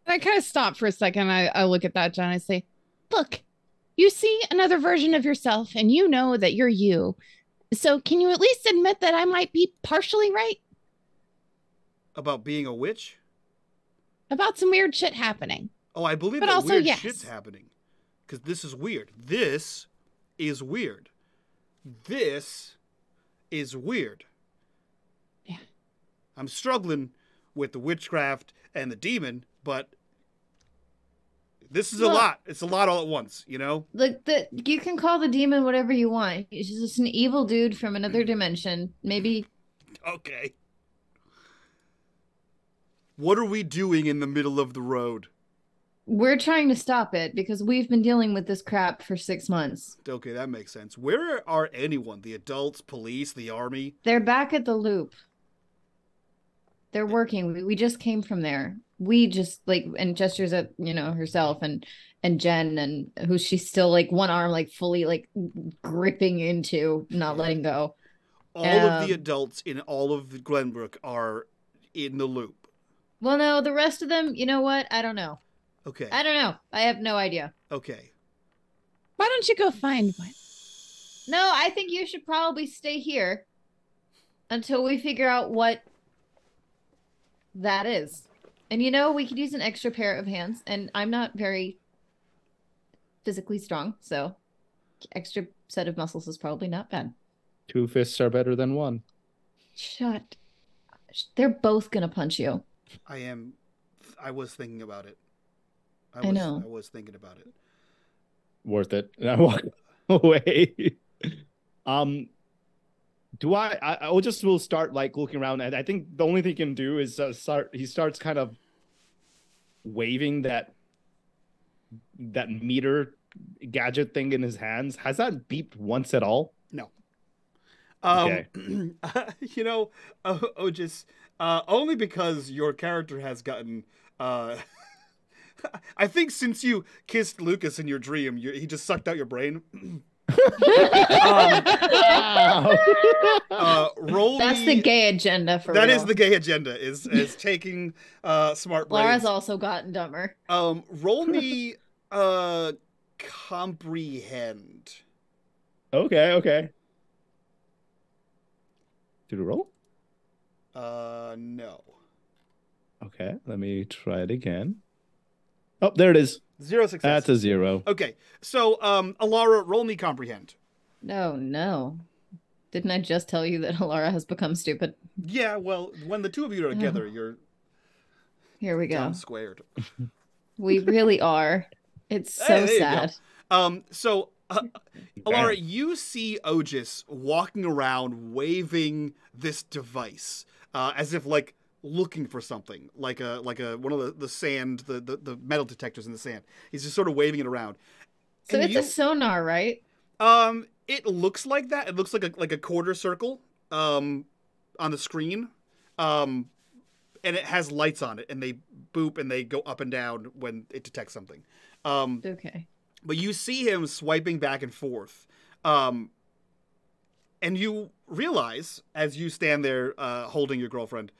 I kind of stop for a second. I look at that Jen. I say, "Look, you see another version of yourself, and you know that you're you. So can you at least admit that I might be partially right?" About being a witch? About some weird shit happening. Oh, I believe But that also, weird yes. shit's happening. Because this is weird. This is weird. This is weird. Yeah. I'm struggling with the witchcraft and the demon, but this is a lot. It's a lot all at once, you know? Like you can call the demon whatever you want. He's just an evil dude from another dimension. Maybe. Okay. What are we doing in the middle of the road? We're trying to stop it because we've been dealing with this crap for 6 months. Okay, that makes sense. Where are anyone? The adults, police, the army? They're back at the loop. They're working. We just came from there. We just and gestures at, herself and Jen, and who she's still one arm fully gripping into, not letting go. All of the adults in all of Glenbrook are in the loop. Well, no, the rest of them, you know what? I don't know. Okay. I don't know. I have no idea. Okay. Why don't you go find one? No, I think you should probably stay here until we figure out what that is. And we could use an extra pair of hands, and I'm not very physically strong, so extra set of muscles is probably not bad. 2 fists are better than 1. Shut. They're both gonna punch you. I was thinking about it. I know. I was thinking about it. Worth it. And I walk away. We'll start looking around, and I think the only thing he can do is he starts kind of waving that meter gadget thing in his hands. Has that beeped once at all? No. Okay. Just only because your character has gotten I think since you kissed Lucas in your dream, he just sucked out your brain. Roll That's me, the gay agenda for that real. is the gay agenda is taking smart brains. Laura's also gotten dumber. Roll me comprehend. Okay. Did you roll? No. Okay, let me try it again. Oh, there it is. 0 success. That's a 0. Okay, so Alara, roll me comprehend. No. Didn't I just tell you that Alara has become stupid? Yeah, well, when the two of you are together, you're Here we go. dumb squared. We really are. It's so There you sad. go. Alara, you see Ogis walking around waving this device as if looking for something, like a one of the sand, the metal detectors in the sand. He's just sort of waving it around. So And it's a sonar, right? It looks like that. It looks like a quarter circle on the screen. And it has lights on it, and they boop and they go up and down when it detects something. Okay. But you see him swiping back and forth. And you realize, as you stand there holding your girlfriend,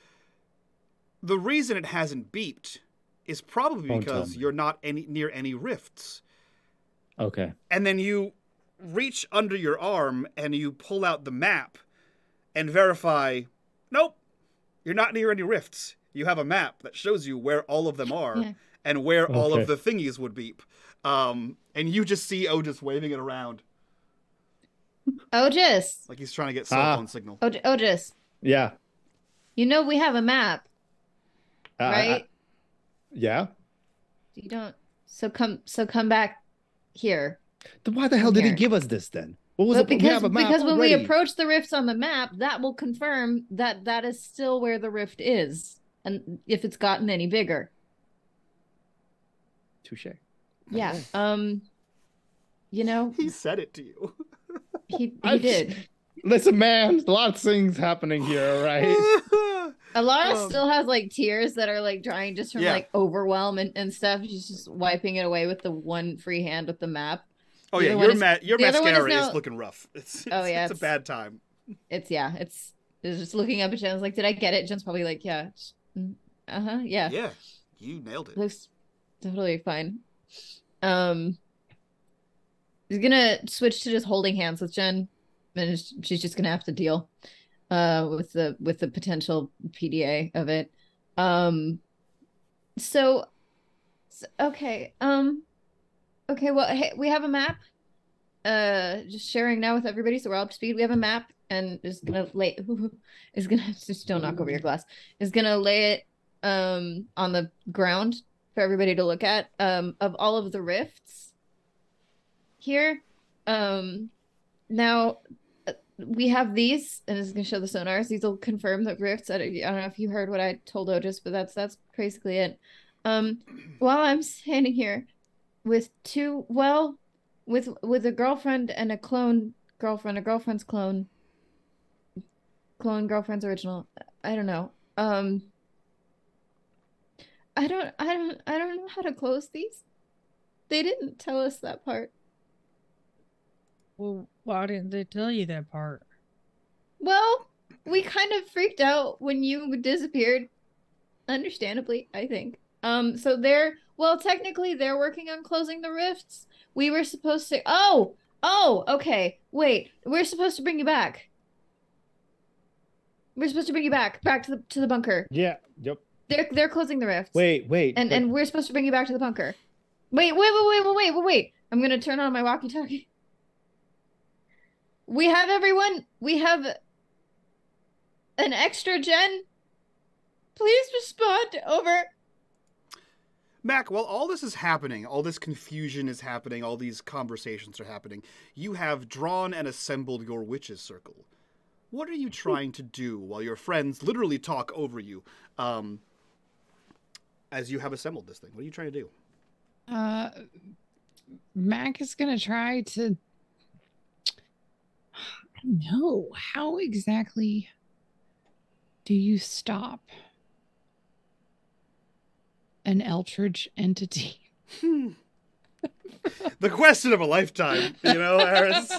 the reason it hasn't beeped is probably because you're not near any rifts. Okay. And then you reach under your arm and you pull out the map and verify, nope, you're not near any rifts. You have a map that shows you where all of them are and where all of the thingies would beep. And you just see Ogis waving it around. Ogis. Like he's trying to get cell phone signal. Ogis. Yeah. We have a map, right? Yeah. You don't. So come back here. Then why the hell did he give us this then? What was But it? We have a map because when we already. approach the rifts on the map, that will confirm that that is still where the rift is, and if it's gotten any bigger. Touche. Yeah. He said it to you. He did. Listen, man, a lot of things happening here, right? Alara still has tears that are drying just from overwhelm and stuff. She's just wiping it away with the one free hand with the map. Oh The yeah, other one your the other one mascara is looking rough. It's a bad time. It's just looking up at Jen's like, did I get it? Jen's probably yeah. Yeah. Yeah, you nailed it. Looks totally fine. He's gonna switch to just holding hands with Jen, and she's just gonna have to deal with the potential PDA of it. So, okay. Okay, well, hey, we have a map. Just sharing now with everybody, so we're all up to speed. We have a map, and is gonna lay is gonna just don't knock over your glass. Is gonna lay it on the ground for everybody to look at of all of the rifts here. Now we have these, and it's gonna show the sonars. These will confirm the rifts. I don't know if you heard what I told Otis, but that's basically it. While I'm standing here with two, well, with a girlfriend and a clone girlfriend, a girlfriend's clone girlfriend's original. I don't know. I don't know how to close these. They didn't tell us that part. Well, why didn't they tell you that part? Well, we kind of freaked out when you disappeared. Understandably, I think. So technically they're working on closing the rifts. We were supposed to okay. Wait. We're supposed to bring you back. We're supposed to bring you back to the bunker. Yeah, yep. They're closing the rifts. Wait. And we're supposed to bring you back to the bunker. Wait. I'm gonna turn on my walkie-talkie. We have everyone. We have an extra gen. Please respond. Over. Mac, while all this is happening, all this confusion is happening, all these conversations are happening, you have drawn and assembled your witches' circle. What are you trying to do while your friends literally talk over you as you have assembled this thing? What are you trying to do? Mac is going to try to... I don't know. How exactly do you stop an Eldritch entity? The question of a lifetime, Harris.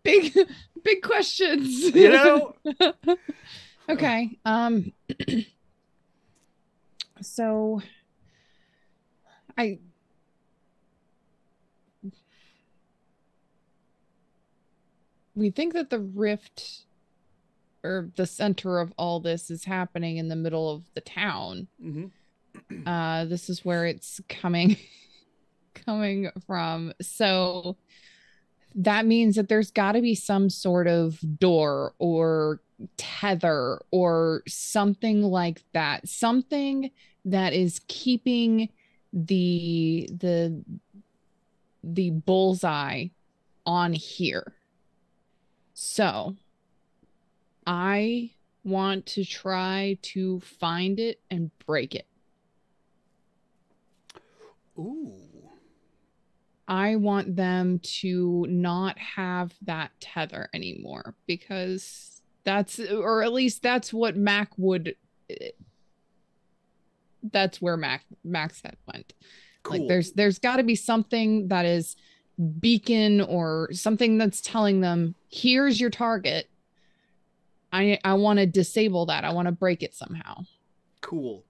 Big questions. Okay. So we think that the rift, or the center of all this, is happening in the middle of the town. Mm-hmm. This is where it's coming from. So that means that there's got to be some sort of door or tether or something like that. Something that is keeping the bullseye on here. So I want to try to find it and break it. Ooh. I want them to not have that tether anymore, because or at least that's what Mac would. That's where Mac's head went. Cool. Like there's got to be something that is beacon or something that's telling them, here's your target. I want to disable that. I want to break it somehow. Cool.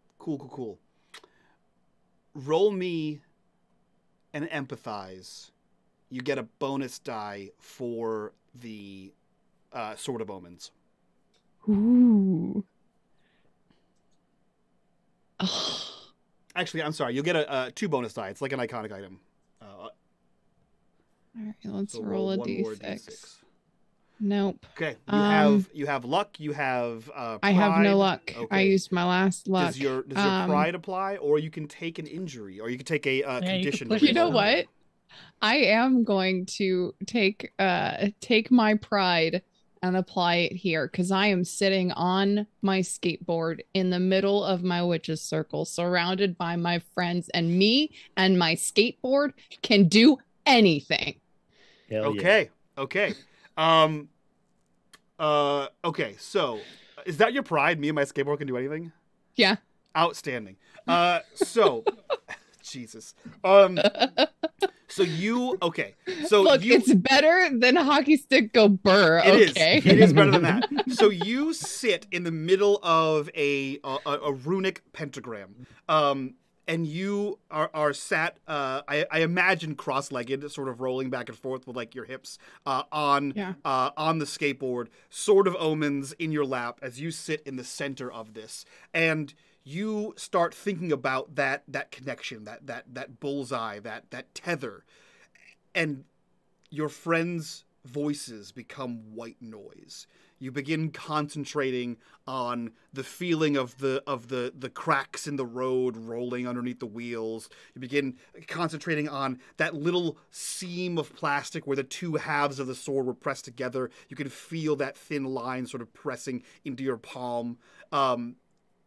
Roll me an empathize. You get a bonus die for the Sword of Omens. Ooh. Actually, I'm sorry. You'll get a 2 bonus die. It's like an iconic item. All right, let's roll a d6. Nope. Okay. You have luck. You have pride. I have no luck. Okay. I used my last luck. Does your pride apply, or you can take an injury, or you can take a condition? You know what? I am going to take my pride and apply it here, because I am sitting on my skateboard in the middle of my witch's circle, surrounded by my friends, and me and my skateboard can do anything. Okay. Okay. Okay, so is that your pride? Me and my skateboard can do anything? Yeah. Outstanding. So Jesus. So look, it's better than a hockey stick go burr. Okay. It is better than that. So you sit in the middle of a runic pentagram. and you are sat, I imagine cross-legged, sort of rolling back and forth with like your hips on the skateboard, Sword of Omens in your lap as you sit in the center of this, and you start thinking about that connection, that bullseye, that tether, and your friends' voices become white noise. You begin concentrating on the feeling of the cracks in the road rolling underneath the wheels. You begin concentrating on that little seam of plastic where the two halves of the sword were pressed together. You can feel that thin line sort of pressing into your palm.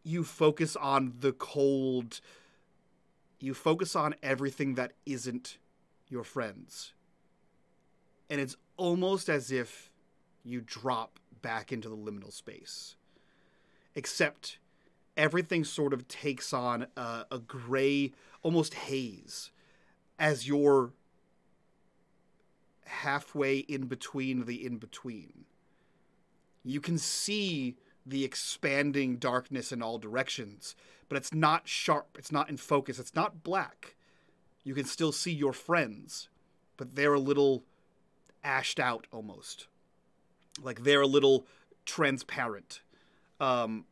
You focus on the cold. You focus on everything that isn't your friends. And it's almost as if you drop back into the liminal space. Except everything sort of takes on a gray, almost haze, as you're halfway in between the in-between. You can see the expanding darkness in all directions, but it's not sharp, it's not in focus, it's not black. You can still see your friends, but they're a little ashed out almost. Like they're a little transparent. And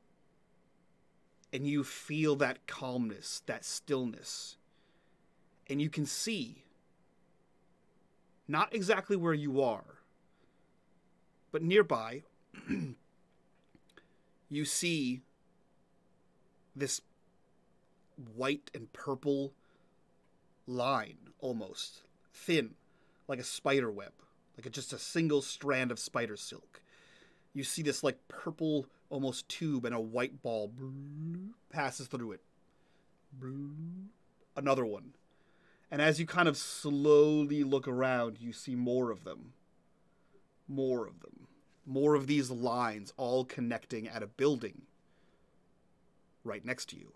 you feel that calmness, that stillness. And you can see, not exactly where you are, but nearby, you see this white and purple line, almost thin, like a spider web. Like just a single strand of spider silk. You see this like purple almost tube and a white ball passes through it. Another one. And as you kind of slowly look around, you see more of them. More of them. More of these lines all connecting at a building right next to you.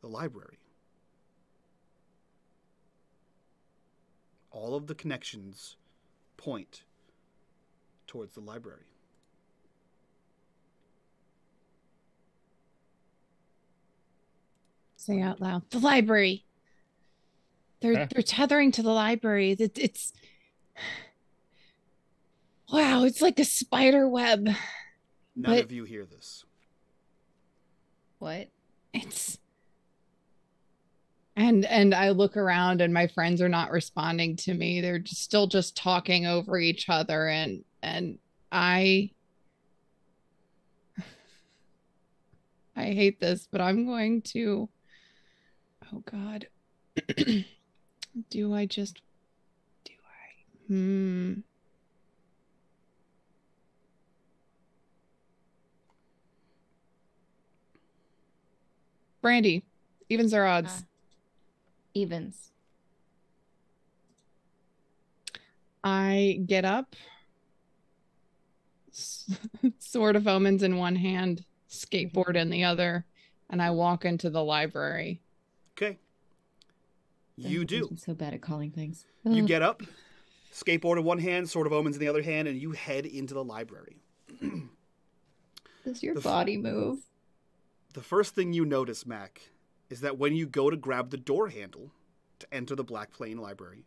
The library. All of the connections point towards the library. Say out loud. The library. They're tethering to the library. It's wow, it's like a spider web. None of you hear this. What? It's And I look around and my friends are not responding to me. They're still just talking over each other. And I hate this, but I'm going to, oh God, Brandy, evens or odds? Evens. I get up, Sword of Omens in one hand, skateboard in the other, and I walk into the library. Okay. You do. I'm so bad at calling things. You get up, skateboard in one hand, Sword of Omens in the other hand, and you head into the library. Does your body move? The first thing you notice, Mac, is that when you go to grab the door handle to enter the Black Plain Library,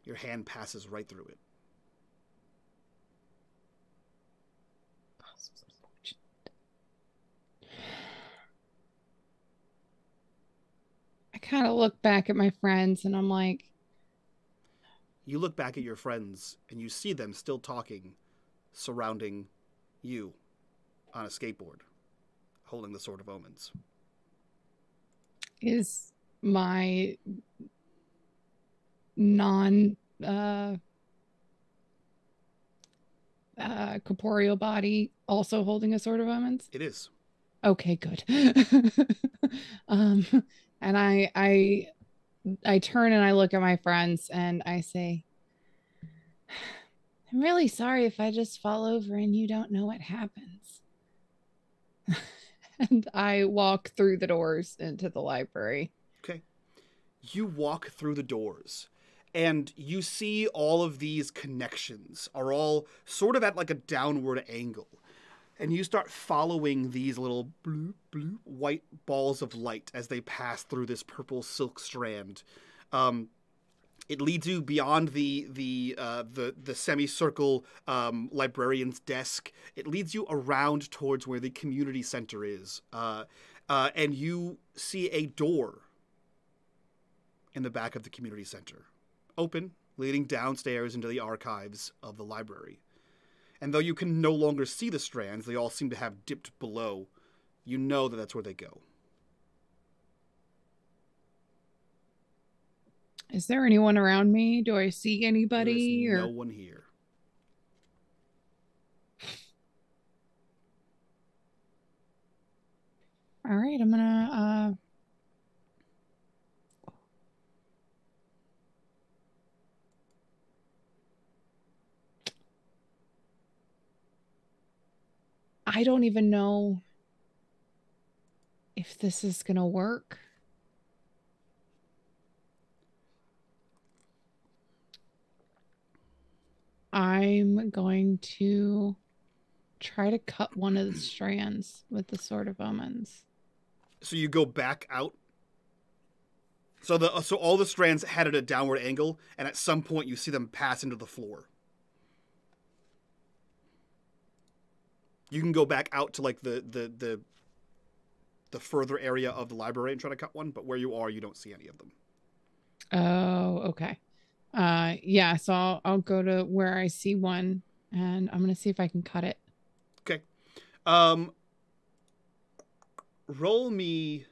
your hand passes right through it. I kind of look back at my friends and I'm like... You look back at your friends and you see them still talking, surrounding you on a skateboard, holding the Sword of Omens. Is my non corporeal body also holding a Sword of Omens? It is. Okay, good. And I turn and I look at my friends and I say, I'm really sorry if I just fall over and you don't know what happens. And I walk through the doors into the library. Okay. You walk through the doors and you see all of these connections are all sort of at like a downward angle. And you start following these little bloop, bloop, white balls of light as they pass through this purple silk strand. It leads you beyond the semicircle librarian's desk. It leads you around towards where the community center is, and you see a door in the back of the community center, open, leading downstairs into the archives of the library. And though you can no longer see the strands, they all seem to have dipped below. You know that that's where they go. Is there anyone around me? Do I see anybody? There is no one here. All right, I'm gonna I don't even know if this is gonna work. I'm going to try to cut one of the strands with the Sword of Omens. So you go back out. So all the strands head at a downward angle, and at some point you see them pass into the floor. You can go back out to like the further area of the library and try to cut one, but where you are, you don't see any of them. Oh, okay. Yeah, so I'll go to where I see one, and I'm gonna see if I can cut it. Okay. Roll me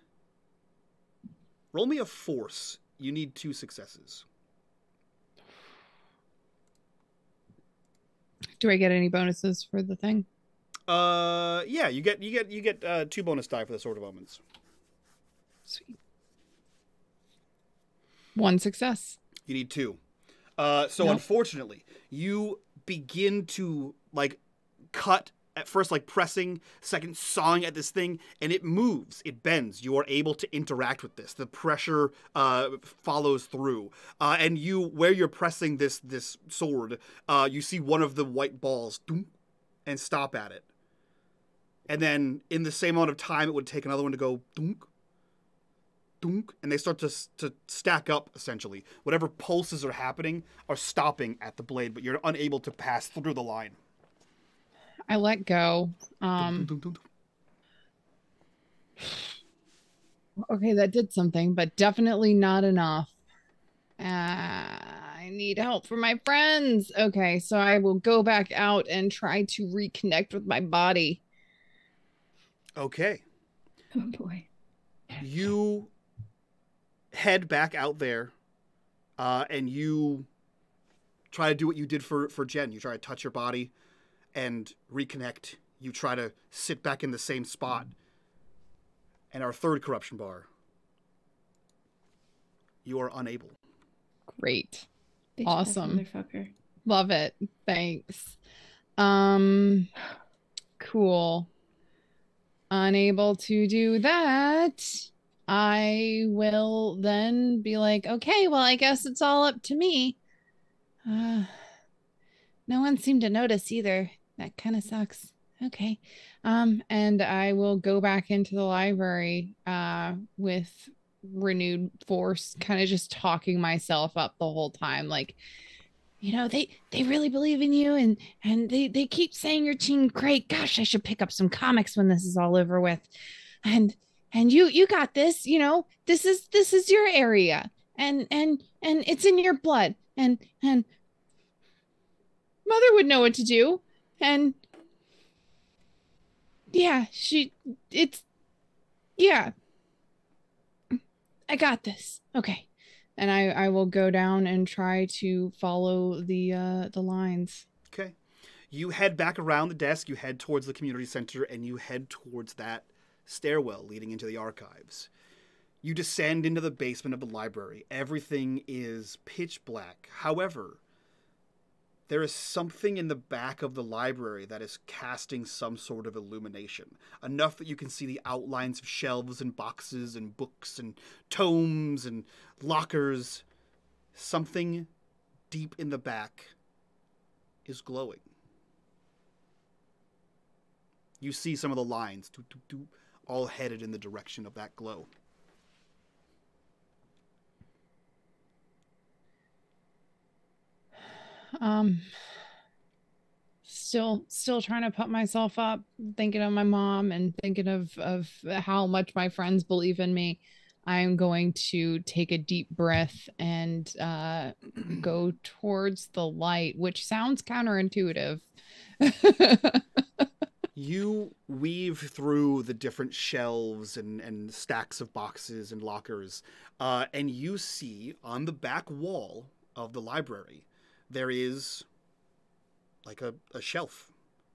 a force. You need 2 successes. Do I get any bonuses for the thing? Yeah, you get 2 bonus die for the Sword of Omens. Sweet. 1 success. You need 2. So unfortunately, you begin to like cut at first, like pressing, second sawing at this thing, and it moves, it bends. You are able to interact with this. The pressure follows through, and where you're pressing this sword, you see one of the white balls and stop at it, and then in the same amount of time, it would take another one to go dunk, dunk, and they start to stack up, essentially. Whatever pulses are happening are stopping at the blade, but you're unable to pass through the line. I let go. Okay, that did something, but definitely not enough. I need help from my friends. Okay, so I will go back out and try to reconnect with my body. Okay. Oh boy. You head back out there, and you try to do what you did for Jen. You try to touch your body and reconnect. You try to sit back in the same spot. And our third corruption bar, you are unable. Great. Bitch, Awesome. motherfucker. Love it. Thanks. Cool. Unable to do that. I will then be like, okay, well, I guess it's all up to me. No one seemed to notice either. That kind of sucks. Okay. And I will go back into the library with renewed force, kind of just talking myself up the whole time. Like, you know, they really believe in you, and they keep saying you're Team Great. Gosh, I should pick up some comics when this is all over with. And you got this, you know, this is your area. And it's in your blood. And Mother would know what to do. And yeah, I got this. Okay. And I will go down and try to follow the lines. Okay. You head back around the desk, you head towards the community center, and you head towards that stairwell leading into the archives. You descend into the basement of the library. Everything is pitch black. However, there is something in the back of the library that is casting some sort of illumination, enough that you can see the outlines of shelves and boxes and books and tomes and lockers. Something deep in the back is glowing. You see some of the lines all headed in the direction of that glow. Still trying to put myself up, thinking of my mom and thinking of how much my friends believe in me. I'm going to take a deep breath and go towards the light, which sounds counterintuitive. You weave through the different shelves and stacks of boxes and lockers, and you see on the back wall of the library, there is like a shelf,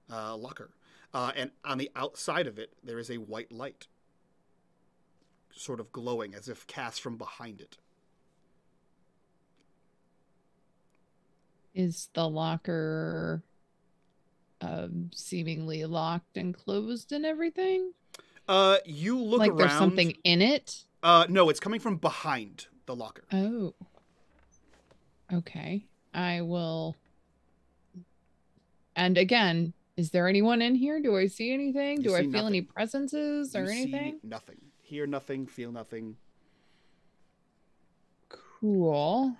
locker. And on the outside of it, there is a white light, sort of glowing as if cast from behind it. Is the locker seemingly locked and closed and everything? You look like around. There's something in it? No, it's coming from behind the locker. Oh. Okay. I will. And again, is there anyone in here? Do I see anything? Do I feel any presences or anything? See nothing. Hear nothing, feel nothing. Cool.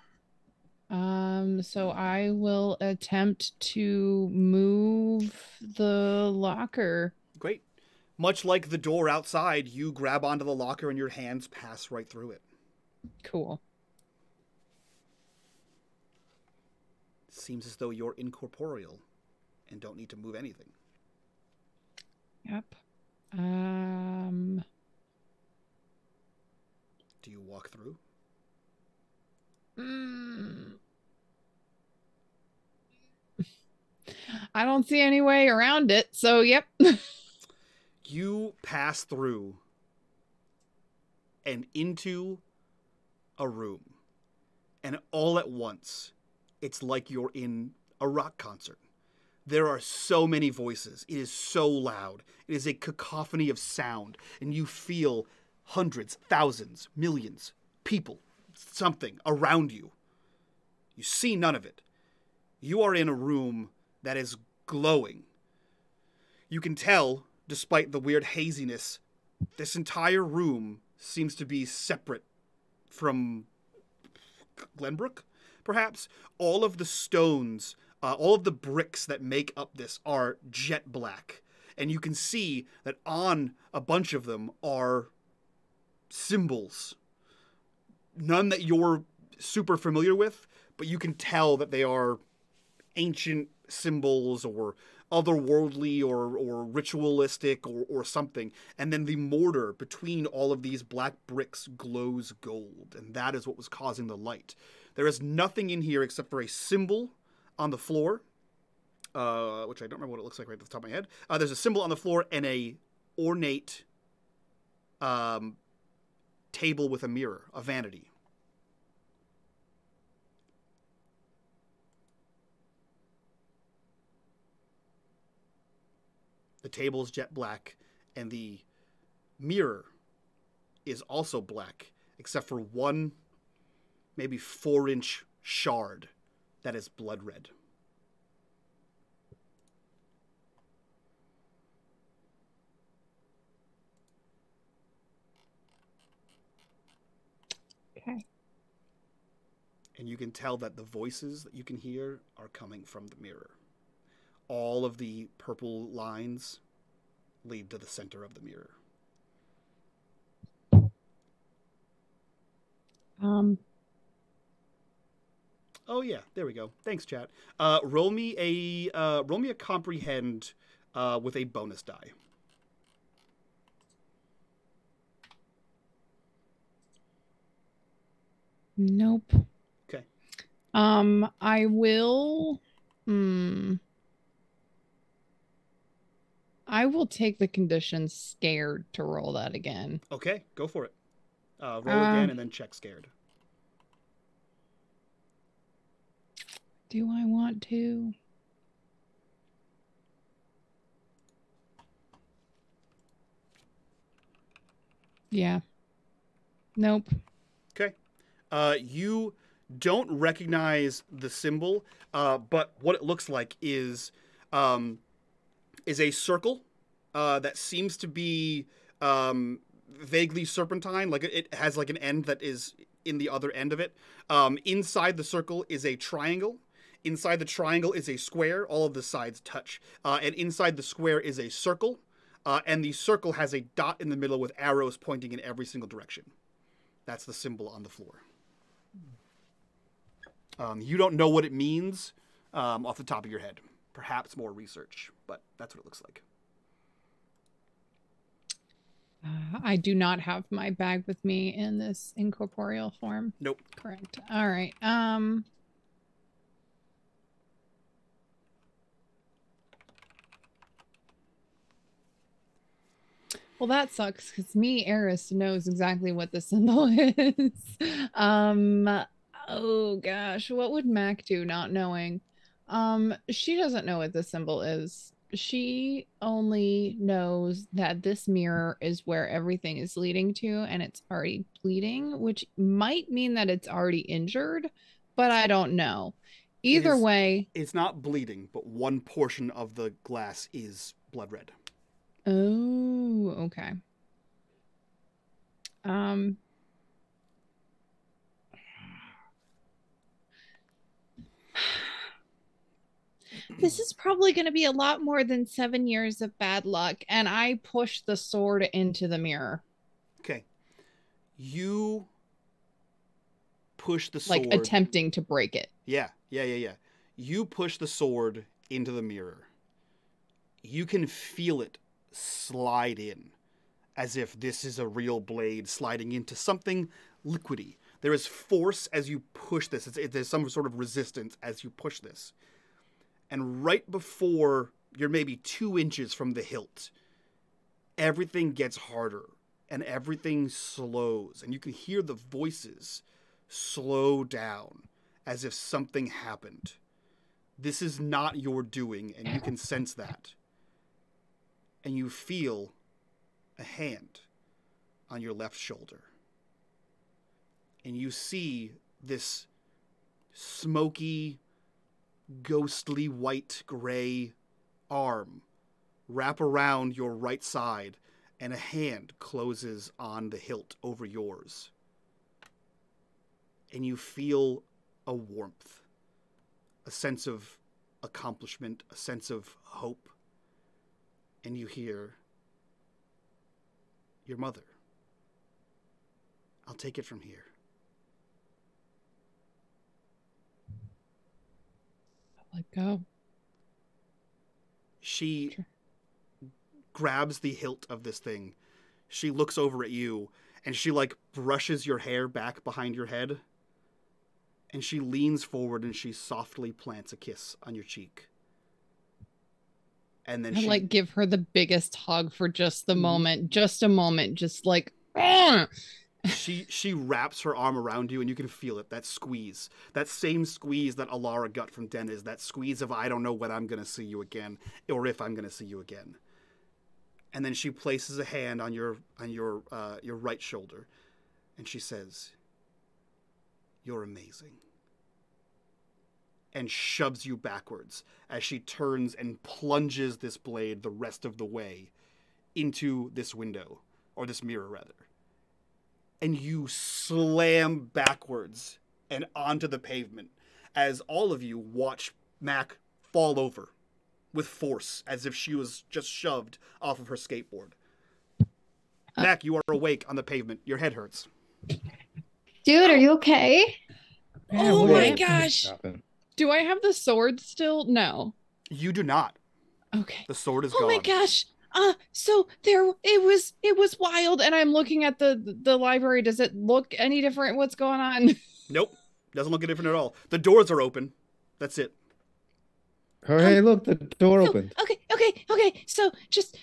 So I will attempt to move the locker. Great. Much like the door outside, you grab onto the locker and your hands pass right through it. Cool. Seems as though you're incorporeal and don't need to move anything. Yep. Do you walk through? I don't see any way around it, so yep. You pass through and into a room. And all at once, it's like you're in a rock concert. There are so many voices. It is so loud. It is a cacophony of sound. And you feel hundreds, thousands, millions, people, something around you. You see none of it. You are in a room that is glowing. You can tell, despite the weird haziness, this entire room seems to be separate from Glenbrook, perhaps. All of the stones, all of the bricks that make up this are jet black. And you can see that on a bunch of them are symbols. None that you're super familiar with, but you can tell that they are ancient symbols or otherworldly or ritualistic or something. And then the mortar between all of these black bricks glows gold, and that is what was causing the light. There is nothing in here except for a symbol on the floor, which I don't remember what it looks like right off the top of my head. There's a symbol on the floor and a ornate table with a mirror, a vanity. The table is jet black, and the mirror is also black, except for one, maybe 4-inch shard that is blood red. Okay. And you can tell that the voices that you can hear are coming from the mirror. All of the purple lines lead to the center of the mirror. Oh yeah, there we go. Thanks, chat. Roll me a comprehend with a bonus die. Nope. Okay. I will. I will take the condition scared to roll that again. Okay, go for it. Roll again and then check scared. Do I want to? Yeah. Nope. Okay. You don't recognize the symbol, but what it looks like is a circle that seems to be vaguely serpentine. Like it has like an end that is in the other end of it. Inside the circle is a triangle. Inside the triangle is a square. All of the sides touch. And inside the square is a circle. And the circle has a dot in the middle with arrows pointing in every single direction. That's the symbol on the floor. You don't know what it means off the top of your head. Perhaps more research, but that's what it looks like. I do not have my bag with me in this incorporeal form. Nope. Correct. All right. Well, that sucks because me, Eris, knows exactly what the symbol is. Oh gosh, what would Mac do not knowing? She doesn't know what the symbol is. She only knows that this mirror is where everything is leading to, and it's already bleeding, which might mean that it's already injured, but I don't know. Either way, it's not bleeding, but one portion of the glass is blood red. Oh, okay. This is probably going to be a lot more than 7 years of bad luck, and I push the sword into the mirror. Okay. You push the sword. Like attempting to break it. Yeah. You push the sword into the mirror. You can feel it slide in, as if this is a real blade sliding into something liquidy. There is force as you push this. There's some sort of resistance as you push this. And right before you're maybe 2 inches from the hilt, everything gets harder and everything slows. And you can hear the voices slow down as if something happened. This is not your doing, and you can sense that. And you feel a hand on your left shoulder. And you see this smoky, ghostly white-gray arm wrap around your right side, and a hand closes on the hilt over yours. And you feel a warmth, a sense of accomplishment, a sense of hope. And you hear, "Your mother. I'll take it from here." Let go. She grabs the hilt of this thing. She looks over at you, and she like brushes your hair back behind your head. And she leans forward and she softly plants a kiss on your cheek. And then I like give her the biggest hug for just the moment, just a moment, just like, Argh! She wraps her arm around you, and you can feel it, that squeeze. That same squeeze that Alara got from Dennis, that squeeze of I don't know when I'm going to see you again, or if I'm going to see you again. And then she places a hand on your right shoulder, and she says, "You're amazing." And shoves you backwards as she turns and plunges this blade the rest of the way into this window, or this mirror rather. And you slam backwards and onto the pavement as all of you watch Mac fall over with force as if she was just shoved off of her skateboard. Mac, you are awake on the pavement. Your head hurts. Dude, are you okay? Oh my gosh. Do I have the sword still? No. You do not. Okay. The sword is gone. Oh my gosh. So there it was wild, and I'm looking at the library. Does it look any different? What's going on? Nope. Doesn't look different at all. The doors are open. That's it. Oh, hey, look, the door opened. Okay. So just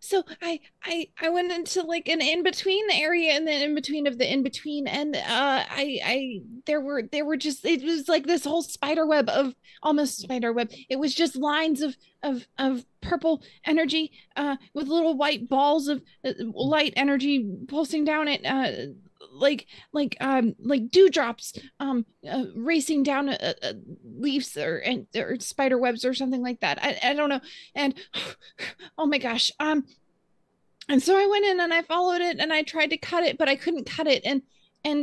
so I went into like an in-between area, and then in between of the in-between, and there were just, it was like this whole spider web of, almost spider web. It was just lines of purple energy with little white balls of light energy pulsing down it, like dewdrops racing down leaves or spider webs or something like that. I don't know. And oh my gosh. And so I went in and I followed it and I tried to cut it, but I couldn't cut it. And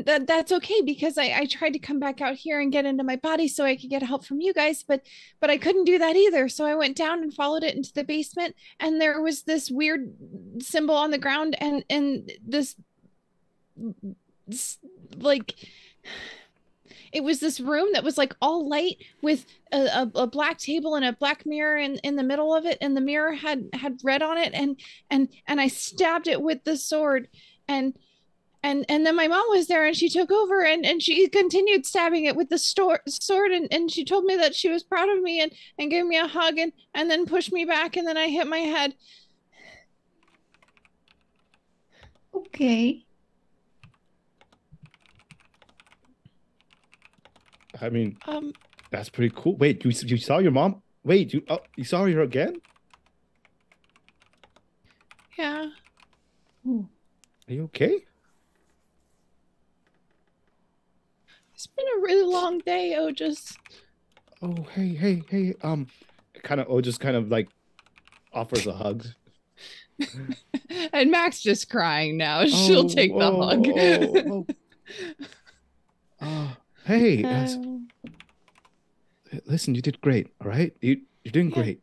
that's okay because I tried to come back out here and get into my body so I could get help from you guys, but I couldn't do that either. So I went down and followed it into the basement, and there was this weird symbol on the ground, and this like it was this room that was like all light with a black table and a black mirror in the middle of it, and the mirror had red on it, and I stabbed it with the sword, and then my mom was there and she took over and she continued stabbing it with the sword, and she told me that she was proud of me and gave me a hug and then pushed me back, and then I hit my head. Okay. I mean, that's pretty cool. Wait, you saw your mom? Wait, you saw her again? Yeah. Ooh. Are you okay? It's been a really long day, Otis. Oh, hey. Otis kind of like offers a hug. And Mac's just crying now. She'll take the hug. Hey, listen, you did great. All right, you're doing great.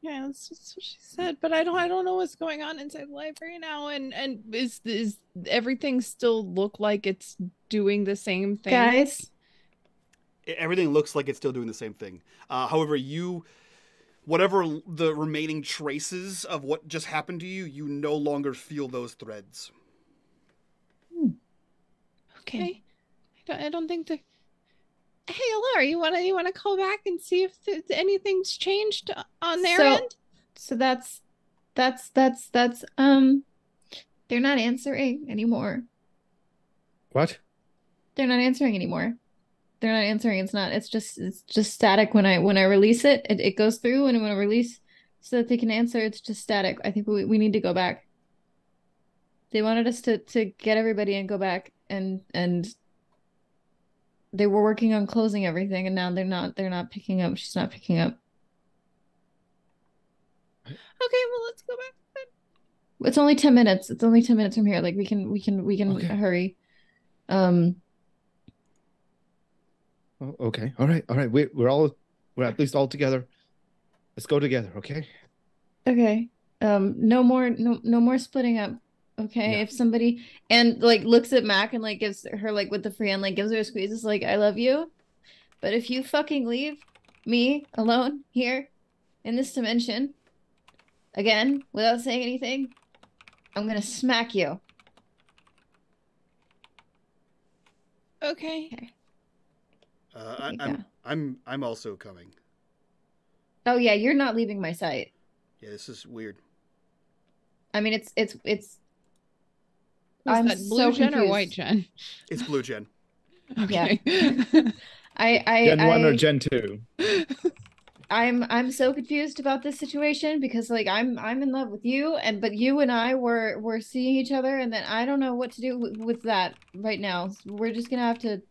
Yeah, that's what she said. But I don't know what's going on inside the library now. And is everything still look like it's doing the same thing? Guys, everything looks like it's still doing the same thing. However, whatever the remaining traces of what just happened to you, you no longer feel those threads. Okay. I don't think the. Hey, Alara, you wanna call back and see if anything's changed on their end? So that's they're not answering anymore. What? They're not answering anymore. They're not answering. It's just static when I release it. It goes through, and when I release so that they can answer, it's just static. I think we need to go back. They wanted us to get everybody and go back and they were working on closing everything, and now they're not picking up. She's not picking up. Okay, well, let's go back then. It's only 10 minutes. It's only 10 minutes from here. Like we can okay. Hurry. Okay. All right. We're at least all together. Let's go together, okay? Okay. No more splitting up. Okay, Yeah. if somebody and like looks at Mac and like gives her like with the free hand, like gives her a squeeze, it's like, I love you, but if you fucking leave me alone here in this dimension again without saying anything, I'm gonna smack you. Okay. I'm also coming. Oh yeah, you're not leaving my sight. Yeah, this is weird. I mean, it's Was that blue gen or white gen? It's blue gen. Okay. Yeah. Gen 1 or Gen 2? I'm so confused about this situation because like I'm in love with you, but you and I were seeing each other, and then I don't know what to do with that right now. We're just gonna have to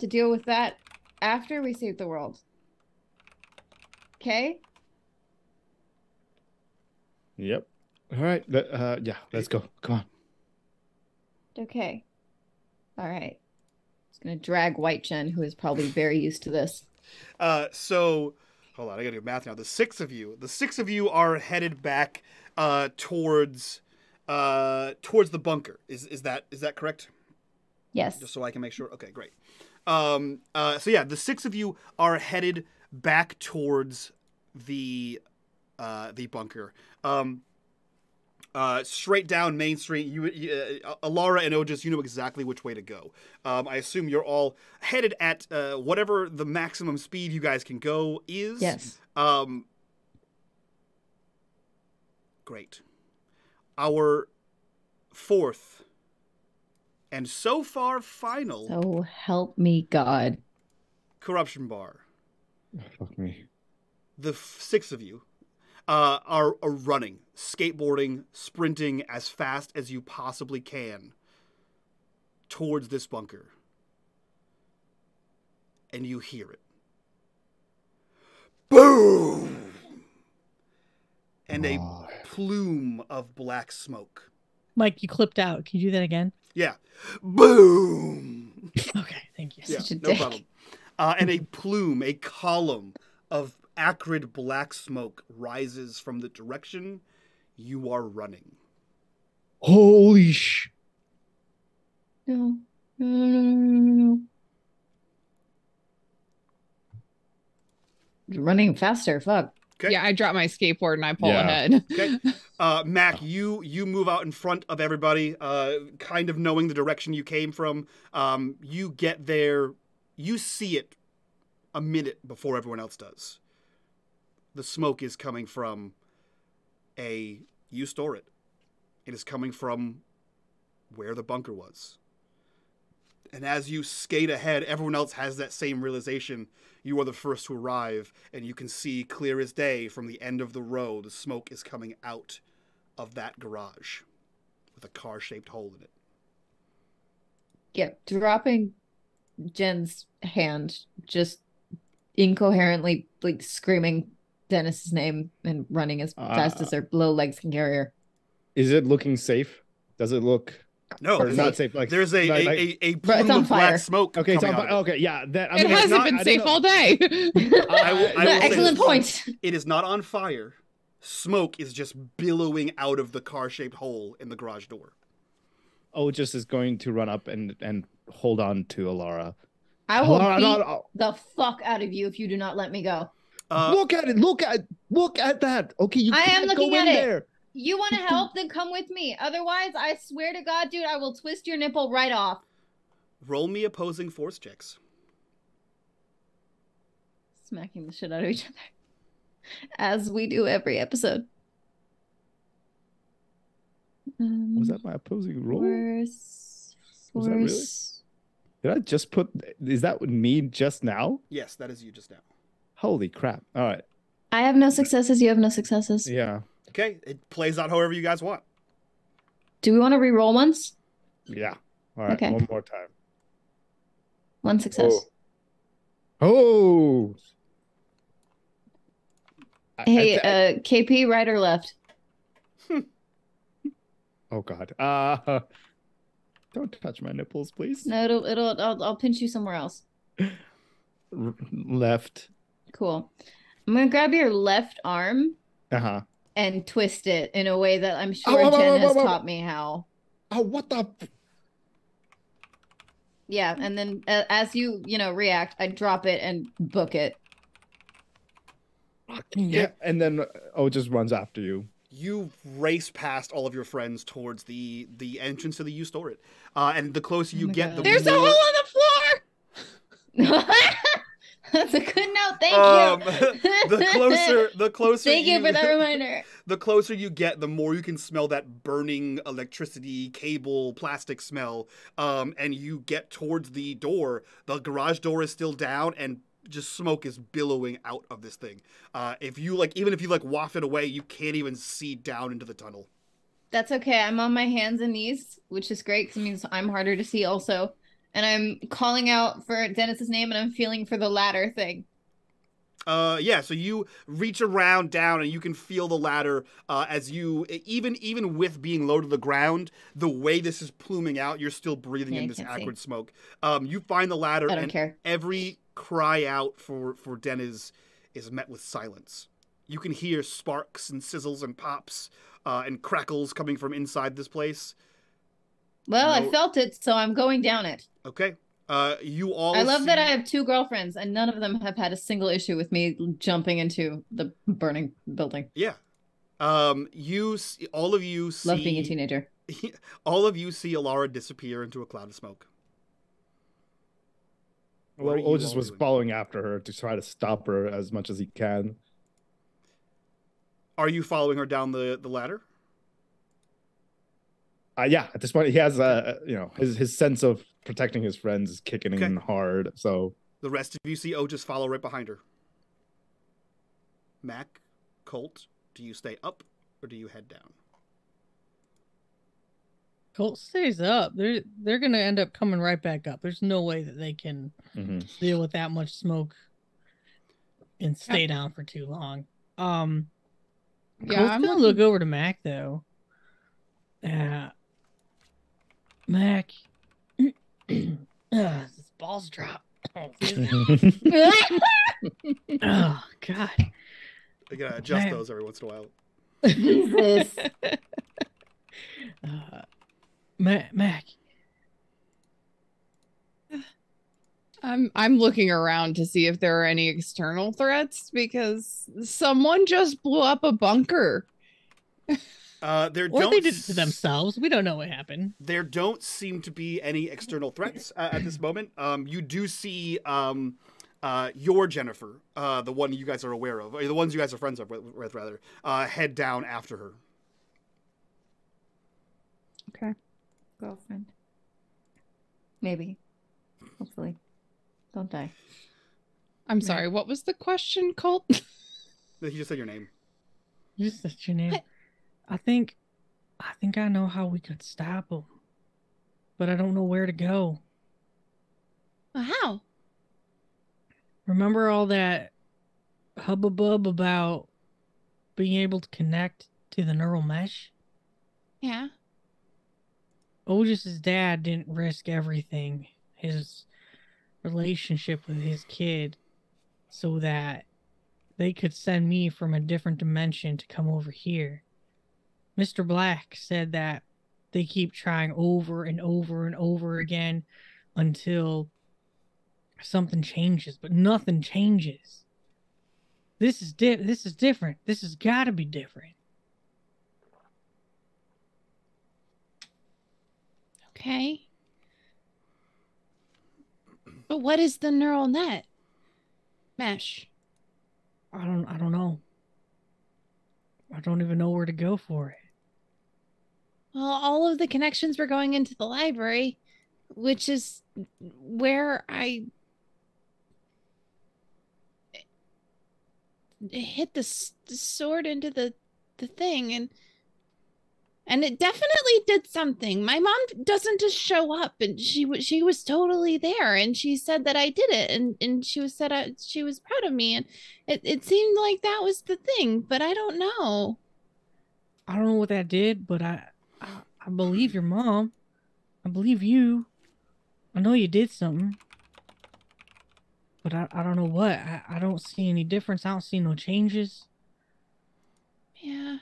deal with that after we save the world. Okay? Yep. All right. Yeah, let's go. Come on. Okay. All right. Just gonna drag White Jen, who is probably very used to this. So hold on, I gotta do math now. The six of you are headed back towards the bunker. Is that correct? Yes. Just so I can make sure. Okay, great. So yeah, the six of you are headed back towards the bunker. Straight down Main Street. Alara and Otis, you know exactly which way to go. I assume you're all headed at whatever the maximum speed you guys can go is. Yes. Great. Our fourth and so far final. So help me God. Corruption bar. Oh, fuck me. The six of you are running, skateboarding, sprinting as fast as you possibly can towards this bunker. And you hear it. Boom! And a plume of black smoke. Mike, you clipped out. Can you do that again? Yeah. Boom! Okay, thank you. Yeah, Such a no dick. problem. And a plume, a column of acrid black smoke rises from the direction you are running. Holy sh! No. No. Running faster, fuck. Okay. Yeah, I drop my skateboard and I pull Yeah. ahead. Okay. Mac, you move out in front of everybody, kind of knowing the direction you came from. You get there, you see it a minute before everyone else does. The smoke is coming from you store it. It is coming from where the bunker was. And as you skate ahead, everyone else has that same realization. You are the first to arrive, and you can see clear as day from the end of the row, the smoke is coming out of that garage with a car-shaped hole in it. Yeah, dropping Jen's hand, just incoherently like screaming Dennis's name and running as fast as their little legs can carry her. Is it looking safe? Does it look No, or not safe? Like there's a It's plume on of black fire. smoke. okay, so coming out of it. okay, yeah. That I It mean, it's hasn't not- been I don't safe know. all day. I will say Excellent this. point. It is not on fire. Smoke is just billowing out of the car-shaped hole in the garage door. Just is going to run up and hold on to Alara. I will Alara, beat no. the fuck out of you if you do not let me go. Look at it. Look at that. Okay, you I am can't looking go at in it. there. You want to help? Then come with me. Otherwise, I swear to God, dude, I will twist your nipple right off. Roll me opposing force checks. Smacking the shit out of each other. As we do every episode. Was that my opposing roll? Force. Was that really? Did I just put? Is that me just now? Yes, that is you just now. Holy crap! All right. I have no successes. You have no successes. Yeah. Okay, it plays out however you guys want. Do we want to re-roll once? Yeah. All right. Okay. One more time. One success. Oh. Hey, KP, right or left? Oh God. Don't touch my nipples, please. No, I'll pinch you somewhere else. Left. Cool. I'm gonna grab your left arm Uh-huh. and twist it in a way that I'm sure Oh, Jen has whoa. taught me how. Oh, what the? Yeah, and then as you react, I drop it and book it. Yeah. And then just runs after you. You race past all of your friends towards the entrance to the you store it. And the closer you my get, God. the There's a hole more... on the floor. That's a good note. Thank you. the closer Thank you for that reminder. The closer you get, the more you can smell that burning electricity, cable, plastic smell. And you get towards the door. The garage door is still down, and just smoke is billowing out of this thing. Even if you waft it away, you can't even see down into the tunnel. That's okay. I'm on my hands and knees, which is great because it means I'm harder to see also. And I'm calling out for Dennis's name, and I'm feeling for the ladder thing. So you reach around down, and you can feel the ladder as you, even with being low to the ground, the way this is pluming out, you're still breathing in this acrid smoke. You find the ladder, I don't and care. every cry out for Dennis is met with silence. You can hear sparks and sizzles and pops and crackles coming from inside this place. Well, I felt it, so I'm going down it. Okay. You all I love that I have 2 girlfriends, and none of them have had a single issue with me jumping into the burning building. Yeah. All of you see... Love being a teenager. All of you see Alara disappear into a cloud of smoke. What are you Otis all was doing? following after her to try to stop her as much as he can. Are you following her down the ladder? Yeah, at this point, he has his sense of protecting his friends is kicking in hard. So The rest of you see Otis follow right behind her. Mac, Colt, Do you stay up or do you head down? Colt stays up. They're gonna end up coming right back up. There's no way that they can deal with that much smoke and stay down for too long. Colt's gonna look over to Mac though. Mac, his balls drop. Oh God! I gotta adjust those every once in a while. Jesus. Mac. I'm looking around to see if there are any external threats because someone just blew up a bunker. Or they did it to themselves. We don't know what happened. There don't seem to be any external threats at this moment. You do see your Jennifer, the one you guys are aware of, or the ones you guys are friends with rather, head down after her. Okay. Girlfriend. Maybe. Hopefully. Don't die. I'm sorry, what was the question, Colt? He just said your name. You just said your name. What? I think I know how we could stop them. But I don't know where to go. Well, how? Remember all that hubbub about being able to connect to the neural mesh? Yeah. Otis's dad didn't risk everything, his relationship with his kid, so that they could send me from a different dimension to come over here. Mr. Black said that they keep trying over and over and over again until something changes, but nothing changes. This is different. This has got to be different. Okay. But what is the neural net mesh? I don't know. I don't even know where to go for it. Well, all of the connections were going into the library, which is where I hit the sword into the thing, and it definitely did something. My mom doesn't just show up, and she was totally there, and she said that I did it, and she was proud of me, and it seemed like that was the thing, but I don't know. I don't know what that did, but I believe your mom. I believe you. I know you did something. But I don't know what. I don't see any difference. I don't see no changes. Yeah.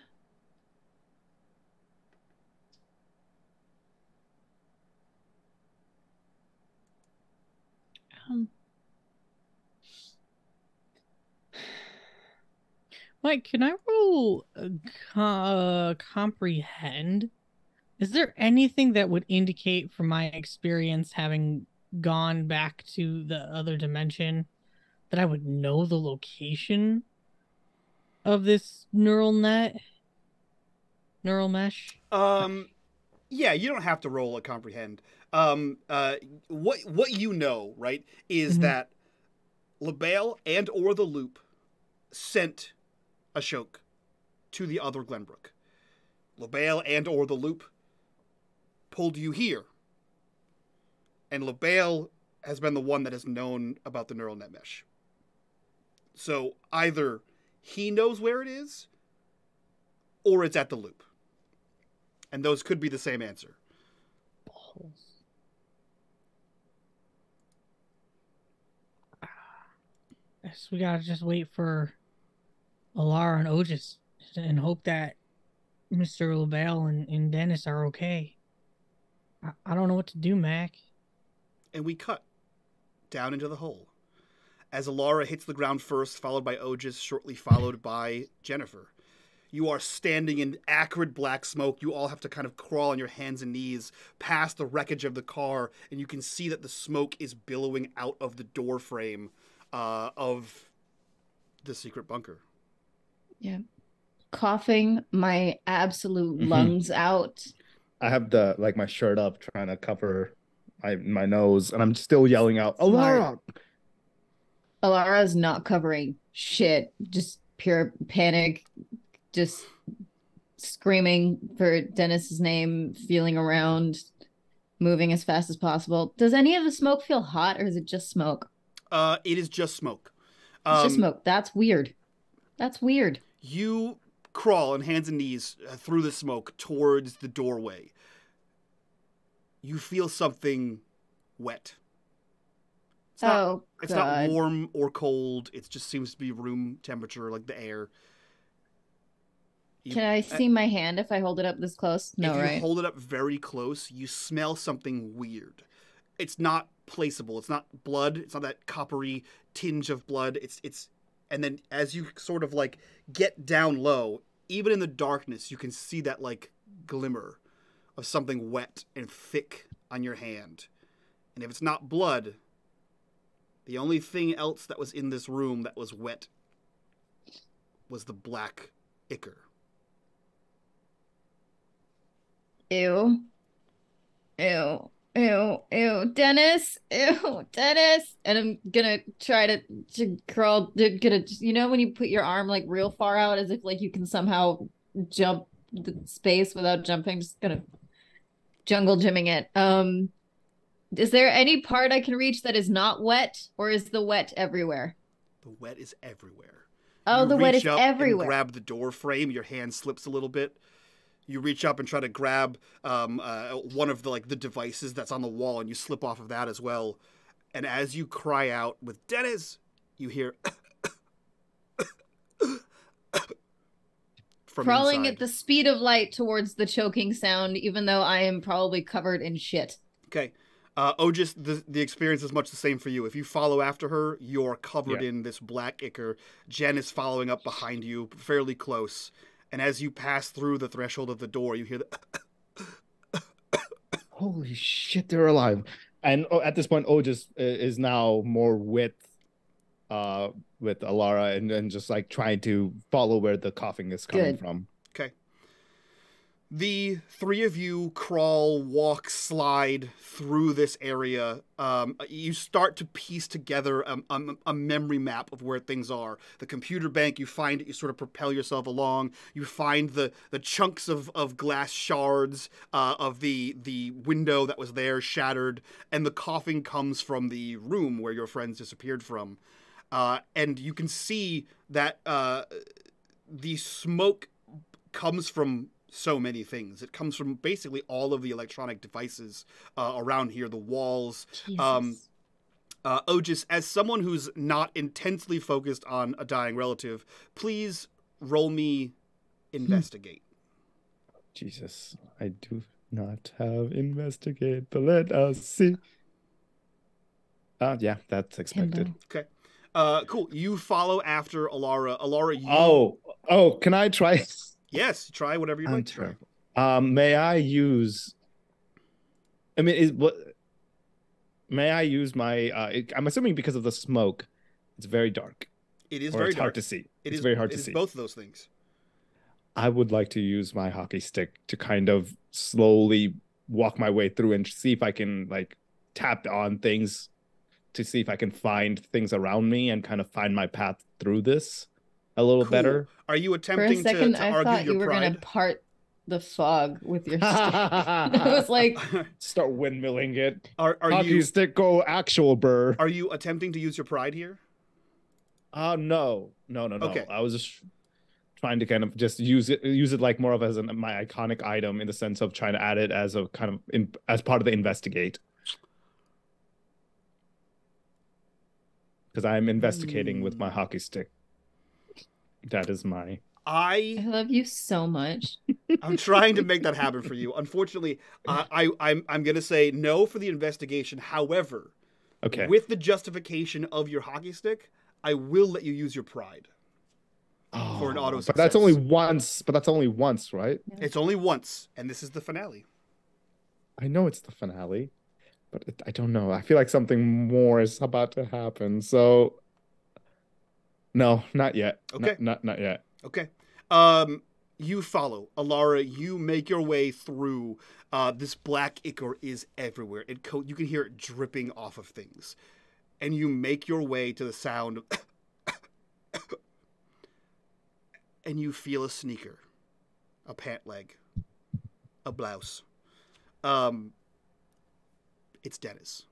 Mike, can I roll comprehend? Is there anything that would indicate from my experience having gone back to the other dimension that I would know the location of this neural mesh? Yeah, you don't have to roll a comprehend. What you know, right, is that LaBelle and or the Loop sent Ashok to the other Glenbrook. LaBelle and or the Loop pulled you here. And LaBelle has been the one that has known about the neural net mesh. So either he knows where it is, or it's at the Loop. And those could be the same answer. Guess we gotta just wait for Alara and Otis and hope that Mr. LaBelle and Dennis are okay. I don't know what to do, Mac. And we cut down into the hole. As Alara hits the ground first, followed by Otis, shortly followed by Jennifer. You are standing in acrid black smoke. You all have to kind of crawl on your hands and knees past the wreckage of the car, and you can see that the smoke is billowing out of the door frame of the secret bunker. Yeah. Coughing my absolute lungs out. I have my shirt up trying to cover my nose, and I'm still yelling out, Alara! Alara's not covering shit. Just pure panic, just screaming for Dennis's name, feeling around, moving as fast as possible. Does any of the smoke feel hot, or is it just smoke? It is just smoke. It's just smoke. That's weird. That's weird. You crawl on hands and knees through the smoke towards the doorway. You feel something wet. It's not warm or cold. It just seems to be room temperature, like the air. Can I see my hand if I hold it up this close? No, if you right? hold it up very close, you smell something weird. It's not placeable. It's not blood. It's not that coppery tinge of blood. And then as you sort of like get down low, even in the darkness, you can see that like glimmer of something wet and thick on your hand. And if it's not blood, the only thing else that was in this room that was wet was the black ichor. Ew. Ew. Ew. Ew. Dennis. Ew. Dennis. And I'm gonna try to crawl. You know when you put your arm like real far out as if like you can somehow jump the space without jumping? Just gonna jungle gymming it. Is there any part I can reach that is not wet, or is the wet everywhere? The wet is everywhere. Oh, the wet is everywhere. And grab the door frame. Your hand slips a little bit. You reach up and try to grab one of the devices that's on the wall, and you slip off of that as well. And as you cry out with Dennis, you hear from crawling inside. at the speed of light towards the choking sound, even though I am probably covered in shit. Okay. Otis, the experience is much the same for you. If you follow after her, you're covered in this black ichor. Jen is following up behind you, fairly close. And as you pass through the threshold of the door, you hear the... Holy shit, they're alive. And at this point, Otis is now more with Alara and just like trying to follow where the coughing is coming from. Okay. The three of you crawl, walk, slide through this area. You start to piece together a memory map of where things are. The computer bank, you find it, you sort of propel yourself along. You find the chunks of glass shards of the window that was there shattered, and the coughing comes from the room where your friends disappeared from. And you can see that the smoke comes from so many things. It comes from basically all of the electronic devices around here, the walls. Otis, as someone who's not intensely focused on a dying relative, please roll me investigate. Jesus, I do not have investigate, but let us see. Yeah, that's expected. Okay. Cool. You follow after Alara. Alara, you... Oh, can I try? Yes, try whatever you'd like to try. May I use... I mean, may I use my... I'm assuming because of the smoke, it's very dark. It is or very it's dark. hard to see. It's very hard to see. Both of those things. I would like to use my hockey stick to kind of slowly walk my way through and see if I can like tap on things to see if I can find things around me and kind of find my path through this a little better. Are you For a attempting second, to I argue thought your you were pride? going to part the fog with your stick. I was like... Start windmilling it. Are hockey you stick go actual burr. Are you attempting to use your pride here? No. Okay. I was just trying to kind of just use it like more of as my iconic item in the sense of trying to add it as a kind of as part of the investigate. Because I'm investigating with my hockey stick. That is my... I love you so much. I'm trying to make that happen for you. Unfortunately, I'm going to say no for the investigation. However, okay, with the justification of your hockey stick, I will let you use your pride for an auto success. But that's only once. But that's only once, right? It's only once, and this is the finale. I know it's the finale, but I don't know. I feel like something more is about to happen. So, no, not yet. Okay, not yet. Okay. You follow Alara. You make your way through. This black ichor is everywhere. You can hear it dripping off of things, and you make your way to the sound. and you feel a sneaker, a pant leg, a blouse. It's Dennis.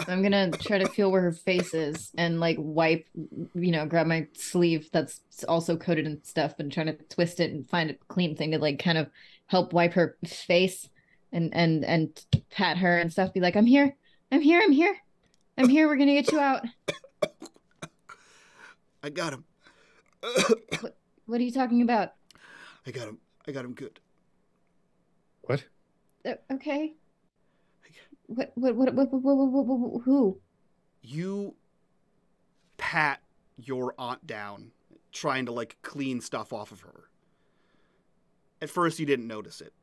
I'm gonna try to feel where her face is and like wipe, grab my sleeve that's also coated in stuff and trying to twist it and find a clean thing to like kind of help wipe her face and pat her and stuff. Be like, I'm here. We're gonna get you out. I got him. What are you talking about? I got him good. What? Okay. What, who? You pat your aunt down, trying to like clean stuff off of her. At first you didn't notice it.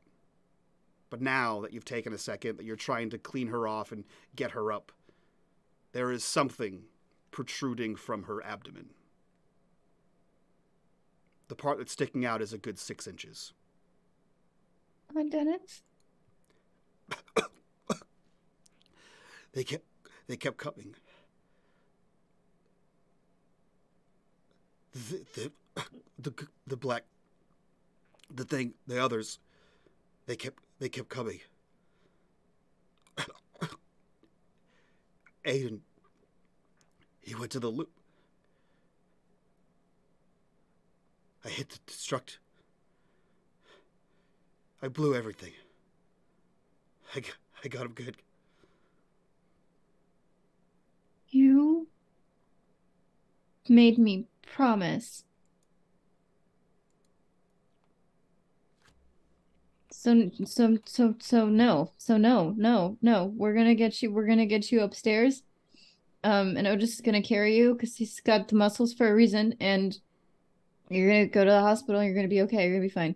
But now that you've taken a second, that you're trying to clean her off and get her up, there is something protruding from her abdomen. The part that's sticking out is a good 6 inches. Aunt Dennis? They kept coming. The black, the others, they kept coming. Aiden, he went to the loop. I hit the destruct. I blew everything. I got him good. You made me promise. So no. We're gonna get you upstairs. And Otis is gonna carry you because he's got the muscles for a reason, and you're gonna go to the hospital. You're gonna be okay. You're gonna be fine.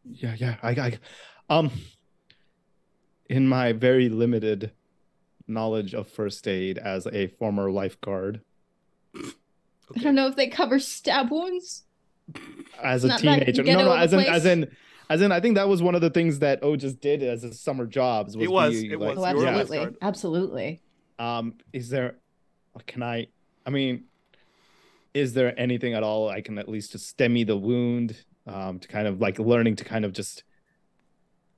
Yeah. In my very limited knowledge of first aid as a former lifeguard, Okay. I don't know if they cover stab wounds. As a teenager, no, as in, I think that was one of the things that Otis did as a summer job. It was. Oh, absolutely. Is there? Is there anything at all I can at least to stemmy the wound? To kind of like learning to kind of just.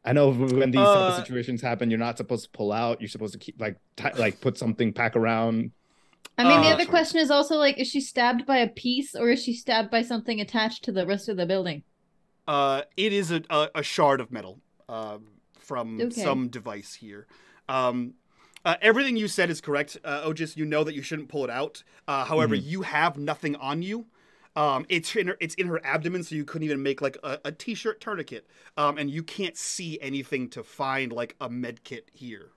I know when these type of situations happen, you're not supposed to pull out. You're supposed to keep put something pack around. I mean, the other question is also like, is she stabbed by a piece or is she stabbed by something attached to the rest of the building? It is a shard of metal from some device here. Everything you said is correct, Otis. You know that you shouldn't pull it out. However, you have nothing on you. It's in her abdomen, so you couldn't even make like a t-shirt tourniquet. And you can't see anything to find like a med kit here.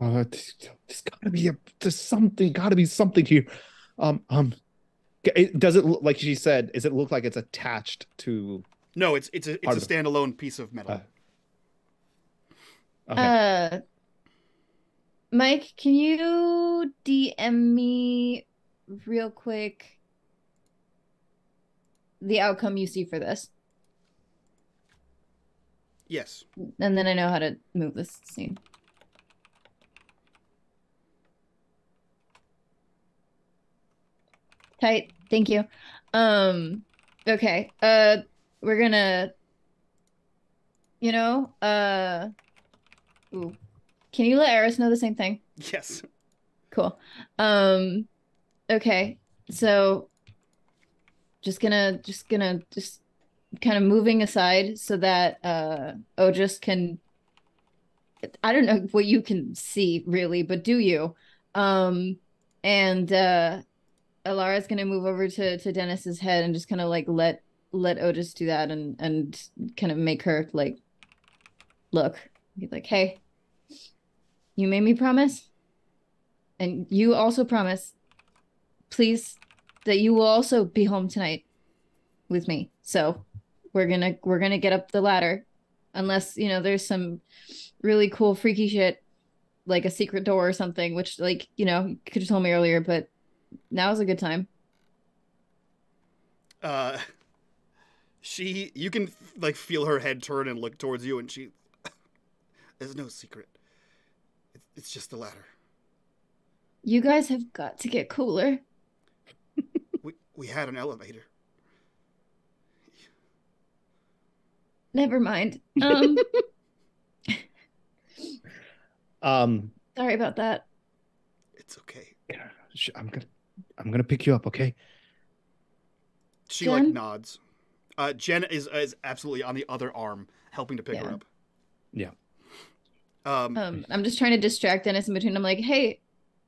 There's gotta be something here. Does it look like she said? Does it look like it's attached to? No, it's a standalone piece of metal. Okay. Mike, can you DM me real quick the outcome you see for this? Yes. And then I know how to move this scene. Tight. Thank you. Okay. We're gonna, ooh. Can you let Eris know the same thing? Yes. Cool. Okay. So just kind of moving aside so that Otis can, I don't know what you can see really, but do you? And Alara's gonna move over to Dennis's head and just kind of like let Otis do that and kind of make her like look. Be like, hey, you made me promise, and you also promise, please, that you will also be home tonight with me. So we're gonna get up the ladder, unless there's some really cool freaky shit like a secret door or something, which you could have told me earlier, but now's a good time. You can like feel her head turn and look towards you, and there's no secret. It's just the ladder. You guys have got to get cooler. We had an elevator. Never mind. Sorry about that. It's okay. I'm gonna pick you up, okay? She Jen? like nods. Jen is absolutely on the other arm, helping to pick her Yeah. up. Yeah. I'm just trying to distract Dennis in between. I'm like, hey,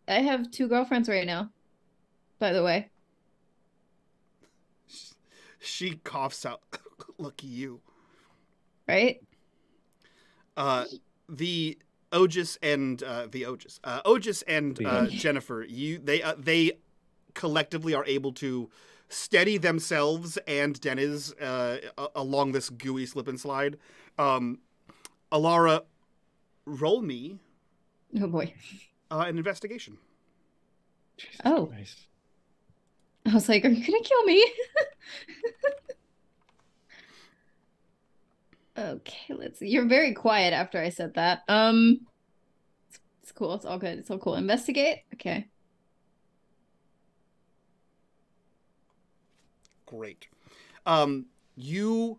I have 2 girlfriends right now, by the way. She coughs out. Lucky you. Right? The Otis and Otis and Jennifer, they collectively are able to steady themselves and Dennis along this gooey slip and slide. Alara, roll me Oh boy. an investigation. Jesus Oh. Christ. I was like, are you gonna kill me? Okay, let's see. You're very quiet after I said that. It's cool. It's all good. It's all cool. Investigate. Okay. Great. You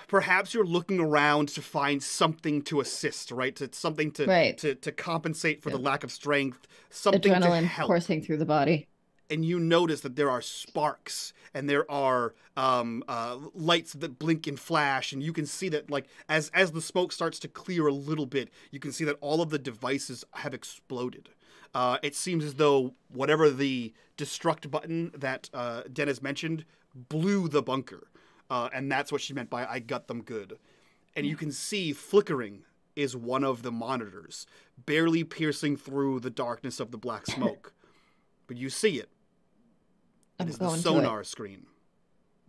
perhaps you're looking around to find something to assist, right? To something to Right. to compensate for the lack of strength, something to Adrenaline help. coursing through the body. And you notice that there are sparks and there are lights that blink and flash, and you can see that, like, as the smoke starts to clear a little bit, you can see that all of the devices have exploded. It seems as though whatever the destruct button that Dennis mentioned blew the bunker, and that's what she meant by "I got them good." And you can see flickering is one of the monitors, barely piercing through the darkness of the black smoke. But you see it. It is the sonar screen.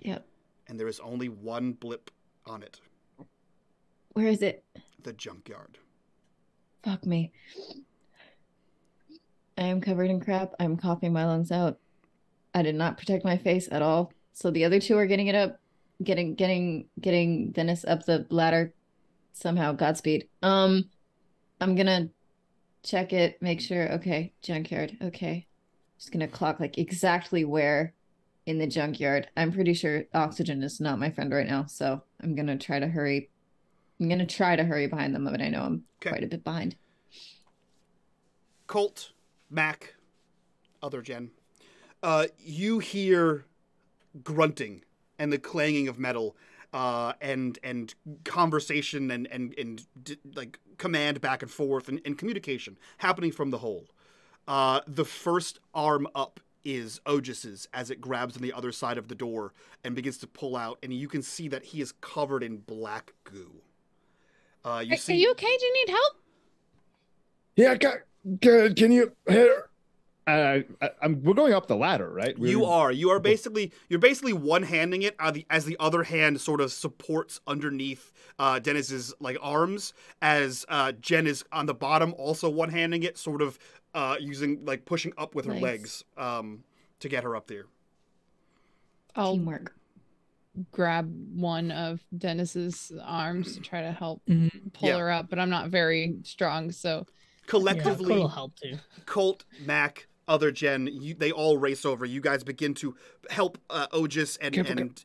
Yep. And there is only one blip on it. Where is it? The junkyard. Fuck me. I am covered in crap. I'm coughing my lungs out. I did not protect my face at all. So the other 2 are getting it up, getting Dennis up the ladder somehow. Godspeed. I'm gonna check it, make sure. Okay, junkyard. Okay. Just gonna clock like exactly where in the junkyard. I'm pretty sure oxygen is not my friend right now, so I'm gonna try to hurry. I'm gonna try to hurry behind them, but I know I'm quite a bit behind. Colt, Mac, other Jen, you hear grunting and the clanging of metal, and conversation and like command back and forth and communication happening from the hole. The first arm up is Ogis's as it grabs on the other side of the door and begins to pull out, and you can see that he is covered in black goo. Are you okay? Do you need help? Yeah, can you hear? We're going up the ladder, right? You are basically one-handing it as the other hand sort of supports underneath Dennis's like arms, as Jen is on the bottom also one-handing it, sort of using like pushing up with her legs to get her up there. I'll Teamwork. grab one of Dennis's arms to try to help pull her up, but I'm not very strong, so collectively, Colt will help too. Colt, Mac, other Jen, they all race over. You guys begin to help Ogis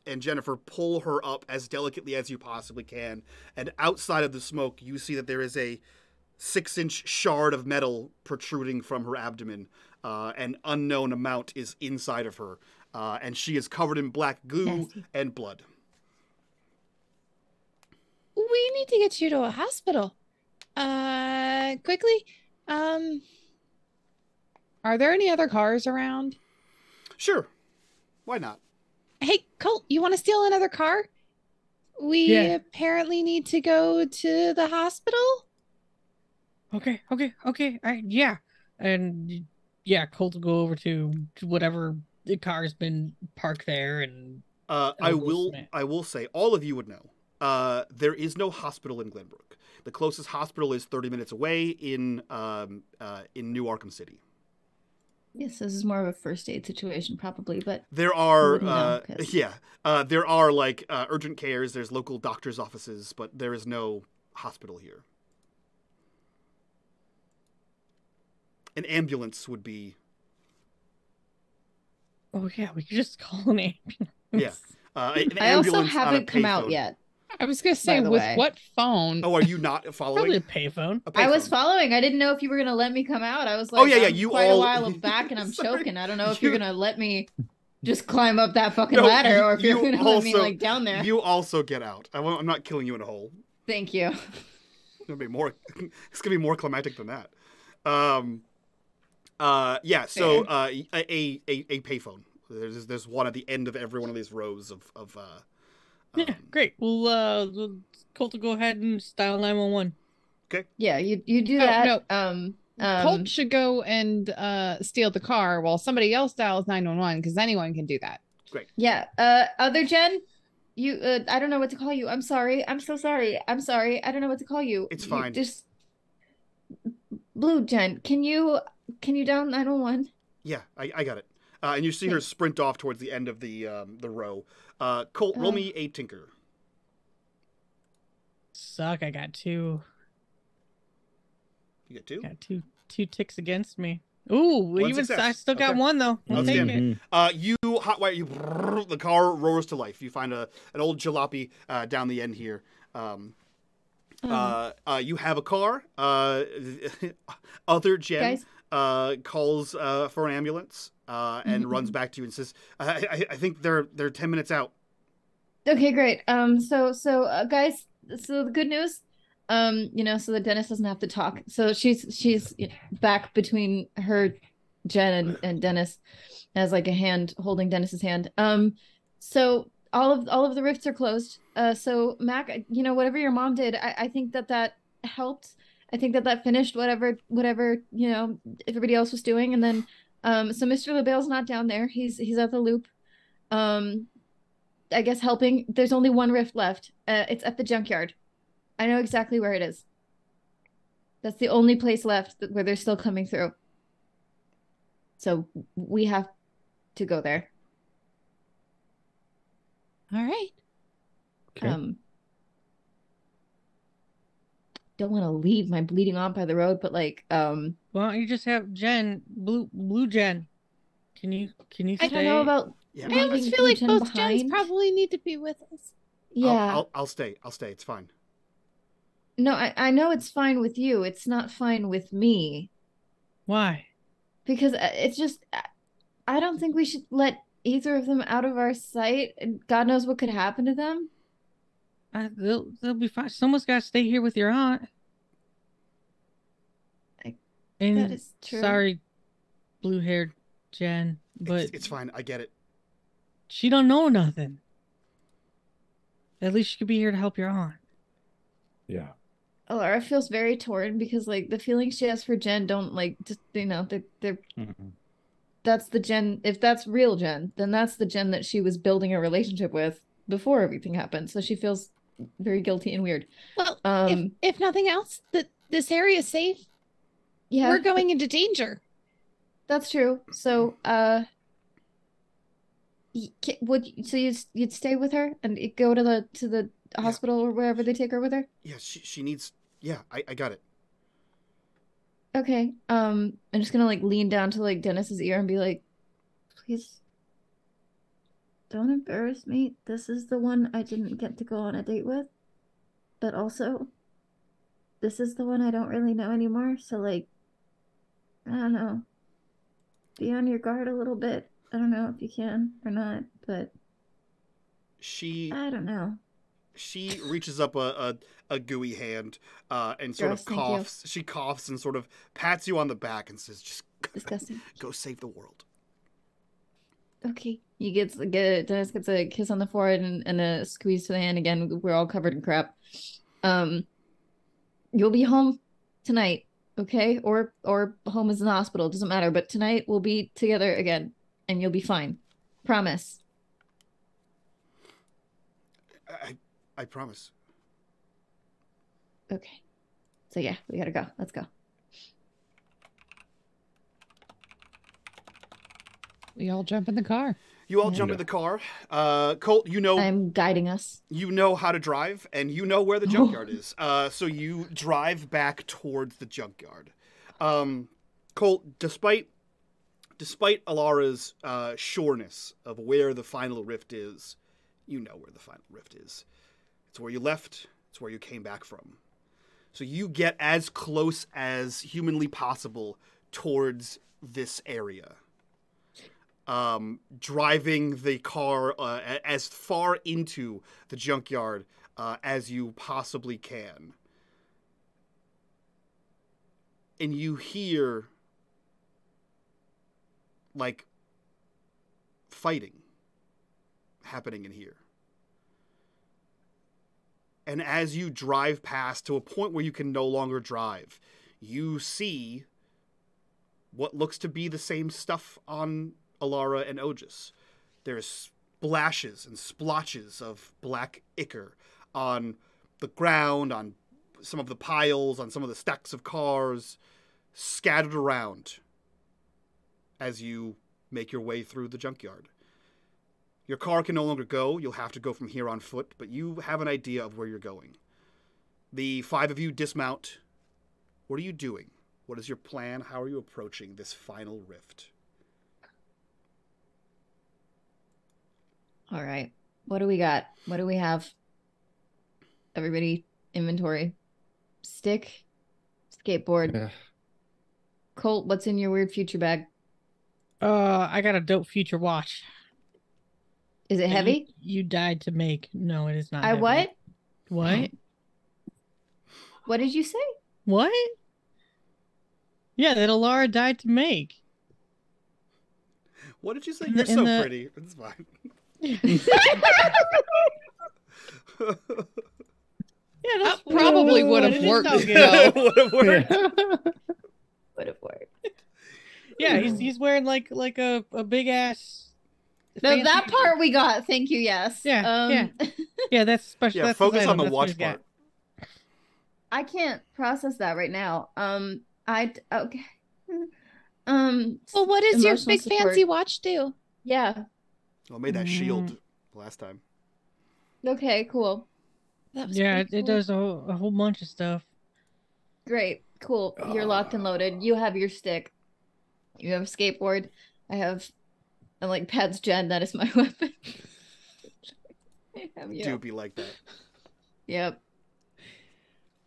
and Jennifer pull her up as delicately as you possibly can. And outside of the smoke, you see that there is a 6-inch shard of metal protruding from her abdomen. An unknown amount is inside of her, and she is covered in black goo and blood. We need to get you to a hospital. Quickly. Are there any other cars around? Sure. Why not? Hey, Colt, you want to steal another car? We apparently need to go to the hospital. Okay. Yeah. And yeah, Colt will go over to whatever the car's been parked there, and I will say, all of you would know. There is no hospital in Glenbrook. The closest hospital is 30 minutes away in New Arkham City. Yes, this is more of a first aid situation, probably, but there are there are like urgent cares. There's local doctors' offices, but there is no hospital here. An ambulance would be Oh yeah, we could just call an ambulance. Yeah. An I also ambulance on a haven't come out payphone. yet. I was gonna say, the with way. what phone? Oh, are you not following? Probably a payphone. A I was payphone. following. I didn't know if you were gonna let me come out. I was like, Oh, yeah, I'm you quite all- a while back and I'm Sorry. choking. I don't know if You- you're gonna let me just climb up that fucking No, ladder or if you're you gonna let me also- like down there. You also get out. I'm not killing you in a hole. Thank you. It's gonna be more. It's gonna be more climactic than that. Yeah. So a payphone. There's one at the end of every one of these rows of. Yeah, great. We'll Colt will go ahead and dial 911. Yeah, you do Oh, that. no. Colt should go and steal the car while somebody else dials 911 because anyone can do that. Yeah. Other Jen, you. I don't know what to call you. I'm sorry. I'm so sorry. I'm sorry. I don't know what to call you. It's You fine. just Blue Jen. Can you dial 911? Yeah, I got it. And you see her sprint off towards the end of the row. Colt, roll me a tinker. Suck. I got two. You get two. Got two ticks against me. Ooh, One I success. still got Okay. one though. I'll take Outstanding. it. You hotwire you. The car roars to life. You find an old jalopy down the end here. You have a car. Other Jen calls for an ambulance and runs back to you and says, "I think they're 10 minutes out." Okay, great. So guys, so the good news, so that Dennis doesn't have to talk. So she's back between her, Jen and Dennis, as like a hand holding Dennis's hand. So all of the rifts are closed. So Mac, whatever your mom did, I think that helped. I think that finished whatever everybody else was doing. And then so Mr. LaBelle's not down there. He's at the loop. I guess helping. There's only one rift left. It's at the junkyard. I know exactly where it is. That's the only place left where they're still coming through. So we have to go there. All right. Okay. Don't want to leave my bleeding aunt by the road, but like, Why don't you just have Jen, blue Jen? Can you stay? I don't know about. Yeah. I almost leaving feel like Jen both behind. Jens probably need to be with us. Yeah. I'll stay. It's fine. No, I know it's fine with you. It's not fine with me. Why? Because it's just, I don't think we should let either of them out of our sight. And God knows what could happen to them. They'll be fine. Someone's got to stay here with your aunt. And That is true. sorry, blue-haired Jen, but It's fine. I get it. she don't know nothing. At least she could be here to help your aunt. Yeah. Alara feels very torn because like the feelings she has for Jen don't like just they're that's the Jen. If that's real Jen, then that's the Jen that she was building a relationship with before everything happened. So she feels very guilty and weird. Well, Um, if nothing else, this area is safe. Yeah, We're going into danger. that's true. So you'd stay with her and go to the hospital or wherever they take her with her? Yeah, she needs. Yeah, I got it. Okay. I'm just gonna like lean down to like Dennis's ear and be like, please don't embarrass me. This is the one I didn't get to go on a date with. But also, this is the one I don't really know anymore. So like, I don't know. Be on your guard a little bit. I don't know if you can or not, but I don't know. She reaches up a gooey hand and sort Gross, of thank you. coughs. She coughs and sort of pats you on the back and says, "Just Disgusting. go save the world." Okay. Dennis gets a kiss on the forehead and a squeeze to the hand again. We're all covered in crap. You'll be home tonight, okay? Or home is in the hospital, doesn't matter. But tonight we'll be together again, and you'll be fine. Promise. I promise. Okay. So yeah, we gotta go. Let's go. We all jump in the car. You all Yeah. jump in the car. Colt, I'm guiding us. you know how to drive, and you know where the junkyard is. So you drive back towards the junkyard. Colt, despite despite Alara's sureness of where the final rift is, you know where the final rift is. It's where you left. It's where you came back from. So you get as close as humanly possible towards this area. Driving the car as far into the junkyard as you possibly can. And you hear, like, fighting happening in here. And as you drive past to a point where you can no longer drive, you see what looks to be the same stuff on Alara and Ogus. There's splashes and splotches of black ichor on the ground, on some of the piles, on some of the stacks of cars, scattered around as you make your way through the junkyard. Your car can no longer go. You'll have to go from here on foot, but you have an idea of where you're going. The 5 of you dismount. What are you doing? What is your plan? How are you approaching this final rift? All right. What do we got? What do we have? Everybody, inventory. Stick, skateboard. Colt, what's in your weird future bag? I got a dope future watch. Is it heavy? You died to make. No, it is not. I heavy. what? What? What did you say? What? Yeah, that Alara died to make. What did you say? You're so pretty. It's fine. Yeah, that probably would have worked. Would have worked. Would have worked. Yeah, he's wearing like a big ass. No, that part we got. Thank you. Yes. Yeah. Yeah, that's special. Yeah, that's focus on the that's watch part. I can't process that right now. Okay. Well, what does your big support. fancy watch do? Yeah. Well, I made that shield last time. Okay. Cool. Yeah, it does a whole bunch of stuff. Great. Cool. You're locked and loaded. You have your stick. You have a skateboard. I have like Pat's Gen. That is my weapon. I have you. Do be like that. Yep.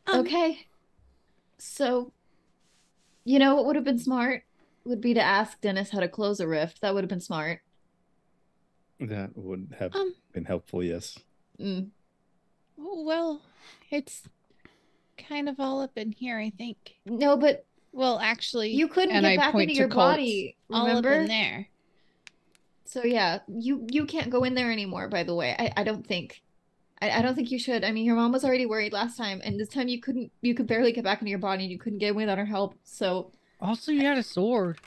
Okay. So, you know what would have been smart? Would be to ask Dennis how to close a rift. That would have been smart. That would have been helpful, yes. Well, it's kind of all up in here, I think. No, but well, actually, you couldn't get back into your body. Remember? All up in there. So yeah, you can't go in there anymore. By the way, I don't think. I don't think you should. I mean, your mom was already worried last time, and this time you could barely get back into your body, and you couldn't get in without her help. So also, you had a sword.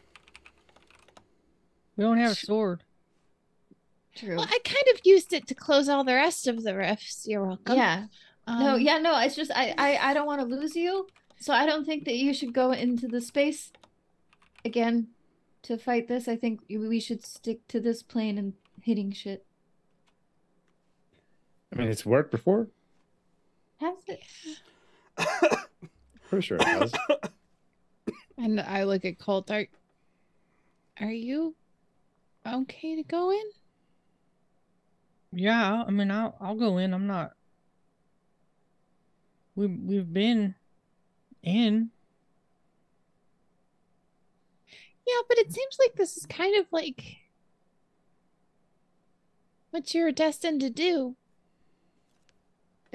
We don't have a sword. True. Well, I kind of used it to close all the rest of the rifts. You're welcome. Yeah. No. It's just I don't want to lose you, so I don't think that you should go into the space again to fight this. I think we should stick to this plane and hitting shit. I mean, it's worked before. Has it? Pretty sure it has. And I look at Colt. Are you okay to go in? Yeah, I mean, I'll go in. I'm not. We've been in. Yeah, but it seems like this is kind of like what you're destined to do.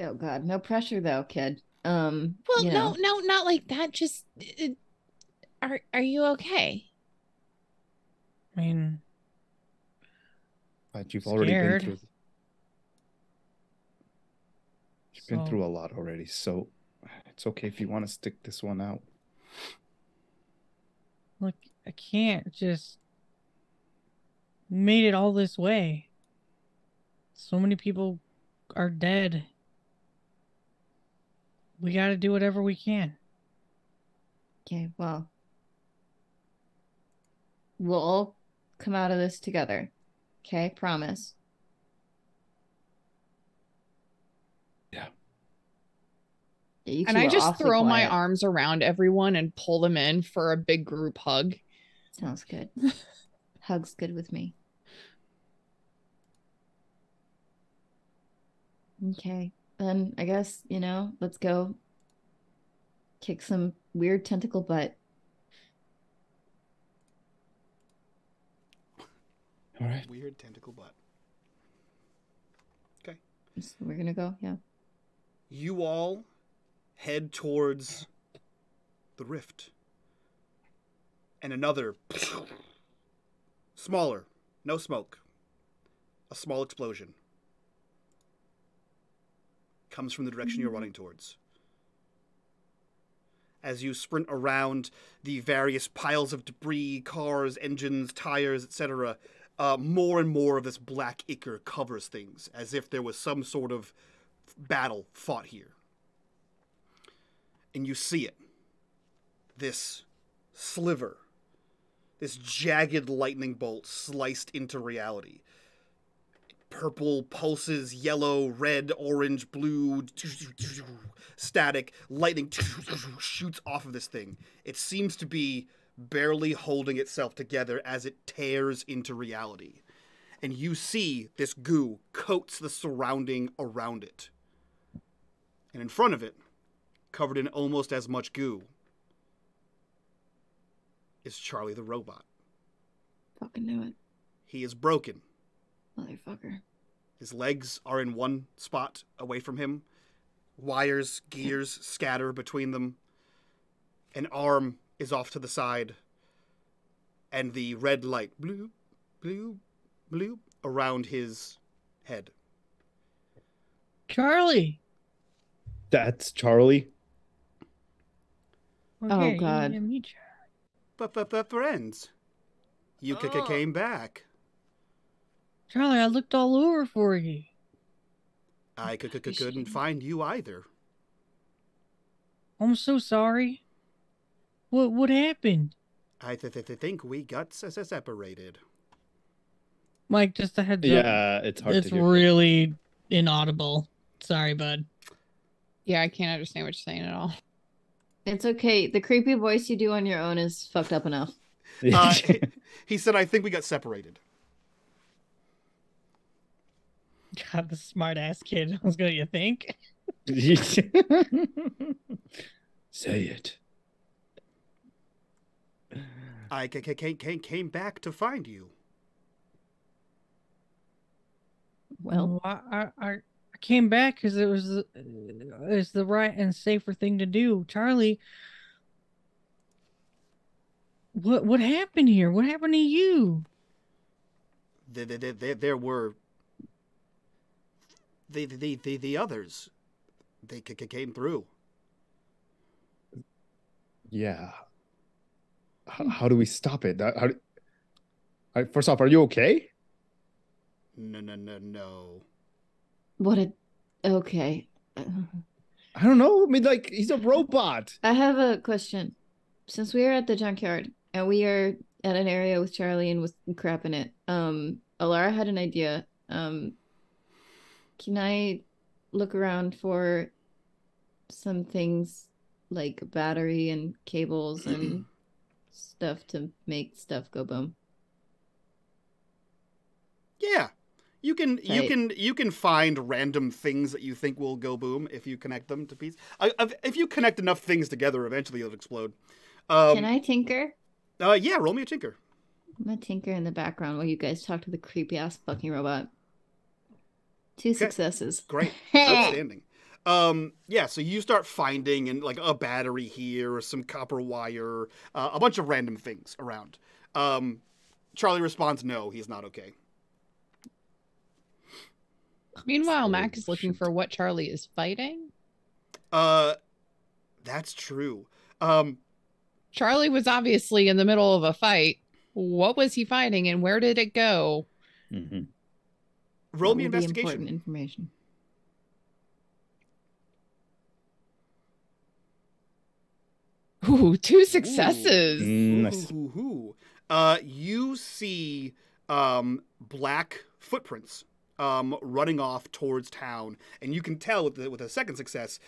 Oh God, no pressure though, kid. Well, no, not like that. Just, are you okay? I mean, but you've already been through. You've been So- through a lot already, so it's okay if you want to stick this one out. look, I can't just made it all this way. So many people are dead. We got to do whatever we can. Okay, well, we'll all come out of this together. Okay, promise. Yeah. You And two I are just awfully throw my quiet. arms around everyone and pull them in for a big group hug. Sounds good. Hug's good with me. Okay. Then I guess, let's go kick some weird tentacle butt. All right. Weird tentacle butt. Okay. So we're gonna go, yeah. You all head towards the rift. And another smaller, no smoke. A small explosion comes from the direction you're running towards. As you sprint around the various piles of debris, cars, engines, tires, etc., more and more of this black ichor covers things, as if there was some sort of battle fought here. And you see it. This sliver, this jagged lightning bolt sliced into reality. Purple pulses, yellow, red, orange, blue, static, lightning shoots off of this thing. It seems to be barely holding itself together as it tears into reality. And you see this goo coats the surrounding around it. And in front of it, covered in almost as much goo, is Charlie the robot. Fucking knew it. He is broken. Motherfucker. His legs are in one spot away from him. Wires, gears scatter between them. An arm is off to the side. And the red light, bloop, bloop, bloop, around his head. Charlie. That's Charlie. Oh, God. Me, But friends, you came back. Charlie, I looked all over for you. I couldn't find you either. I'm so sorry. What happened? I think we got separated. Mike, just a heads up. Yeah, it's hard It's to hear. really inaudible. Sorry, bud. Yeah, I can't understand what you're saying at all. It's okay. The creepy voice you do on your own is fucked up enough. He said, I think we got separated. God, the smart ass kid. I was gonna, you think? Say it. I came back to find you. Well, I came back because it was it's the right and safer thing to do. Charlie, what happened here? What happened to you? There were the others. They came through. Yeah. How do we stop it? First off, are you okay? No. okay. I don't know. I mean, like, he's a robot. I have a question. Since we are at the junkyard and we are at an area with Charlie and with crap in it, Alara had an idea. Can I look around for some things like battery and cables and stuff to make stuff go boom? Yeah. You can find random things that you think will go boom if you connect them to pieces. If you connect enough things together, eventually it'll explode. Can I tinker? Yeah, roll me a tinker. I'm gonna tinker in the background while you guys talk to the creepy ass fucking robot. 2 successes. Great. Outstanding. Yeah, so you start finding and like a battery here, some copper wire, a bunch of random things around. Charlie responds, no, he's not okay. Meanwhile, Mac is looking for what Charlie is fighting. That's true. Charlie was obviously in the middle of a fight. What was he fighting and where did it go? Mm-hmm. Roll me That will be investigation. important information. Ooh, 2 successes. Nice. You see black footprints running off towards town, and you can tell with a second success,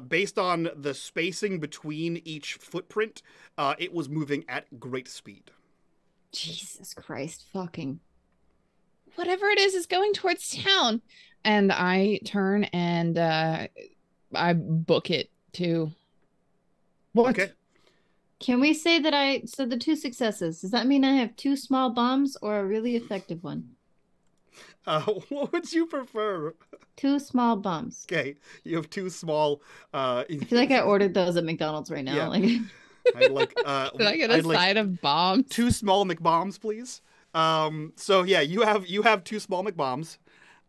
based on the spacing between each footprint, it was moving at great speed. Jesus Christ, fucking. Whatever it is going towards town. And I turn and I book it too. What? Okay. Can we say that so the 2 successes, does that mean I have 2 small bombs or a really effective one? What would you prefer? 2 small bombs. Okay, you have 2 small. I feel like I ordered those at McDonald's right now. Yeah. Like, I'd like. Did I get a side of bombs? 2 small McBombs, please. So yeah, you have 2 small McBombs.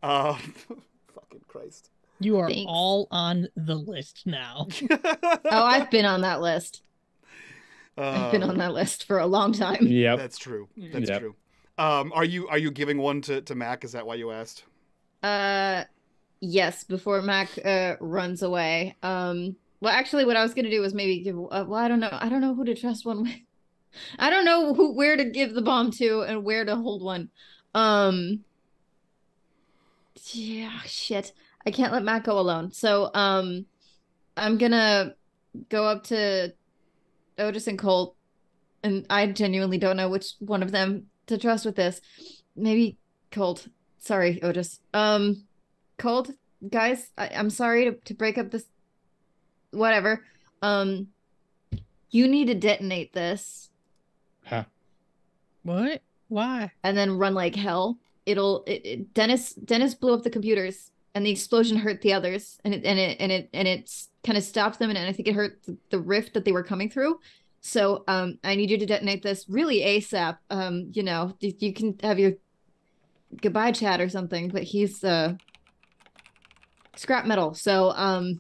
Fucking Christ. You are Thanks. all on the list now. oh, I've been on that list. I've been on that list for a long time. Yep. That's true. That's Yep. true. Are you giving one to Mac? Is that why you asked? Yes, before Mac runs away. Well, actually, what I was gonna do was maybe give. Well, I don't know who to trust one with. I don't know where to give the bomb to and where to hold one. Yeah, shit. I can't let Mac go alone. So, I'm gonna go up to Otis and Colt, and I genuinely don't know which one of them to trust with this. Maybe Colt. Sorry, Otis. Colt, guys, I'm sorry to break up this. Whatever. You need to detonate this. Huh. What? Why? And then run like hell. Dennis blew up the computers, and the explosion hurt the others, and it kind of stopped them, and I think it hurt the rift that they were coming through. So I need you to detonate this really ASAP. You can have your goodbye chat or something, but he's scrap metal. So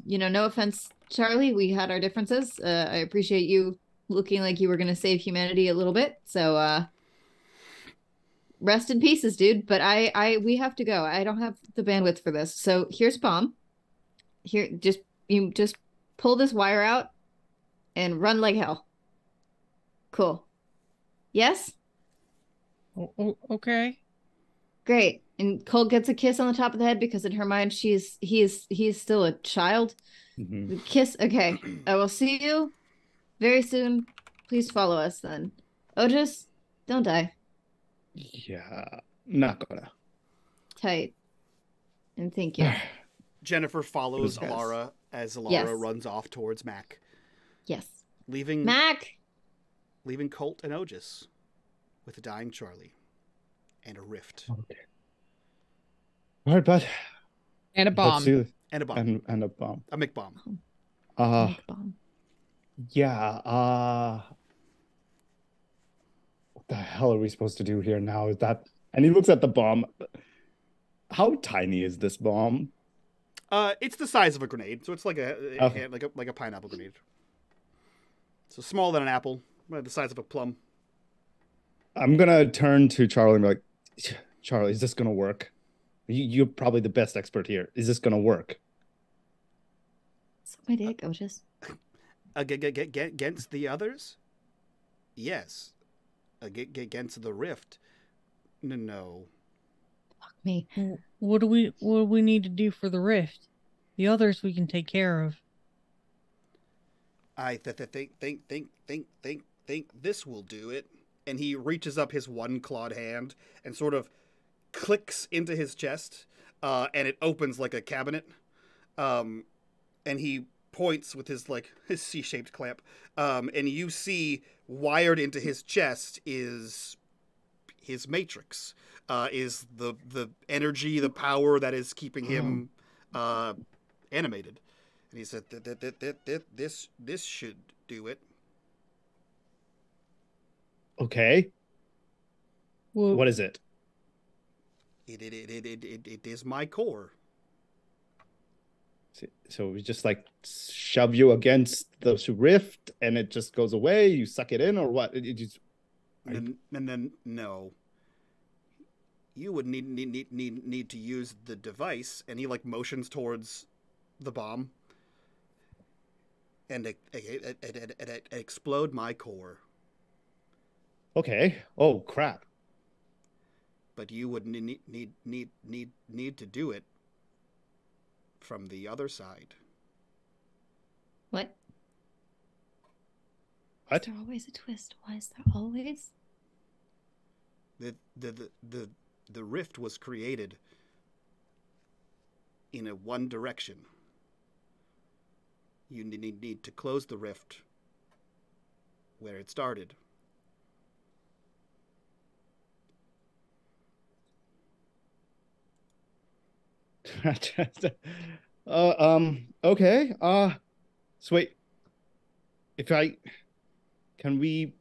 no offense, Charlie, we had our differences. I appreciate you looking like you were gonna save humanity a little bit. So rest in pieces, dude. But we have to go. I don't have the bandwidth for this. So here's bomb. Here, you just pull this wire out and run like hell. Cool. Yes? Okay. Great. And Cole gets a kiss on the top of the head because in her mind he is still a child. Mm-hmm. Kiss. Okay. I will see you very soon. Please follow us then. Otis, don't die. Yeah, not gonna. Tight. And thank you. Jennifer follows Yes. Alara as Alara Yes. runs off towards Mac, Yes. leaving Mac. Colt and Otis with a dying Charlie and a rift Okay. All right, bud. And a Let's bomb. do and a bomb, and a bomb. a McBomb. Mac bomb. Yeah. What the hell are we supposed to do here now? Is that? And he looks at the bomb. How tiny is this bomb? It's the size of a grenade, so it's like Okay. like a pineapple grenade. So smaller than an apple, the size of a plum. I'm gonna turn to Charlie and be like, Charlie, is this gonna work? You're probably the best expert here. Is this gonna work? Suck my dick, Otis. Against the others? Yes. Against the rift? No. Fuck me. What do we need to do for the rift? The others we can take care of. I think this will do it. And he reaches up his one clawed hand and sort of clicks into his chest, and it opens like a cabinet. And he points with his C-shaped clamp, and you see wired into his chest is his matrix, is the energy, the power that is keeping him animated. And he said this should do it. Okay. Well, What is it? It is my core. So we just like shove you against the rift and it just goes away. You suck it in, or what? And then no. You would need to use the device, and he motions towards the bomb, and it explode my core. Okay. Oh crap. But you would need to do it from the other side. What? What? Is there always a twist? Why is there always The rift was created in a one direction. You need to close the rift where it started. Okay. So wait. Can we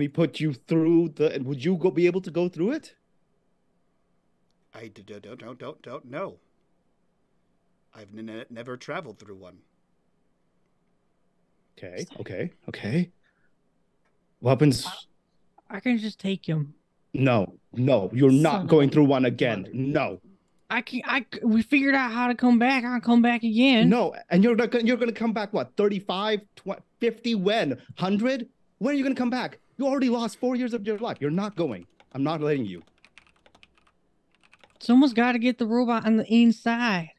put you through would you be able to go through it? I don't know. I've never traveled through one. Okay. Weapons. I can just take him. No, you're not going through one again. No. We figured out how to come back. I'll come back again. No, and you're going to come back, what, 35, 50, when? 100? When are you going to come back? You already lost 4 years of your life. You're not going. I'm not letting you. Someone's got to get the robot on the inside.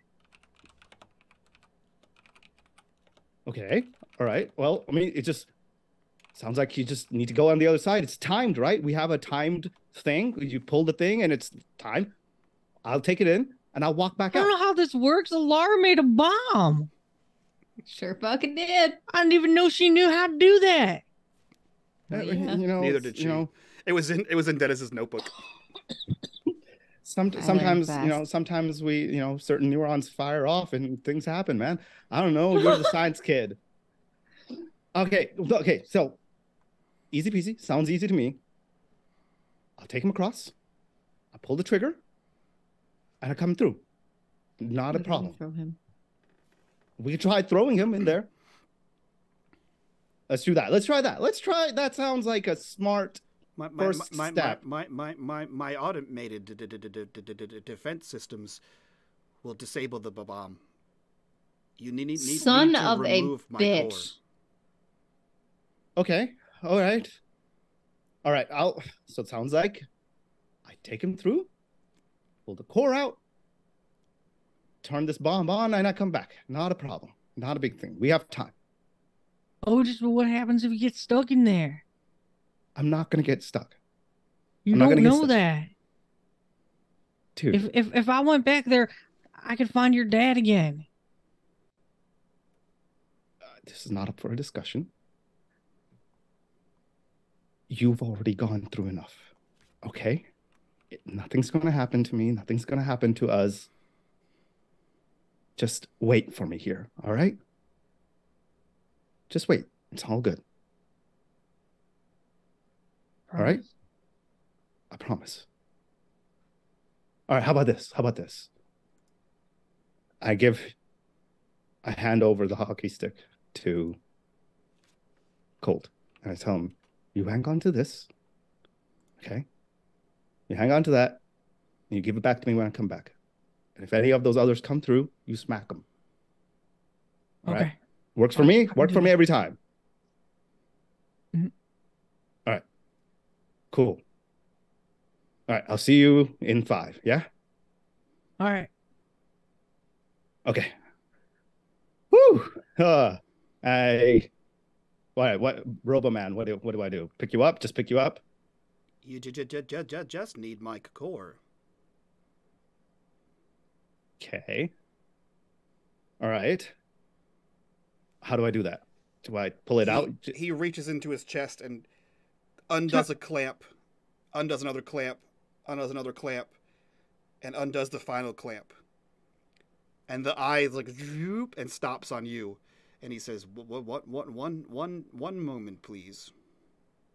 Okay. All right. Well, I mean, it just sounds like you just need to go on the other side. It's timed, right? We have a timed thing. You pull the thing and it's timed. I'll take it in and I'll walk back out. I don't know how this works. Alara made a bomb. Sure fucking did. I didn't even know she knew how to do that. Yeah. You know, Neither did she. You know, it was in Dennis's notebook. Sometimes, you know, sometimes we, you know, certain neurons fire off and things happen, man. I don't know. You're the science kid. Okay. So easy peasy. Sounds easy to me. I'll take him across. I'll pull the trigger. And I come through. Not a problem. Throw him. We could try throwing him in there. Let's do that. Let's try that. That sounds like a smart first step. My automated defense systems will disable the bomb. You need Son to of a remove my bitch. core. Okay. All right. So it sounds like I take him through. Pull the core out, turn this bomb on, and I come back. Not a problem. Not a big thing. We have time. Oh, just what happens if you get stuck in there? I'm not going to get stuck. You I'm not don't gonna get know stuck. that. Dude. If I went back there, I could find your dad again. This is not up for a discussion. You've already gone through enough. Okay? Nothing's going to happen to me. Nothing's going to happen to us. Just wait for me here, all right? Just wait. It's all good. All right? I promise. All right, how about this? I hand over the hockey stick to Colt. And I tell him, you hang on to this, okay? You hang on to that, and you give it back to me when I come back. And if any of those others come through, you smack them. All Okay. right? Works for me. Worked for me every time. Mm-hmm. All right. Cool. All right. I'll see you in 5. Yeah? All right. Okay. Woo! What, Roboman, what do I do? Pick you up? Just pick you up? You just need my core. Okay. All right. How do I do that? Do I pull it out? He reaches into his chest and undoes a clamp, undoes another clamp, undoes another clamp, and undoes the final clamp. And the eye is like zoop and stops on you. And he says, one moment, please.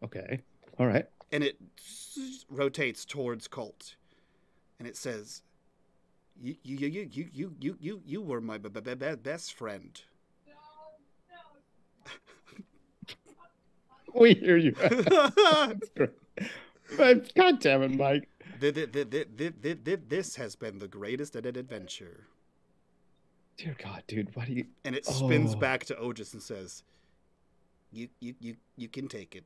Okay. All right. And it rotates towards Colt. And it says, you were my best friend. We hear you. That's great. But God damn it, Mike. This has been the greatest adventure. Dear God, dude, why do you... And it spins back to Otis and says, you can take it.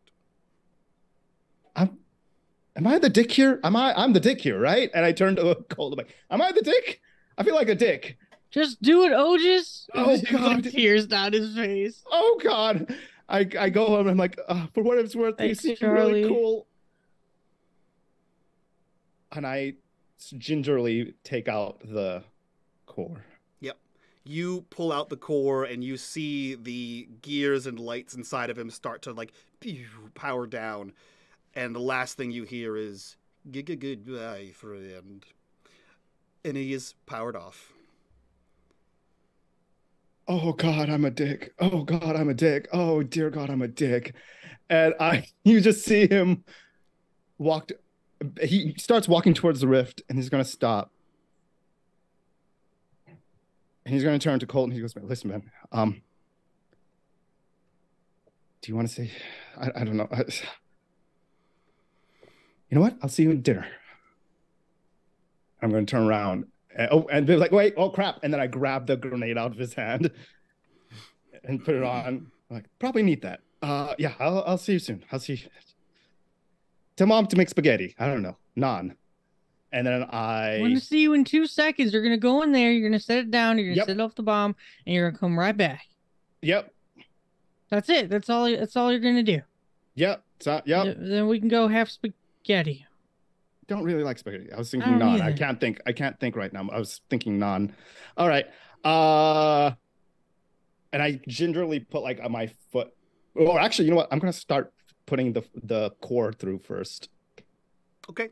Am I the dick here? I'm the dick here, right? And I turned to Colt. I'm like, am I the dick? I feel like a dick. Just do it, Otis. Oh, God. Like tears down his face. Oh, God. I go home and I'm like, for what it's worth, Thanks, you seem Charlie. really cool. And I gingerly take out the core. Yep. You pull out the core and you see the gears and lights inside of him start to like power down. And the last thing you hear is goodbye, friend. And he is powered off. Oh God, I'm a dick. Oh God, I'm a dick. Oh dear God, I'm a dick. And you just see him he starts walking towards the rift and he's gonna stop. And he's gonna turn to Colt and he goes, listen, man, do you want to say, I don't know. You know what? I'll see you at dinner. I'm gonna turn around. And they're like, wait, oh crap. And then I grab the grenade out of his hand and put it on. I'm like, probably need that. Yeah, I'll see you soon. I'll see you. Tell mom to make spaghetti. I don't know. Naan. And then I'm going to see you in 2 seconds. You're going to go in there. You're going to set it down. You're going to set off the bomb. And you're going to come right back. Yep. That's it. That's all you're going to do. Yep. Yep. Then we can go have spaghetti. Don't really like spaghetti. I was thinking naan. Either. I can't think right now. I was thinking naan. All right. And I gingerly put like on my foot. Oh, actually, you know what? I'm gonna start putting the core through first. Okay.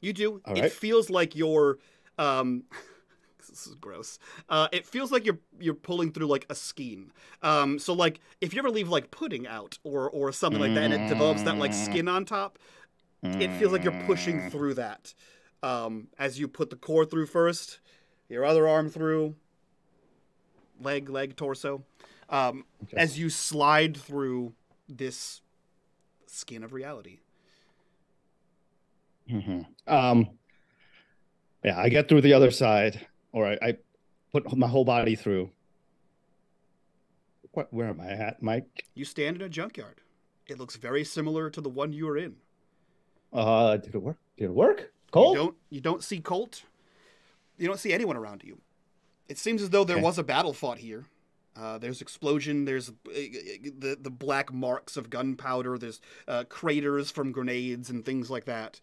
You do. All it right. Feels like you're this is gross. It feels like you're pulling through like a skein. So like if you ever leave like pudding out or something like that and it develops that like skin on top, it feels like you're pushing through that. As you put the core through first, your other arm through, leg, torso. Okay. As you slide through this skin of reality. Mm-hmm. Yeah, I get through the other side, or I put my whole body through. Where am I at, Mike? You stand in a junkyard. It looks very similar to the one you were in. Did it work? Did it work? Colt? You don't see Colt. You don't see anyone around you. It seems as though there was a battle fought here. There's explosion. There's the black marks of gunpowder. There's craters from grenades and things like that.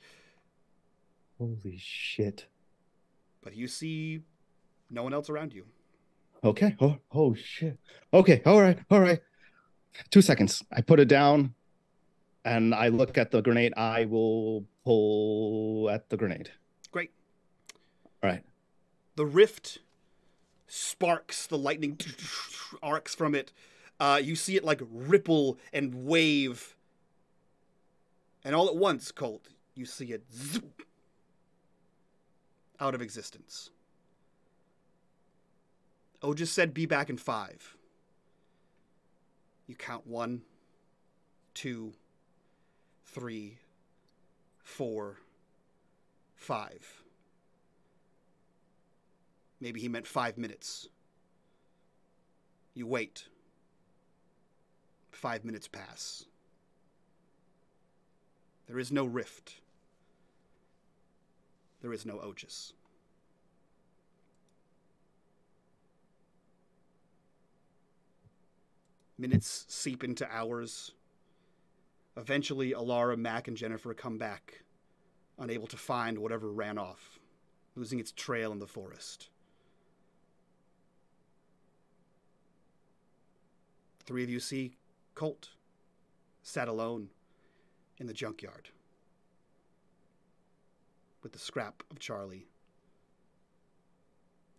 Holy shit. But you see no one else around you. Okay. Oh shit. Okay. All right. 2 seconds. I put it down and I look at the grenade. I will pull at the grenade. Great. All right. The rift sparks, the lightning arcs from it. You see it like ripple and wave. And all at once, Colt, you see it zoop out of existence. Otis said be back in 5. You count 1, 2, 3, 4, 5. Maybe he meant 5 minutes. You wait. 5 minutes pass. There is no rift. There is no Otis. Minutes seep into hours. Eventually, Alara, Mac, and Jennifer come back, unable to find whatever ran off, losing its trail in the forest. 3 of you see Colt, sat alone in the junkyard, with the scrap of Charlie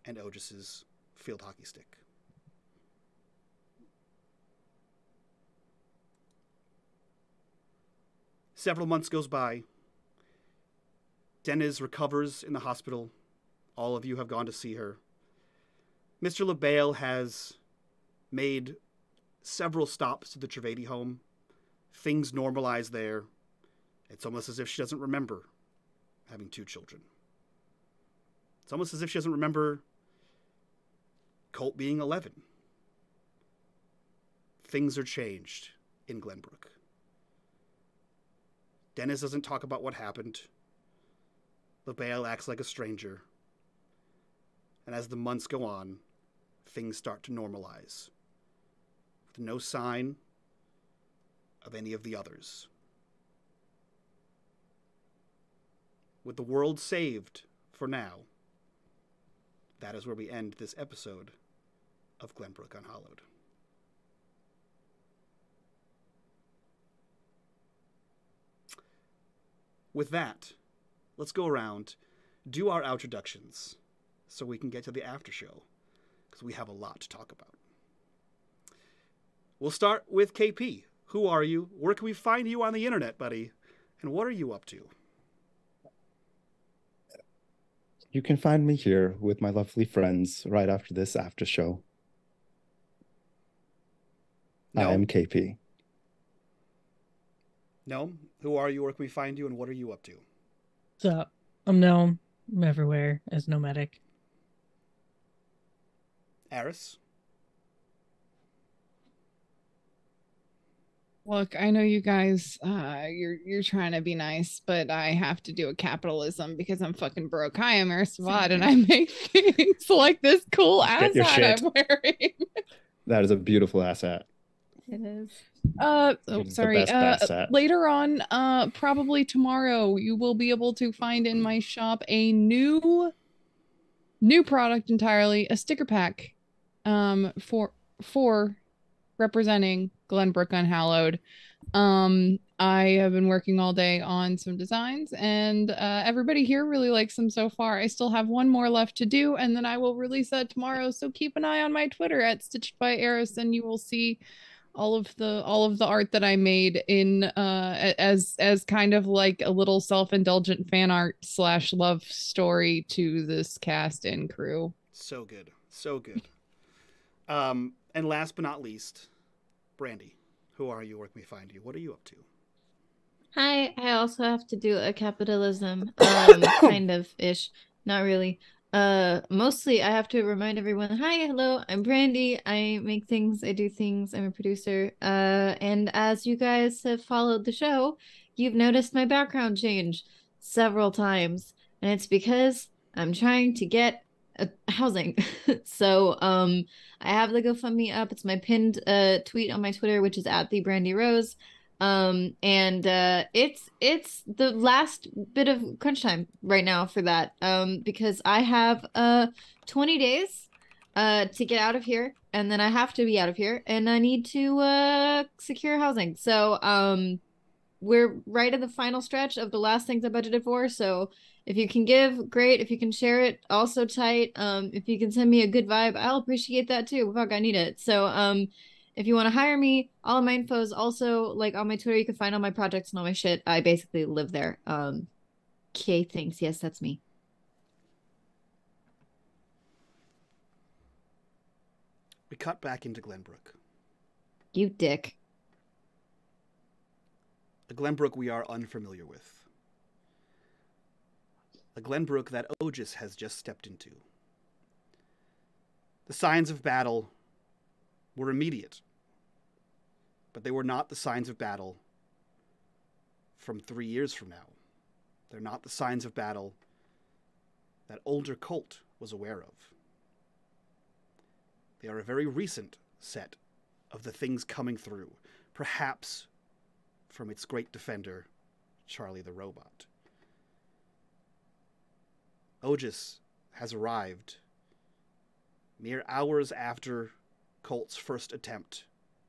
and Otis's field hockey stick. Several months goes by. Deniz recovers in the hospital. All of you have gone to see her. Mr. LaBelle has made several stops to the Trivedi home. Things normalize there. It's almost as if she doesn't remember having 2 children. It's almost as if she doesn't remember Colt being 11. Things are changed in Glenbrook. Deniz doesn't talk about what happened. LaBelle acts like a stranger. And as the months go on, things start to normalize. With no sign of any of the others. with the world saved for now, that is where we end this episode of Glenbrook Unhallowed. With that, let's go around, do our introductions, so we can get to the after show, because we have a lot to talk about. We'll start with KP. Who are you? Where can we find you on the internet, buddy? And what are you up to? You can find me here with my lovely friends right after this after show. No. I am KP. No? Who are you? Where can we find you? And what are you up to? So, I'm Gnome. I'm everywhere as nomadic. Eris? Look, I know you guys, you're trying to be nice, but I have to do a capitalism because I'm fucking broke. Hi, I'm Eris Savad, and I make things like this cool ass your hat shit. I'm wearing. That is a beautiful ass hat. It is. It's Sorry. the best hat. Later on, probably tomorrow, you will be able to find in my shop a new product entirely, a sticker pack, for representing Glenbrook Unhallowed. I have been working all day on some designs, and everybody here really likes them so far. I still have one more left to do, and then I will release that tomorrow. So keep an eye on my Twitter at Stitched by Eris, and you will see all of the art that I made in as kind of like a little self-indulgent fan art / love story to this cast and crew. So good. So good. And last but not least, Brandy. Who are you? Where can we find you? What are you up to? Hi, I also have to do a capitalism, kind of ish, not really. Mostly I have to remind everyone, hi, hello, I'm Brandy. I make things, I do things, I'm a producer. And as you guys have followed the show, you've noticed my background change several times, and it's because I'm trying to get housing. So I have the GoFundMe up. It's my pinned tweet on my Twitter, which is at the Brandy Rose. And it's the last bit of crunch time right now for that, because I have 20 days to get out of here, and then I have to be out of here, and I need to secure housing. So we're right in the final stretch of the last things I budgeted for. So if you can give, great. If you can share it, also tight. If you can send me a good vibe, I'll appreciate that too. Fuck, I need it. So if you want to hire me, all of my info is also like on my Twitter. You can find all my projects and all my shit. I basically live there. Okay, thanks. Yes, that's me. We cut back into Glenbrook. You dick. A Glenbrook we are unfamiliar with. A Glenbrook that Otis has just stepped into. The signs of battle were immediate, but they were not the signs of battle from 3 years from now. They're not the signs of battle that older Colt was aware of. They are a very recent set of the things coming through, perhaps from its great defender, Charlie the Robot. Otis has arrived mere hours after Colt's first attempt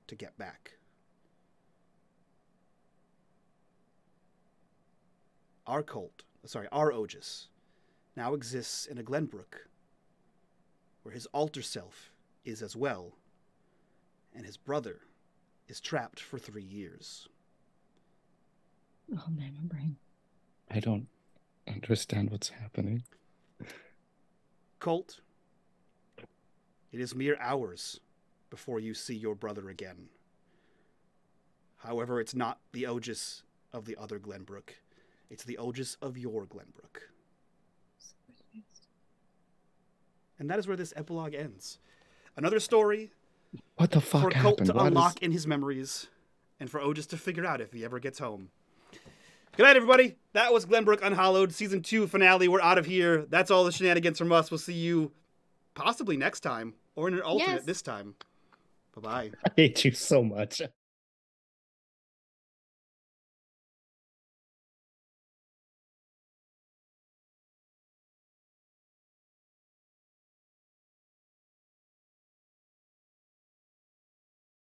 to get back. Our Otis now exists in a Glenbrook where his alter self is as well, and his brother is trapped for 3 years. Oh man, my brain. I don't understand what's happening. Colt, it is mere hours before you see your brother again. However, it's not the Otis of the other Glenbrook. It's the Otis of your Glenbrook. And that is where this epilogue ends. Another story What the fuck for Colt happened? to unlock in his memories, and for Otis to figure out if he ever gets home. Good night, everybody. That was Glenbrook Unhallowed, Season 2 finale. We're out of here. That's all the shenanigans from us. We'll see you possibly next time, or in an alternate this time. Bye-bye. I hate you so much.